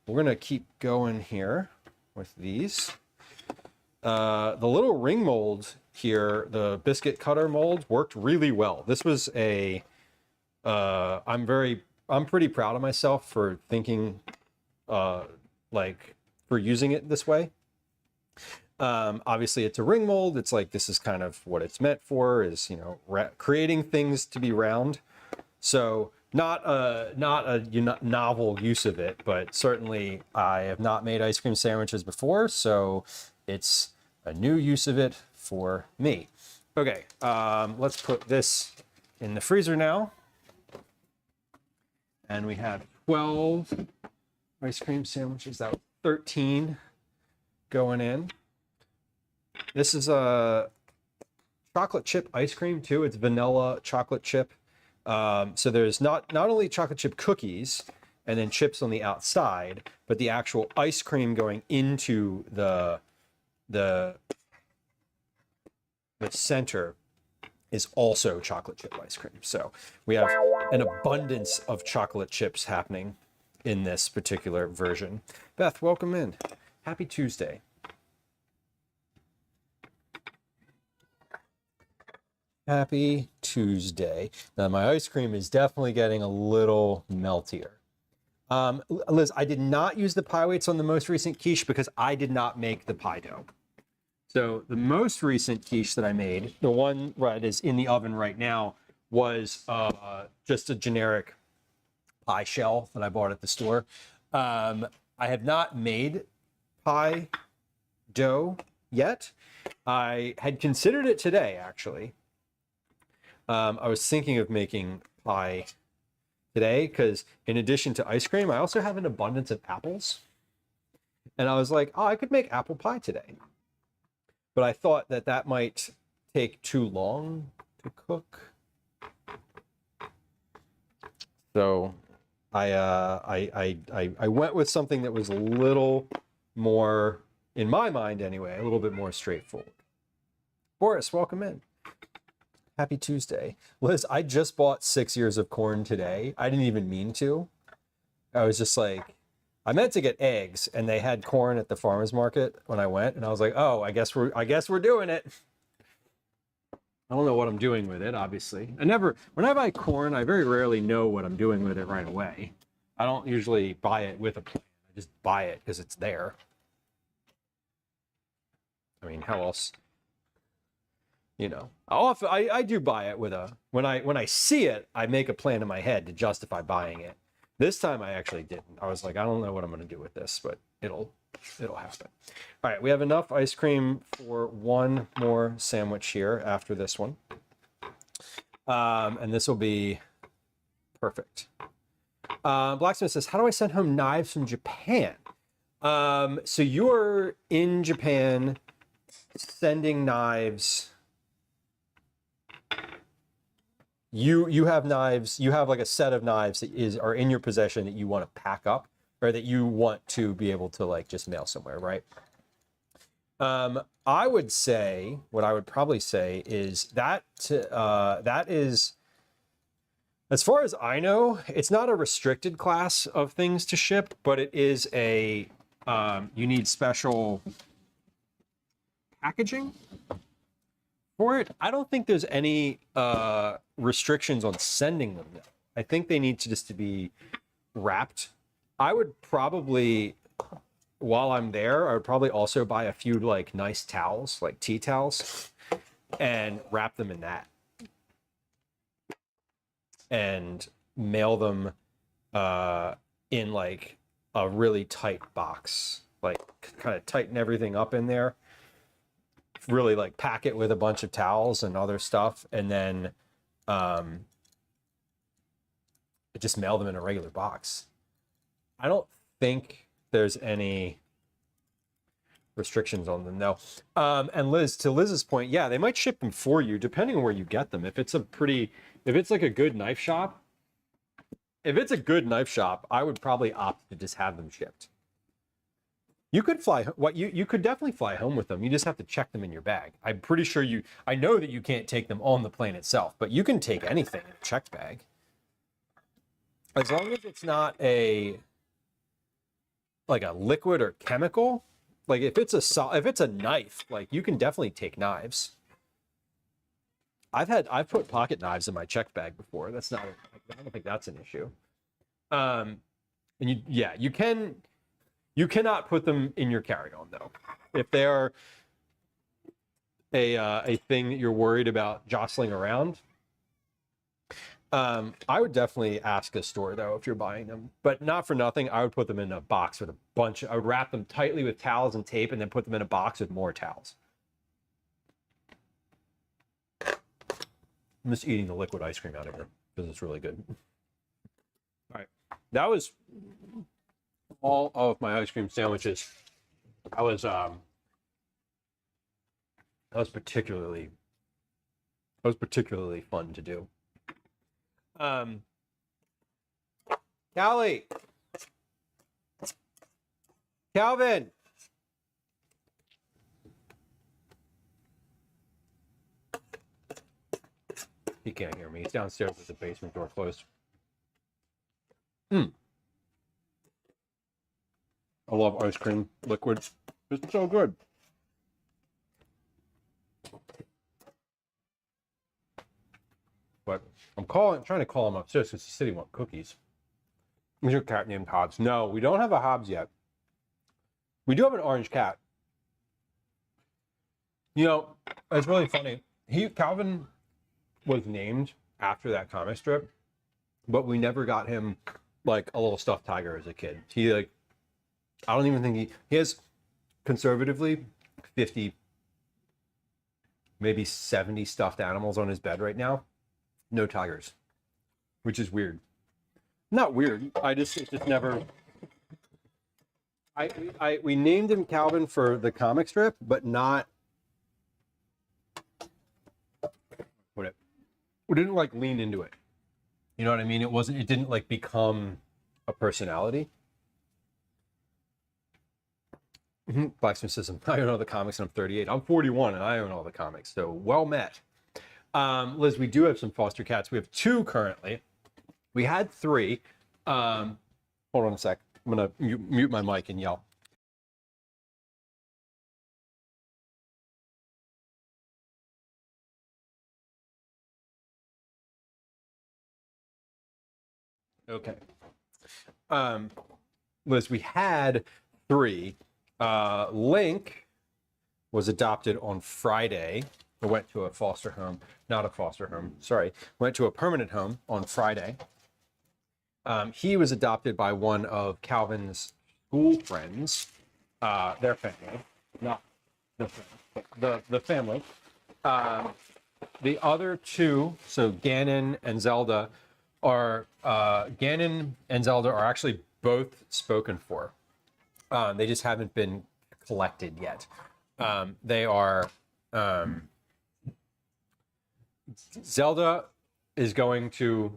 We're going to keep going here with these. The little ring mold here, the biscuit cutter mold, worked really well. This was I'm pretty proud of myself for thinking, for using it this way. Obviously it's a ring mold. It's like, this is kind of what it's meant for, is, you know, creating things to be round. So not a novel use of it, but certainly I have not made ice cream sandwiches before, so it's a new use of it for me. Okay, let's put this in the freezer now. And we have 12 ice cream sandwiches. That was 13 going in. This is a chocolate chip ice cream too. It's vanilla chocolate chip. So there's not only chocolate chip cookies and then chips on the outside, but the actual ice cream going into the center is also chocolate chip ice cream. So we have an abundance of chocolate chips happening in this particular version. Beth, welcome in. Happy Tuesday. Happy Tuesday. Now my ice cream is definitely getting a little meltier. Liz, I did not use the pie weights on the most recent quiche because I did not make the pie dough. So the most recent quiche that I made, the one that is in the oven right now, was just a generic pie shell that I bought at the store. I have not made pie dough yet. I had considered it today, actually. I was thinking of making pie today because in addition to ice cream, I also have an abundance of apples. And I was like, oh, I could make apple pie today. But I thought that that might take too long to cook. So I went with something that was a little more, in my mind anyway, a little bit more straightforward. Boris, welcome in. Happy Tuesday. Liz, I just bought 6 ears of corn today. I didn't even mean to. I was just like, I meant to get eggs and they had corn at the farmer's market when I went, and I was like, oh, I guess we're doing it. I don't know what I'm doing with it, obviously. When I buy corn, I very rarely know what I'm doing with it right away. I don't usually buy it with a plan. I just buy it because it's there. I mean, how else? You know, I do buy it with when I see it, I make a plan in my head to justify buying it. This time I actually didn't. I was like, I don't know what I'm going to do with this, but it'll happen. All right, we have enough ice cream for one more sandwich here after this one. And this will be perfect. Blacksmith says, how do I send home knives from Japan? So you're in Japan sending knives. You have knives, you have like a set of knives that are in your possession that you want to pack up, or that you want to be able to like just mail somewhere, right? I would say, what I would probably say is that is, as far as I know, it's not a restricted class of things to ship, but it is a, you need special packaging for it. I don't think there's any restrictions on sending them though. I think they need to just to be wrapped. I would probably, while I'm there, I would probably also buy a few like nice towels, like tea towels, and wrap them in that. And mail them in like a really tight box, like kind of tighten everything up in there. Really like pack it with a bunch of towels and other stuff, and then just mail them in a regular box. I don't think there's any restrictions on them though. And Liz, to Liz's point, yeah, they might ship them for you depending on where you get them. If it's like a good knife shop, I would probably opt to just have them shipped. You could you could definitely fly home with them. You just have to check them in your bag. I'm pretty sure I know that you can't take them on the plane itself, but you can take anything in a checked bag. As long as it's not like a liquid or chemical. Like if it's a knife, like you can definitely take knives. I've put pocket knives in my checked bag before. I don't think that's an issue. And you cannot put them in your carry-on though. If they are a thing that you're worried about jostling around, I would definitely ask a store though if you're buying them. But not for nothing, I would put them in a box with I would wrap them tightly with towels and tape and then put them in a box with more towels. I'm just eating the liquid ice cream out of here because it's really good. All right, that was all of my ice cream sandwiches. I was That was particularly fun to do. Callie, Calvin. He can't hear me. He's downstairs with the basement door closed. I love ice cream liquid. It's so good. But I'm trying to call him upstairs because he said he wants cookies. Is your cat named Hobbs? No, we don't have a Hobbs yet. We do have an orange cat. You know, it's really funny. Calvin was named after that comic strip, but we never got him like a little stuffed tiger as a kid. I don't even think he has conservatively 50, maybe 70 stuffed animals on his bed right now. No tigers, which is weird. Not weird. It's just never. We named him Calvin for the comic strip, but not. We didn't like lean into it. You know what I mean? It didn't like become a personality. Blacksmith says, I own all the comics and I'm 38. I'm 41 and I own all the comics. So well met. Liz, we do have some foster cats. We have 2 currently. We had 3. Hold on a sec. I'm going to mute my mic and yell. Okay. Liz, we had 3. Link was adopted on Friday. It went to a foster home, not a foster home, sorry. Went to a permanent home on Friday. He was adopted by one of Calvin's school friends, their family, not the friend, the family. The other 2, so Gannon and Zelda, are actually both spoken for. They just haven't been collected yet. They are Zelda is going to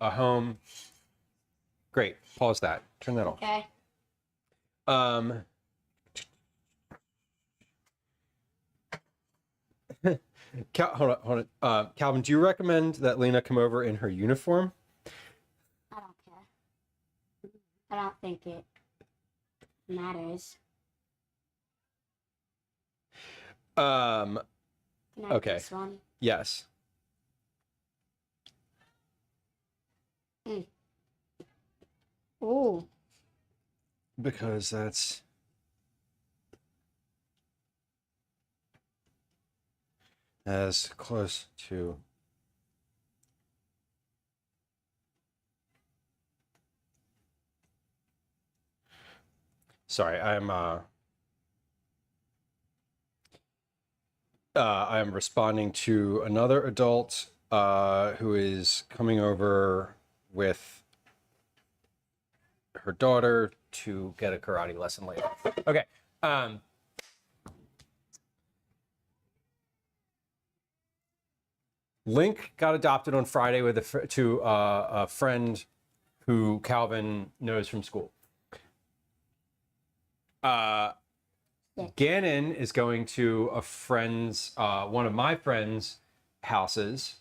a home. Great. Pause that. Turn that off. Okay. Hold on. Calvin, do you recommend that Lena come over in her uniform? I don't care. I don't think it matters. Can I Okay. This one? Yes. Ooh. Because that's as close to sorry, I'm responding to another adult who is coming over with her daughter to get a karate lesson later. Okay. Link got adopted on Friday with a friend who Calvin knows from school. Gannon is going to a friend's, one of my friends' houses.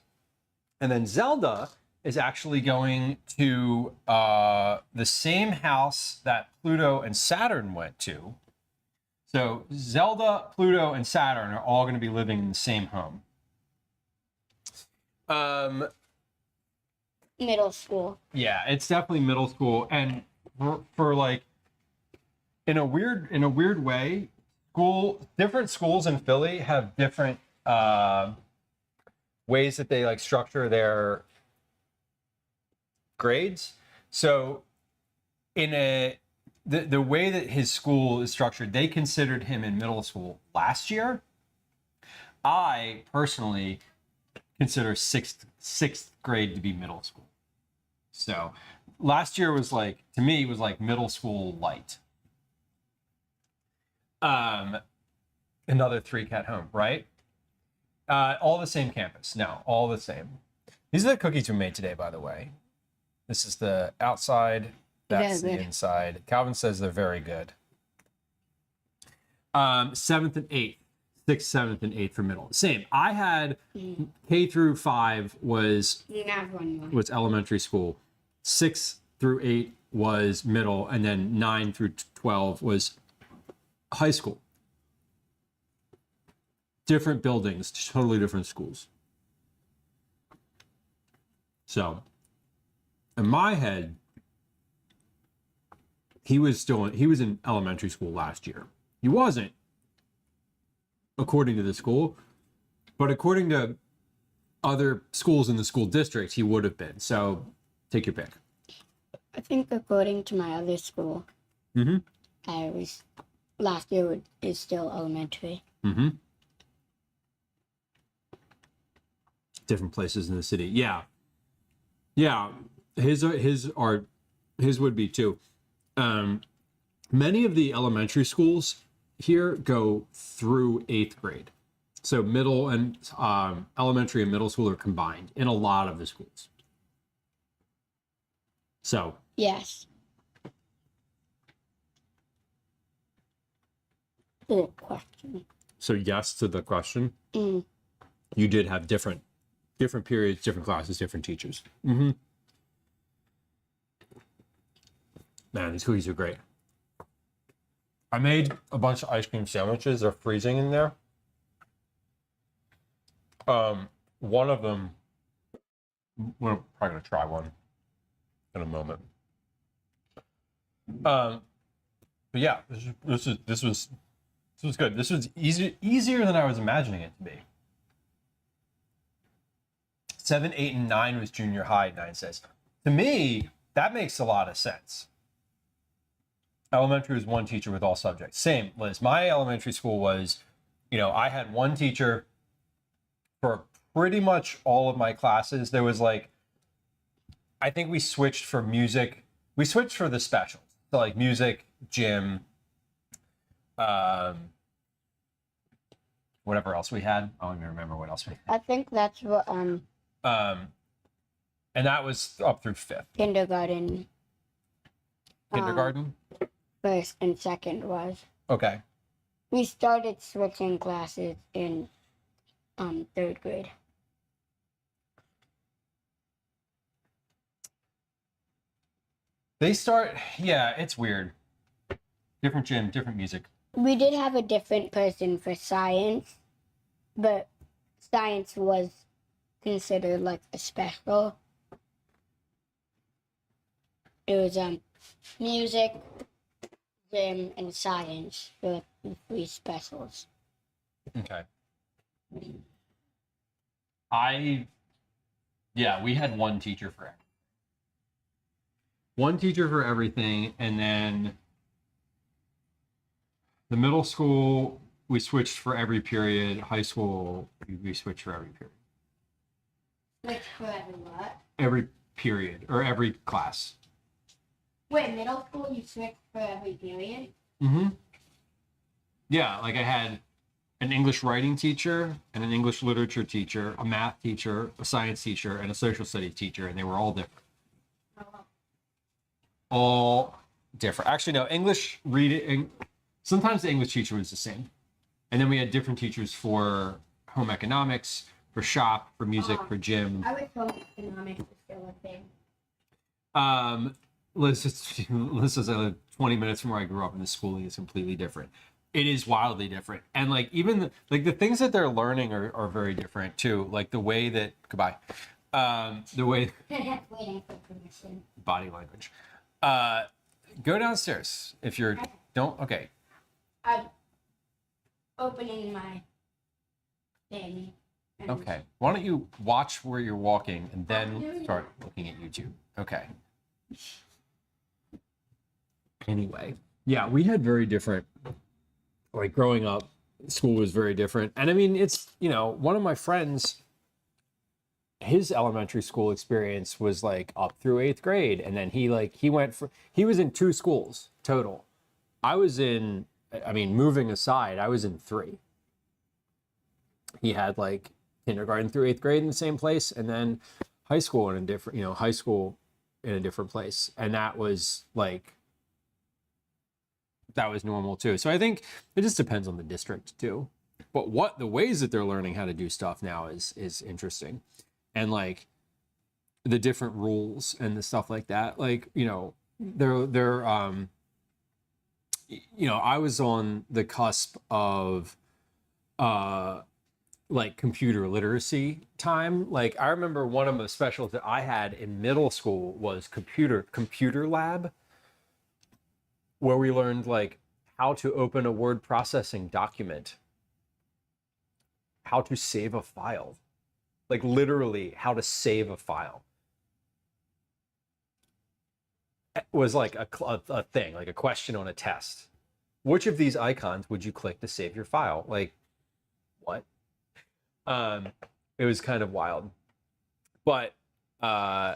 And then Zelda is actually going to the same house that Pluto and Saturn went to. So Zelda, Pluto, and Saturn are all going to be living in the same home. Middle school. Yeah, it's definitely middle school. And for like, in a weird way, different schools in Philly have different ways that they like structure their grades. So the way that his school is structured, they considered him in middle school last year. I personally consider sixth grade to be middle school. So last year was like, to me, was like middle school light. Another 3-cat home, right? All the same campus. No, all the same. These are the cookies we made today, by the way. This is the outside. That's the inside. Calvin says they're very good. 7th and 8th. 6th, 7th, and 8th for middle. Same. I had K through 5 was elementary school. 6 through 8 was middle, and then 9 through 12 was high school. Different buildings, totally different schools. So, in my head, he was in elementary school last year. He wasn't, according to the school, but according to other schools in the school district, he would have been. So, take your pick. I think according to my other school, I was last year is still elementary. Different places in the city. Yeah. His would be too. Many of the elementary schools here go through 8th grade. So middle and elementary and middle school are combined in a lot of the schools. So. Yes. Good question. So yes to the question. You did have different periods, different classes, different teachers. Man, these cookies are great. I made a bunch of ice cream sandwiches. They're freezing in there. One of them, we're probably gonna try one in a moment. But yeah, this was good. This was easier than I was imagining it to be. 7, 8, and 9 was junior high, 9 says. To me, that makes a lot of sense. Elementary was one teacher with all subjects. Same, Liz. My elementary school was, I had one teacher for pretty much all of my classes. There was I think we switched for music. We switched for the specials. So music, gym, whatever else we had. I don't even remember what else we had. I think that's what and that was up through 5th. Kindergarten. First and second was. Okay. We started switching classes in 3rd grade. It's weird. Different gym, different music. We did have a different person for science, but science was considered a special. It was music, gym, and science for the 3 specials. Okay. We had one teacher for everything. One teacher for everything, and then the middle school, we switched for every period. High school, we switched for every period. Switch for every what? Every period, or every class. Wait, middle school you switched for every period? Yeah, I had an English writing teacher, and an English literature teacher, a math teacher, a science teacher, and a social studies teacher, and they were all different. All different. Actually, no, English reading, sometimes the English teacher was the same. And then we had different teachers for home economics, for shop, for music, for gym. I wish home economics was still a thing. Liz says I live 20 minutes from where I grew up, and the schooling is completely different. It is wildly different. And even the things that they're learning are very different too. The way that, goodbye. The way. Waiting for permission. Body language. Go downstairs if you're don't. Okay. I'm opening my thing. Okay. Why don't you watch where you're walking and then start looking at YouTube? Okay. Anyway, yeah, we had very different. Growing up, school was very different, and I mean, it's one of my friends. His elementary school experience was up through 8th grade, and then he was in 2 schools total. I was in, moving aside, I was in 3. He had kindergarten through 8th grade in the same place, and then high school in a different, high school in a different place. And that was normal too. So I think it just depends on the district too. But the ways that they're learning how to do stuff now is interesting. And like the different rules and the stuff like that. Like, they're I was on the cusp of like computer literacy time. Like I remember one of the specials that I had in middle school was computer lab, where we learned like how to open a word processing document, how to save a file, like literally how to save a file. It was like a thing, like a question on a test. Which of these icons would you click to save your file? Like, what? It was kind of wild, but now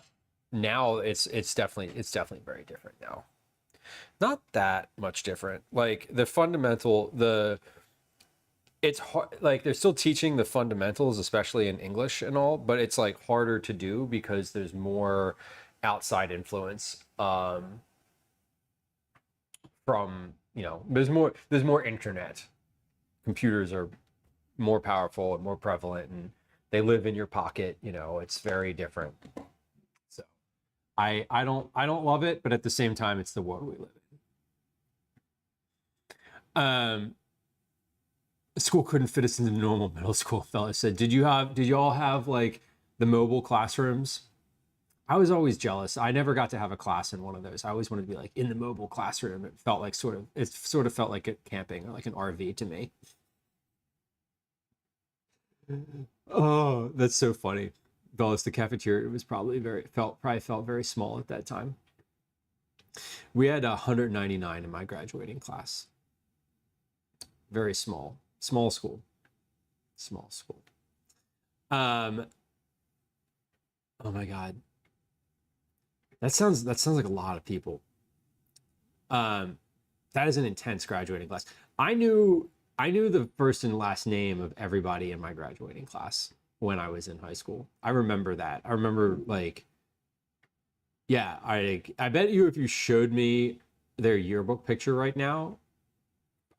it's definitely very different now. Not that much different. Like it's hard, like they're still teaching the fundamentals, especially in English and all, but it's like harder to do because there's more outside influence from, there's more internet. Computers are more powerful and more prevalent, and they live in your pocket. It's very different. So I don't love it, but at the same time, it's the world we live in. School couldn't fit us into the normal middle school, fella said. Did you all have like the mobile classrooms? I was always jealous. I never got to have a class in one of those. I always wanted to be like in the mobile classroom. It sort of felt like a camping or like an RV to me. Oh, that's so funny. Bellis, the cafeteria was probably felt very small at that time. We had 199 in my graduating class. Very small school. Oh my God. That sounds like a lot of people. That is an intense graduating class. I knew the first and last name of everybody in my graduating class when I was in high school. I remember that. I remember like, yeah, I bet you if you showed me their yearbook picture right now,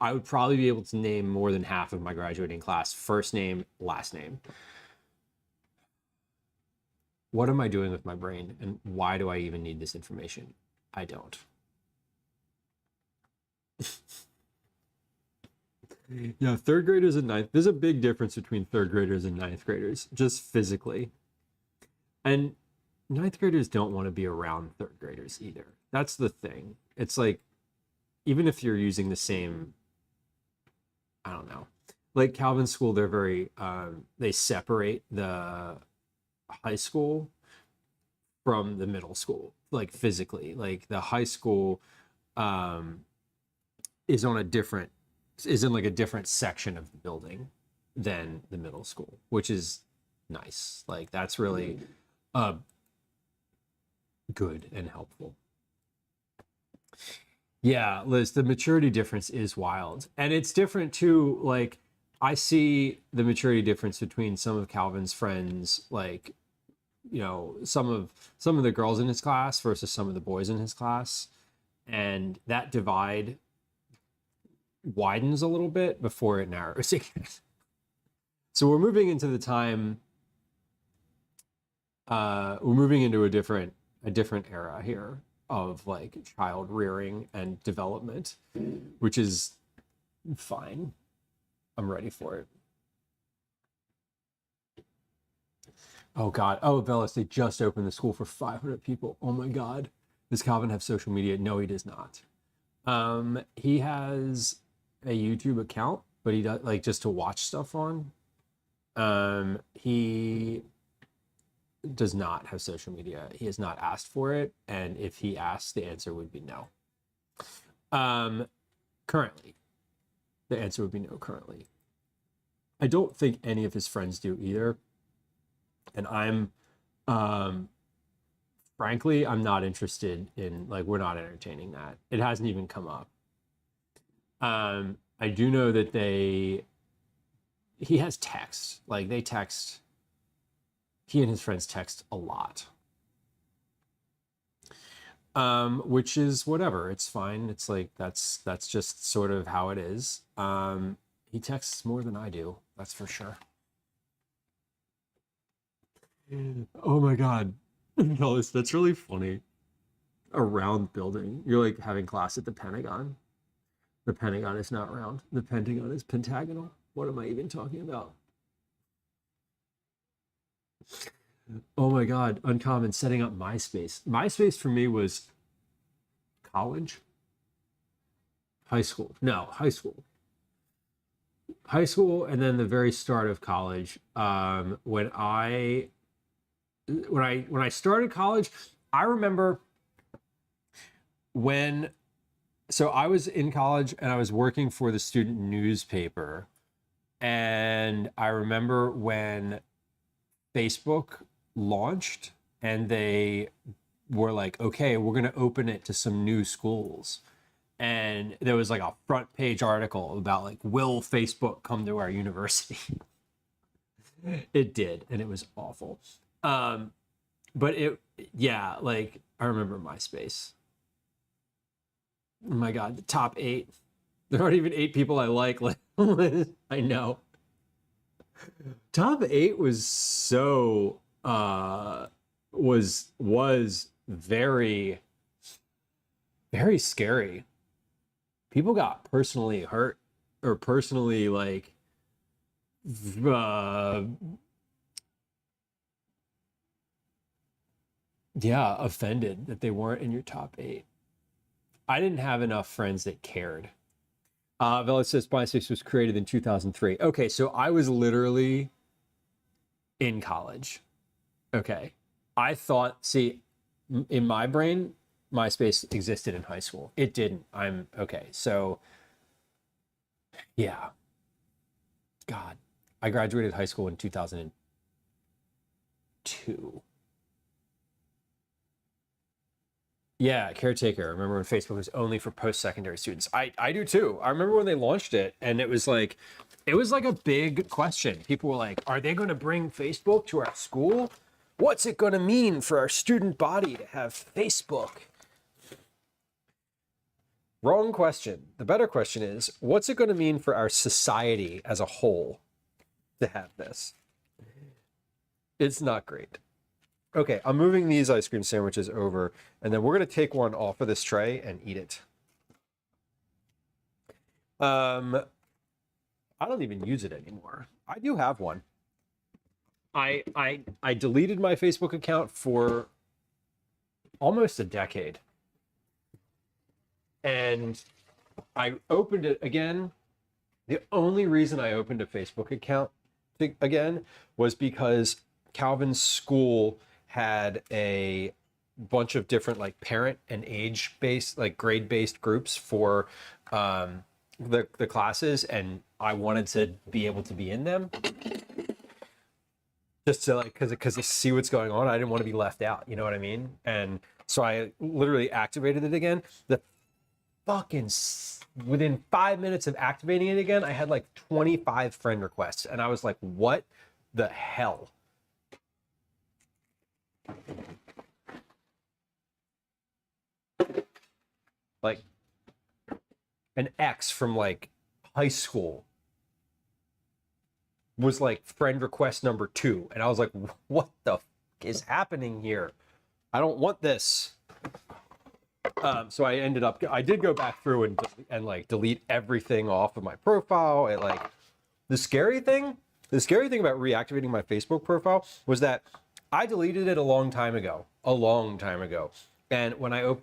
I would probably be able to name more than half of my graduating class, first name, last name. What am I doing with my brain, and why do I even need this information? I don't. Yeah, third graders and ninth. There's a big difference between third graders and ninth graders, just physically. And ninth graders don't want to be around third graders either. That's the thing. It's like, even if you're using the same, I don't know, like Calvin School, they're very, they separate the high school from the middle school, like physically. Like the high school is in like a different section of the building than the middle school, which is nice. Like that's really good and helpful. Yeah, Liz, the maturity difference is wild. And it's different too. Like I see the maturity difference between some of Calvin's friends, like, some of the girls in his class versus some of the boys in his class. And that divide widens a little bit before it narrows again. So we're moving into the time, we're moving into a different era here of like child rearing and development, which is fine. I'm ready for it. Oh God. Oh, Velas, they just opened the school for 500 people. Oh my God. Does Calvin have social media? No, he does not. He has a YouTube account, but he does like just to watch stuff on. He does not have social media. He has not asked for it. And if he asks, the answer would be no. Currently, the answer would be no currently. I don't think any of his friends do either. And I'm, frankly, I'm not interested in, like, we're not entertaining that. It hasn't even come up. I do know that he has text. Like they text. He and his friends text a lot. Which is whatever. It's fine. It's like that's just sort of how it is. He texts more than I do. That's for sure. Oh my God. No, that's really funny. A round building. You're like having class at the Pentagon. The Pentagon is not round. The Pentagon is pentagonal. What am I even talking about? Oh my God. Uncommon, setting up MySpace. MySpace for me was college, high school. No, high school. High school, and then the very start of college. When I started college, I remember when, so I was in college and I was working for the student newspaper, and I remember when Facebook launched and they were like, okay, we're going to open it to some new schools. And there was like a front page article about like, will Facebook come to our university? It did, and it was awful. But yeah, like I remember MySpace. Oh my God, the top 8. There aren't even 8 people I like. I know. Top 8 was so was very, very scary. People got personally hurt or personally like yeah, offended that they weren't in your top 8. I didn't have enough friends that cared. Vela says MySpace was created in 2003. Okay, so I was literally in college. Okay. I thought, see, in my brain, MySpace existed in high school. It didn't. Okay. So, yeah. God. I graduated high school in 2002. Yeah, caretaker. I remember when Facebook was only for post-secondary students. I do too. I remember when they launched it, and it was like a big question. People were like, are they going to bring Facebook to our school? What's it going to mean for our student body to have Facebook? Wrong question. The better question is, what's it going to mean for our society as a whole to have this? It's not great. Okay, I'm moving these ice cream sandwiches over, and then we're going to take one off of this tray and eat it. I don't even use it anymore. I do have one. I deleted my Facebook account for almost a decade. And I opened it again. The only reason I opened a Facebook account again was because Calvin's school had a bunch of different like parent and age based, like grade based groups for the classes, and I wanted to be able to be in them just to like because to see what's going on. I didn't want to be left out, you know what I mean? And so I literally activated it again. The fucking within 5 minutes of activating it again, I had like 25 friend requests, and I was like, what the hell? Like an ex from like high school was like friend request number 2, and I was like, what the f is happening here? I don't want this. So I did go back through and like delete everything off of my profile. It like the scary thing about reactivating my Facebook profile was that I deleted it a long time ago. And when I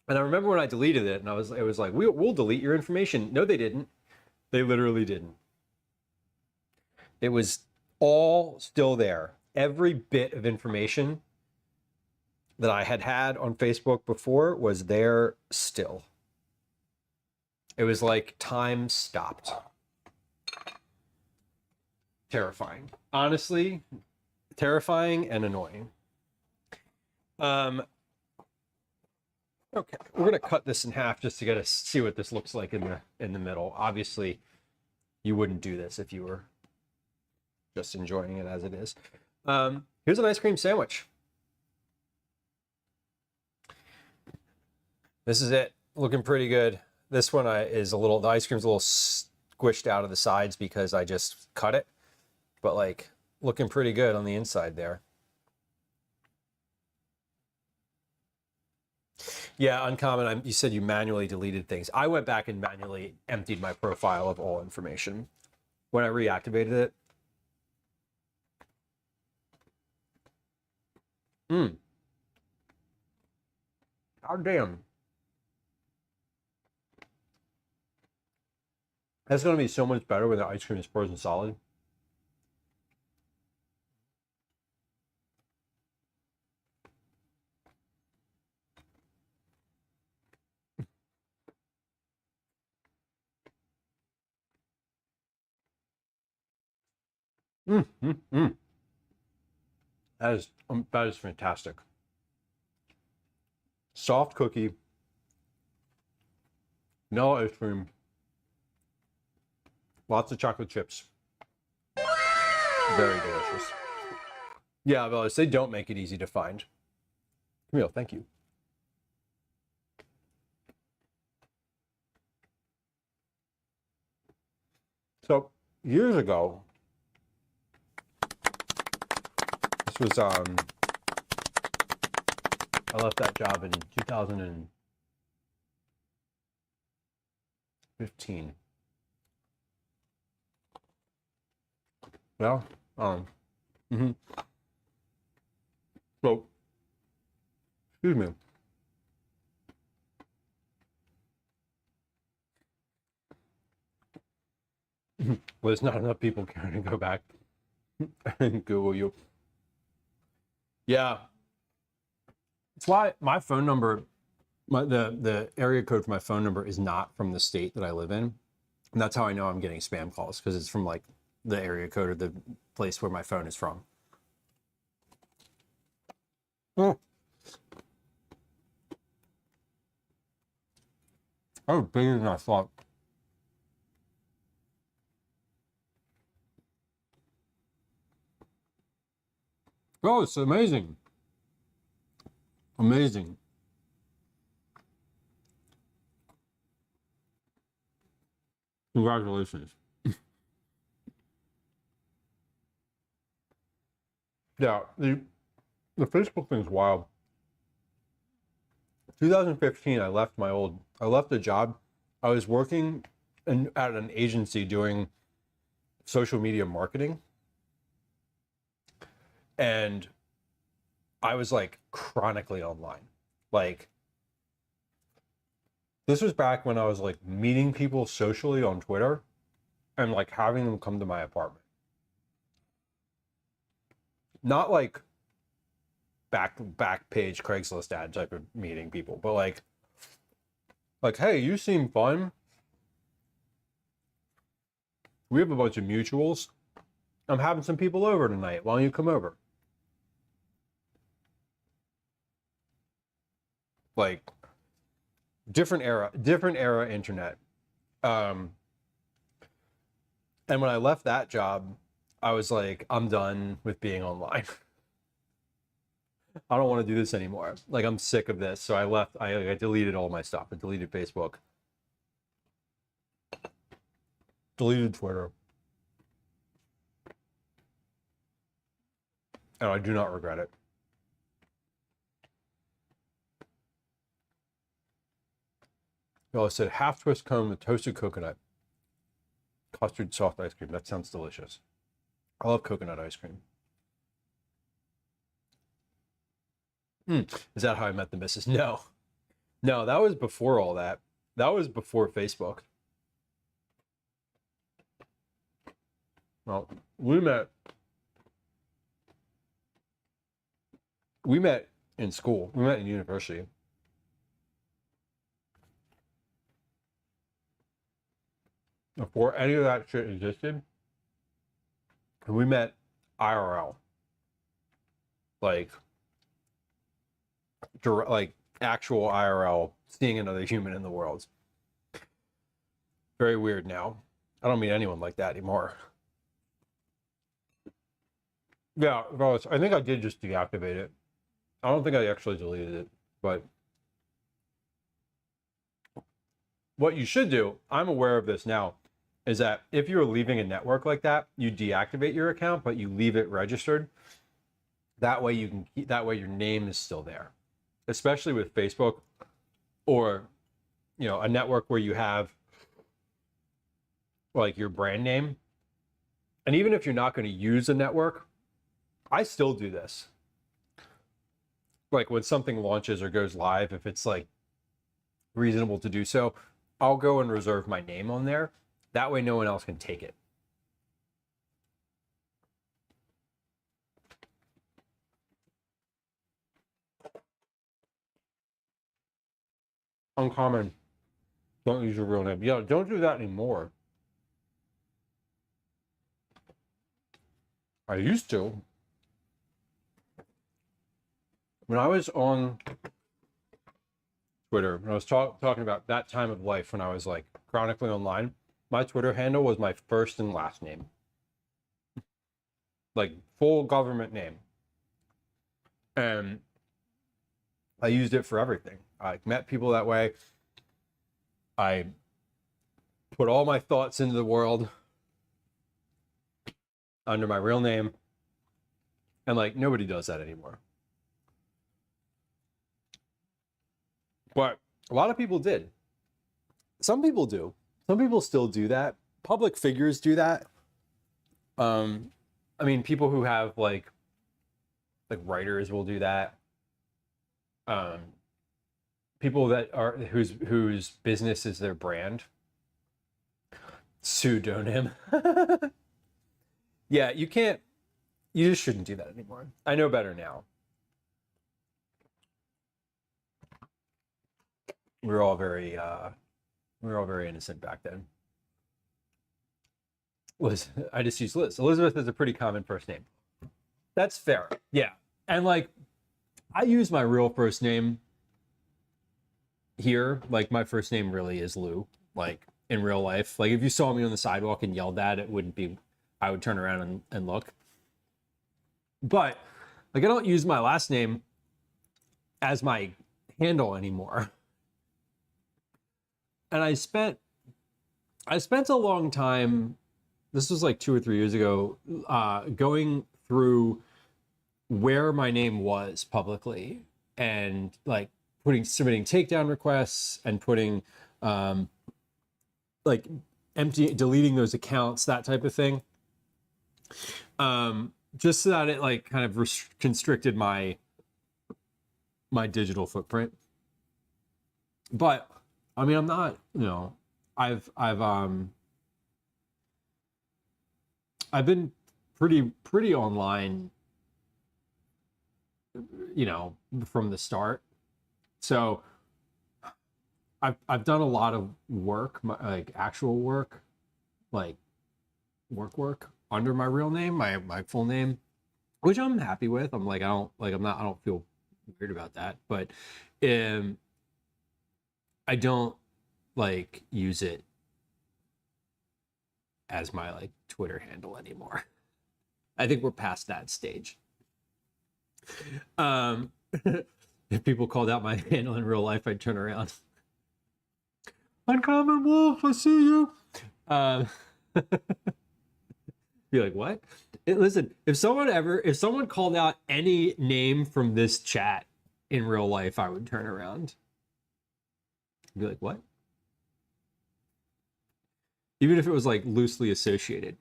remember when I deleted it, and it was like, we'll delete your information. No, they didn't. They literally didn't. It was all still there. Every bit of information that I had on Facebook before was there still. It was like time stopped. Terrifying. Honestly, terrifying and annoying. Okay, we're gonna cut this in half just to see what this looks like in the middle. Obviously, you wouldn't do this if you were just enjoying it as it is. Here's an ice cream sandwich. This is it, looking pretty good. This one is a little, the ice cream's a little squished out of the sides because I just cut it, but like looking pretty good on the inside there. Yeah, Uncommon, you said you manually deleted things. I went back and manually emptied my profile of all information when I reactivated it. God damn. That's going to be so much better when the ice cream is frozen solid. That is fantastic. Soft cookie, vanilla ice cream, lots of chocolate chips. Very delicious. Yeah, Bellis, they don't make it easy to find. Camille, thank you. So years ago, this was I left that job in 2015. Well, so, excuse me. Well, there's not enough people caring to go back and Google you. Yeah. That's why my phone number, the area code for my phone number is not from the state that I live in. And that's how I know I'm getting spam calls, because it's from like the area code or the place where my phone is from. Oh. Oh, bigger than I thought. Oh, it's amazing. Amazing. Congratulations. Yeah, the Facebook thing's wild. 2015, I left the job. I was working at an agency doing social media marketing. And I was like chronically online. Like, this was back when I was like meeting people socially on Twitter and like having them come to my apartment. Not like back page Craigslist ad type of meeting people, but like, hey, you seem fun. We have a bunch of mutuals. I'm having some people over tonight. Why don't you come over? Like, different era internet. And when I left that job, I was like, I'm done with being online. I don't want to do this anymore. Like, I'm sick of this. So I left. I deleted all my stuff. I deleted Facebook, deleted Twitter, and I do not regret it. Well, I said half twist cone with toasted coconut, custard soft ice cream. That sounds delicious. I love coconut ice cream. Is that how I met the missus? No, that was before all that. That was before Facebook. Well, we met in school. We met in university. Before any of that shit existed. And we met IRL. Like actual IRL, seeing another human in the world. Very weird now. I don't meet anyone like that anymore. Yeah, well, I think I did just deactivate it. I don't think I actually deleted it, but what you should do, I'm aware of this now, is that if you're leaving a network like that, you deactivate your account, but you leave it registered. That way you can keep, that way your name is still there, especially with Facebook or, you know, a network where you have like your brand name. And even if you're not going to use a network, I still do this. Like when something launches or goes live, if it's like reasonable to do so, I'll go and reserve my name on there. That way no one else can take it. Uncommon. Don't use your real name. Yeah, don't do that anymore. I used to. When I was on Twitter, when I was talking about that time of life when I was like chronically online, my Twitter handle was my first and last name. Like full government name. And I used it for everything. I met people that way. I put all my thoughts into the world under my real name. And like nobody does that anymore. But a lot of people did. Some people do. Some people still do that. Public figures do that. I mean, people who have like writers will do that. People that are whose business is their brand. Pseudonym. Yeah, you can't. You just shouldn't do that anymore. I know better now. We were all very innocent back then. Liz, I just used Liz. Elizabeth is a pretty common first name. That's fair. Yeah. And like, I use my real first name here. Like, my first name really is Lou, like in real life. Like, if you saw me on the sidewalk and yelled at, it wouldn't be, I would turn around and look. But like, I don't use my last name as my handle anymore. And I spent a long time, this was like 2 or 3 years ago, going through where my name was publicly and like submitting takedown requests and putting like deleting those accounts, that type of thing. Just so that it like kind of constricted my digital footprint. But I mean, I'm not, you know, I've been pretty online, you know, from the start. So I've done a lot of work, like actual work, like work under my real name, my full name, which I'm happy with. I'm like, I don't feel weird about that, but I don't like use it as my like Twitter handle anymore. I think we're past that stage. If people called out my handle in real life, I'd turn around. Uncommon Wolf, I see you. Be like, what? Listen, if someone called out any name from this chat in real life, I would turn around. Be like, what? Even if it was like loosely associated.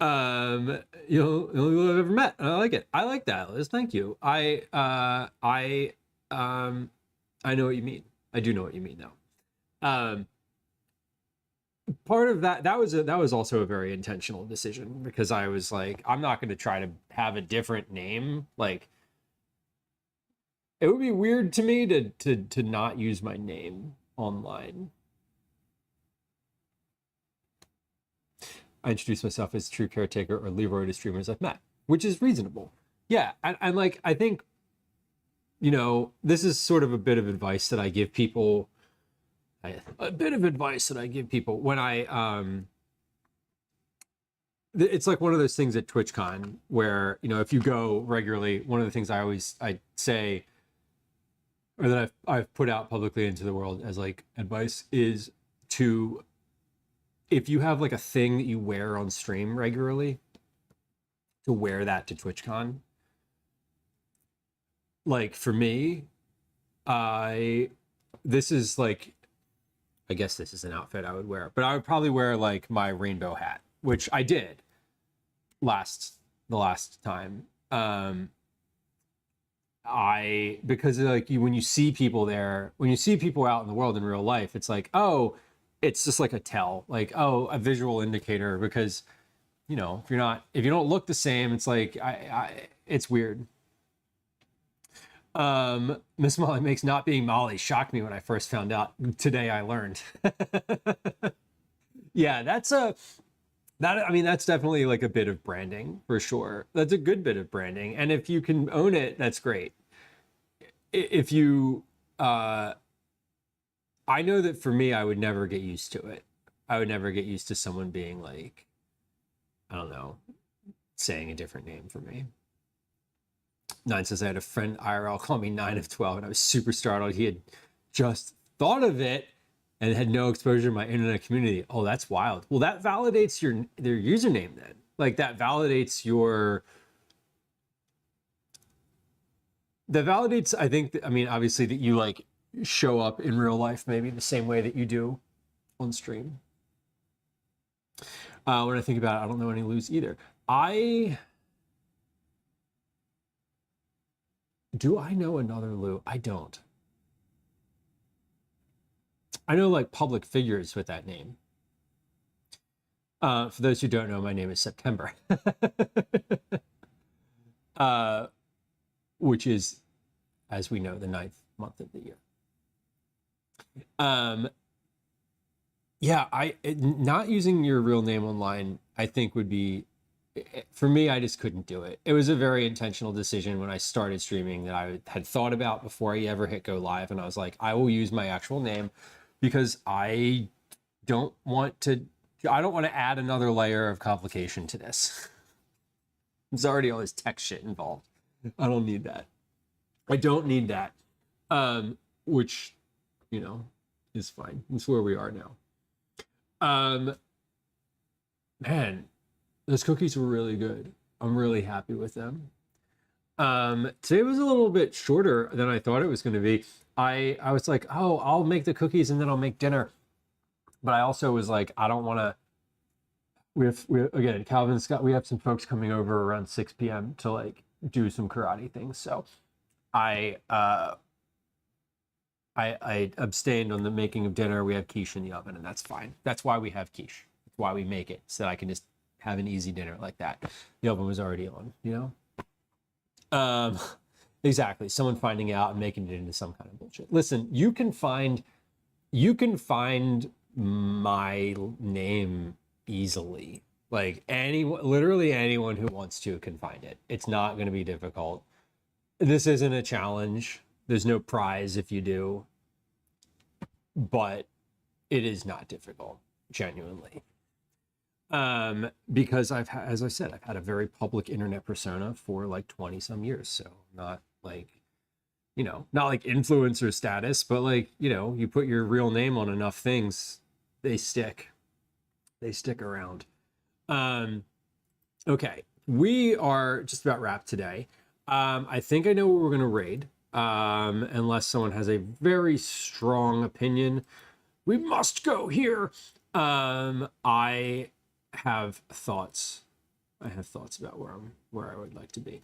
You know, the only people I've ever met. I like it. I like that, Liz. Thank you. I know what you mean. I do know what you mean now. Part of that was also a very intentional decision, because I was like, I'm not going to try to have a different name. Like, it would be weird to me to not use my name online. I introduced myself as True Caretaker or Leroy to streamers I've met, which is reasonable. Yeah, and like, I think, you know, this is sort of a bit of advice that I give people. When I it's like one of those things at TwitchCon where, you know, if you go regularly, one of the things I say, or that I've put out publicly into the world as like advice, is to, if you have like a thing that you wear on stream regularly, to wear that to TwitchCon. Like for me, this is like, I guess this is an outfit I would wear, but I would probably wear like my rainbow hat, which I did the last time. Because like when you see people there, when you see people out in the world in real life, it's like, oh, it's just like a tell, like, oh, a visual indicator, because, you know, if you don't look the same, it's like, it's weird. Miss Molly makes not being Molly shocked me when I first found out. Today I learned. Yeah, that's definitely like a bit of branding for sure. That's a good bit of branding. And if you can own it, that's great. If you, I know that for me, I would never get used to it. I would never get used to someone being like, I don't know, saying a different name for me. Nine says, I had a friend IRL call me 9 of 12, and I was super startled. He had just thought of it and had no exposure to my internet community. Oh, that's wild. Well, that validates their username then. Like that validates I think, I mean, obviously that you like show up in real life, maybe the same way that you do on stream. When I think about it, I don't know any Lou's either. Do I know another Lou? I don't. I know like public figures with that name. For those who don't know, my name is September. Which is, as we know, the 9th month of the year. Yeah, not using your real name online, I think would be, for me, I just couldn't do it. It was a very intentional decision when I started streaming that I had thought about before I ever hit go live. And I was like, I will use my actual name because I don't want to add another layer of complication to this. There's already all this tech shit involved. I don't need that. I don't need that. Which, you know, is fine. It's where we are now. Man, those cookies were really good. I'm really happy with them. Today was a little bit shorter than I thought it was going to be. I was like, oh, I'll make the cookies and then I'll make dinner. But I also was like, I don't want to. Again, Calvin Scott, we have some folks coming over around 6 p.m. to like do some karate things. So I abstained on the making of dinner. We have quiche in the oven, and that's fine. That's why we have quiche. That's why we make it, so that I can just have an easy dinner like that. The oven was already on, you know? Exactly. Someone finding out and making it into some kind of bullshit. Listen, you can find my name easily. Like literally anyone who wants to can find it. It's not going to be difficult. This isn't a challenge. There's no prize if you do, but it is not difficult, genuinely. Because as I said, I've had a very public internet persona for like 20 some years. So not like, you know, not like influencer status, but like, you know, you put your real name on enough things, they stick around. Okay. We are just about wrapped today. I think I know what we're going to raid. Unless someone has a very strong opinion, we must go here. I have thoughts about where I would like to be.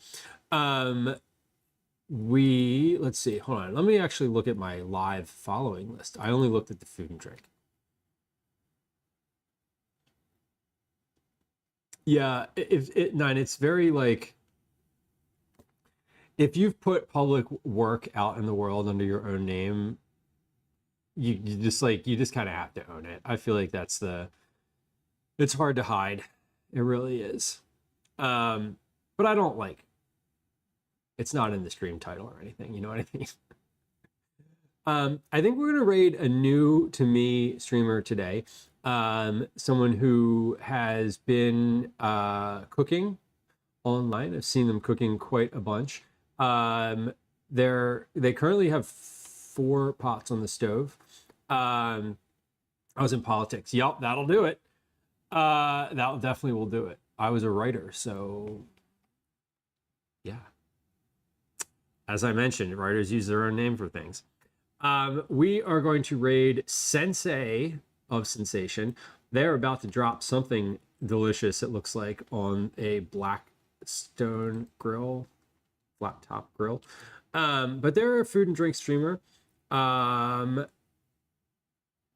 Let's see, hold on. Let me actually look at my live following list. I only looked at the food and drink. Yeah, it's very like, if you've put public work out in the world under your own name, you just kind of have to own it. I feel like it's hard to hide. It really is. But I don't like, it's not in the stream title or anything, you know what I mean? I think we're going to raid a new to me streamer today. someone who has been cooking online. I've seen them cooking quite a bunch. They currently have 4 pots on the stove. I was in politics. Yup, that'll do it. That definitely will do it. I was a writer, so yeah. As I mentioned, writers use their own name for things. We are going to raid Sensei of Sensation. They're about to drop something delicious, it looks like, on a black stone grill, flat top grill. But they're a food and drink streamer.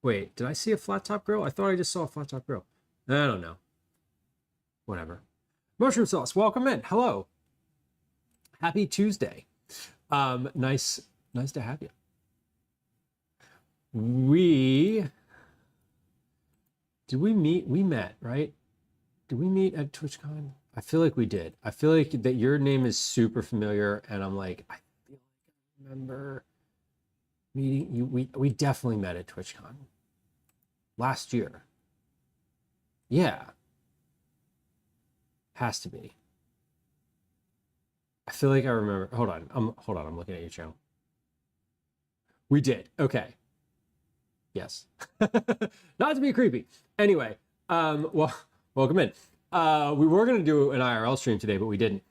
Wait, did I see a flat top grill? I thought I just saw a flat top grill. I don't know. Whatever. Mushroom sauce, welcome in. Hello. Happy Tuesday. Nice to have you. Did we meet? We met, right? Did we meet at TwitchCon? I feel like we did. I feel like that your name is super familiar, and I'm like, I feel like I remember meeting you. We definitely met at TwitchCon last year. Yeah. Has to be. I feel like I remember. Hold on. I'm looking at your channel. We did. Okay. Yes. Not to be creepy. Anyway, well, welcome in. We were going to do an IRL stream today, but we didn't.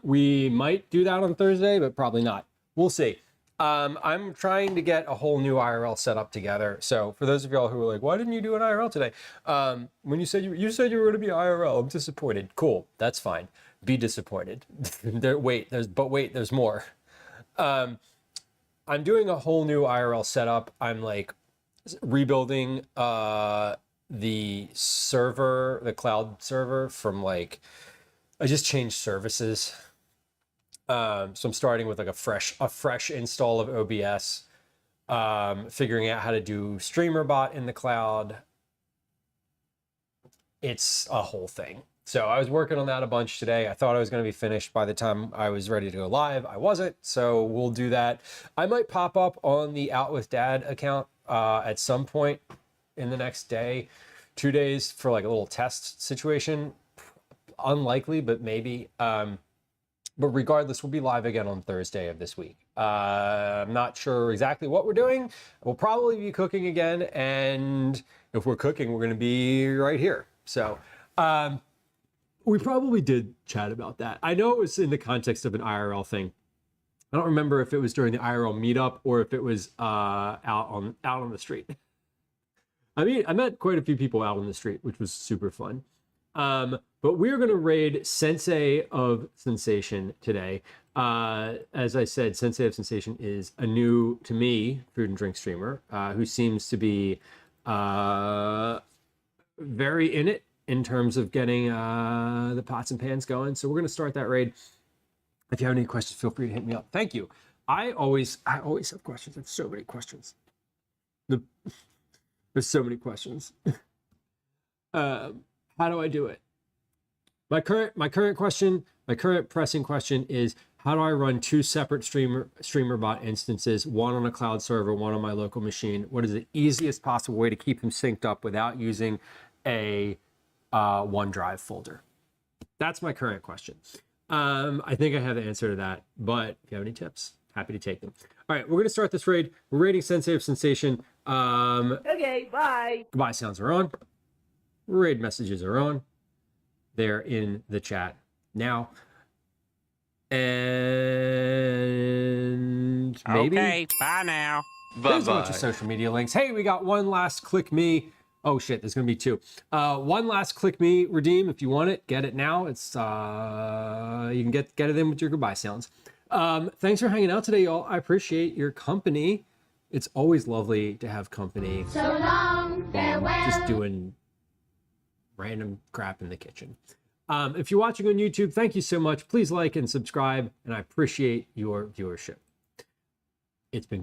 We might do that on Thursday, but probably not. We'll see. I'm trying to get a whole new IRL setup together. So for those of y'all who were like, why didn't you do an IRL today? When you said you said you were going to be IRL, I'm disappointed. Cool. That's fine. Be disappointed. There's more. I'm doing a whole new IRL setup. I'm like rebuilding the server, the cloud server from like, I just changed services. So I'm starting with like a fresh install of OBS, figuring out how to do StreamerBot in the cloud. It's a whole thing. So I was working on that a bunch today. I thought I was going to be finished by the time I was ready to go live. I wasn't, so we'll do that. I might pop up on the Out With Dad account at some point in the next day, 2 days for like a little test situation. Unlikely, but maybe. But regardless, we'll be live again on Thursday of this week. I'm not sure exactly what we're doing. We'll probably be cooking again, and if we're cooking, we're going to be right here. So we probably did chat about that. I know it was in the context of an IRL thing. I don't remember if it was during the IRL meetup or if it was out on the street. I mean, I met quite a few people out on the street, which was super fun. But we're going to raid Sensei of Sensation today. As I said, Sensei of Sensation is a new, to me, food and drink streamer who seems to be very in it in terms of getting the pots and pans going. So we're going to start that raid. If you have any questions, feel free to hit me up. Thank you. I always have questions. I have so many questions. There's so many questions. How do I do it? My current pressing question is, how do I run 2 separate StreamerBot instances, one on a cloud server, one on my local machine? What is the easiest possible way to keep them synced up without using a OneDrive folder? That's my current question. I think I have the answer to that, but if you have any tips, happy to take them. All right, we're going to start this raid. We're raiding Sensei of Sensation. Okay, bye. Goodbye sounds are on. Raid messages are on. They're in the chat now. And maybe. Okay, bye now. There's a bunch of social media links. Hey, we got one last click me. Oh shit, there's gonna be 2. One last click me redeem if you want it. Get it now. It's you can get it in with your goodbye sounds. Thanks for hanging out today, y'all. I appreciate your company. It's always lovely to have company. So long, farewell. Just doing random crap in the kitchen. If you're watching on YouTube, thank you so much. Please like and subscribe, and I appreciate your viewership. It's been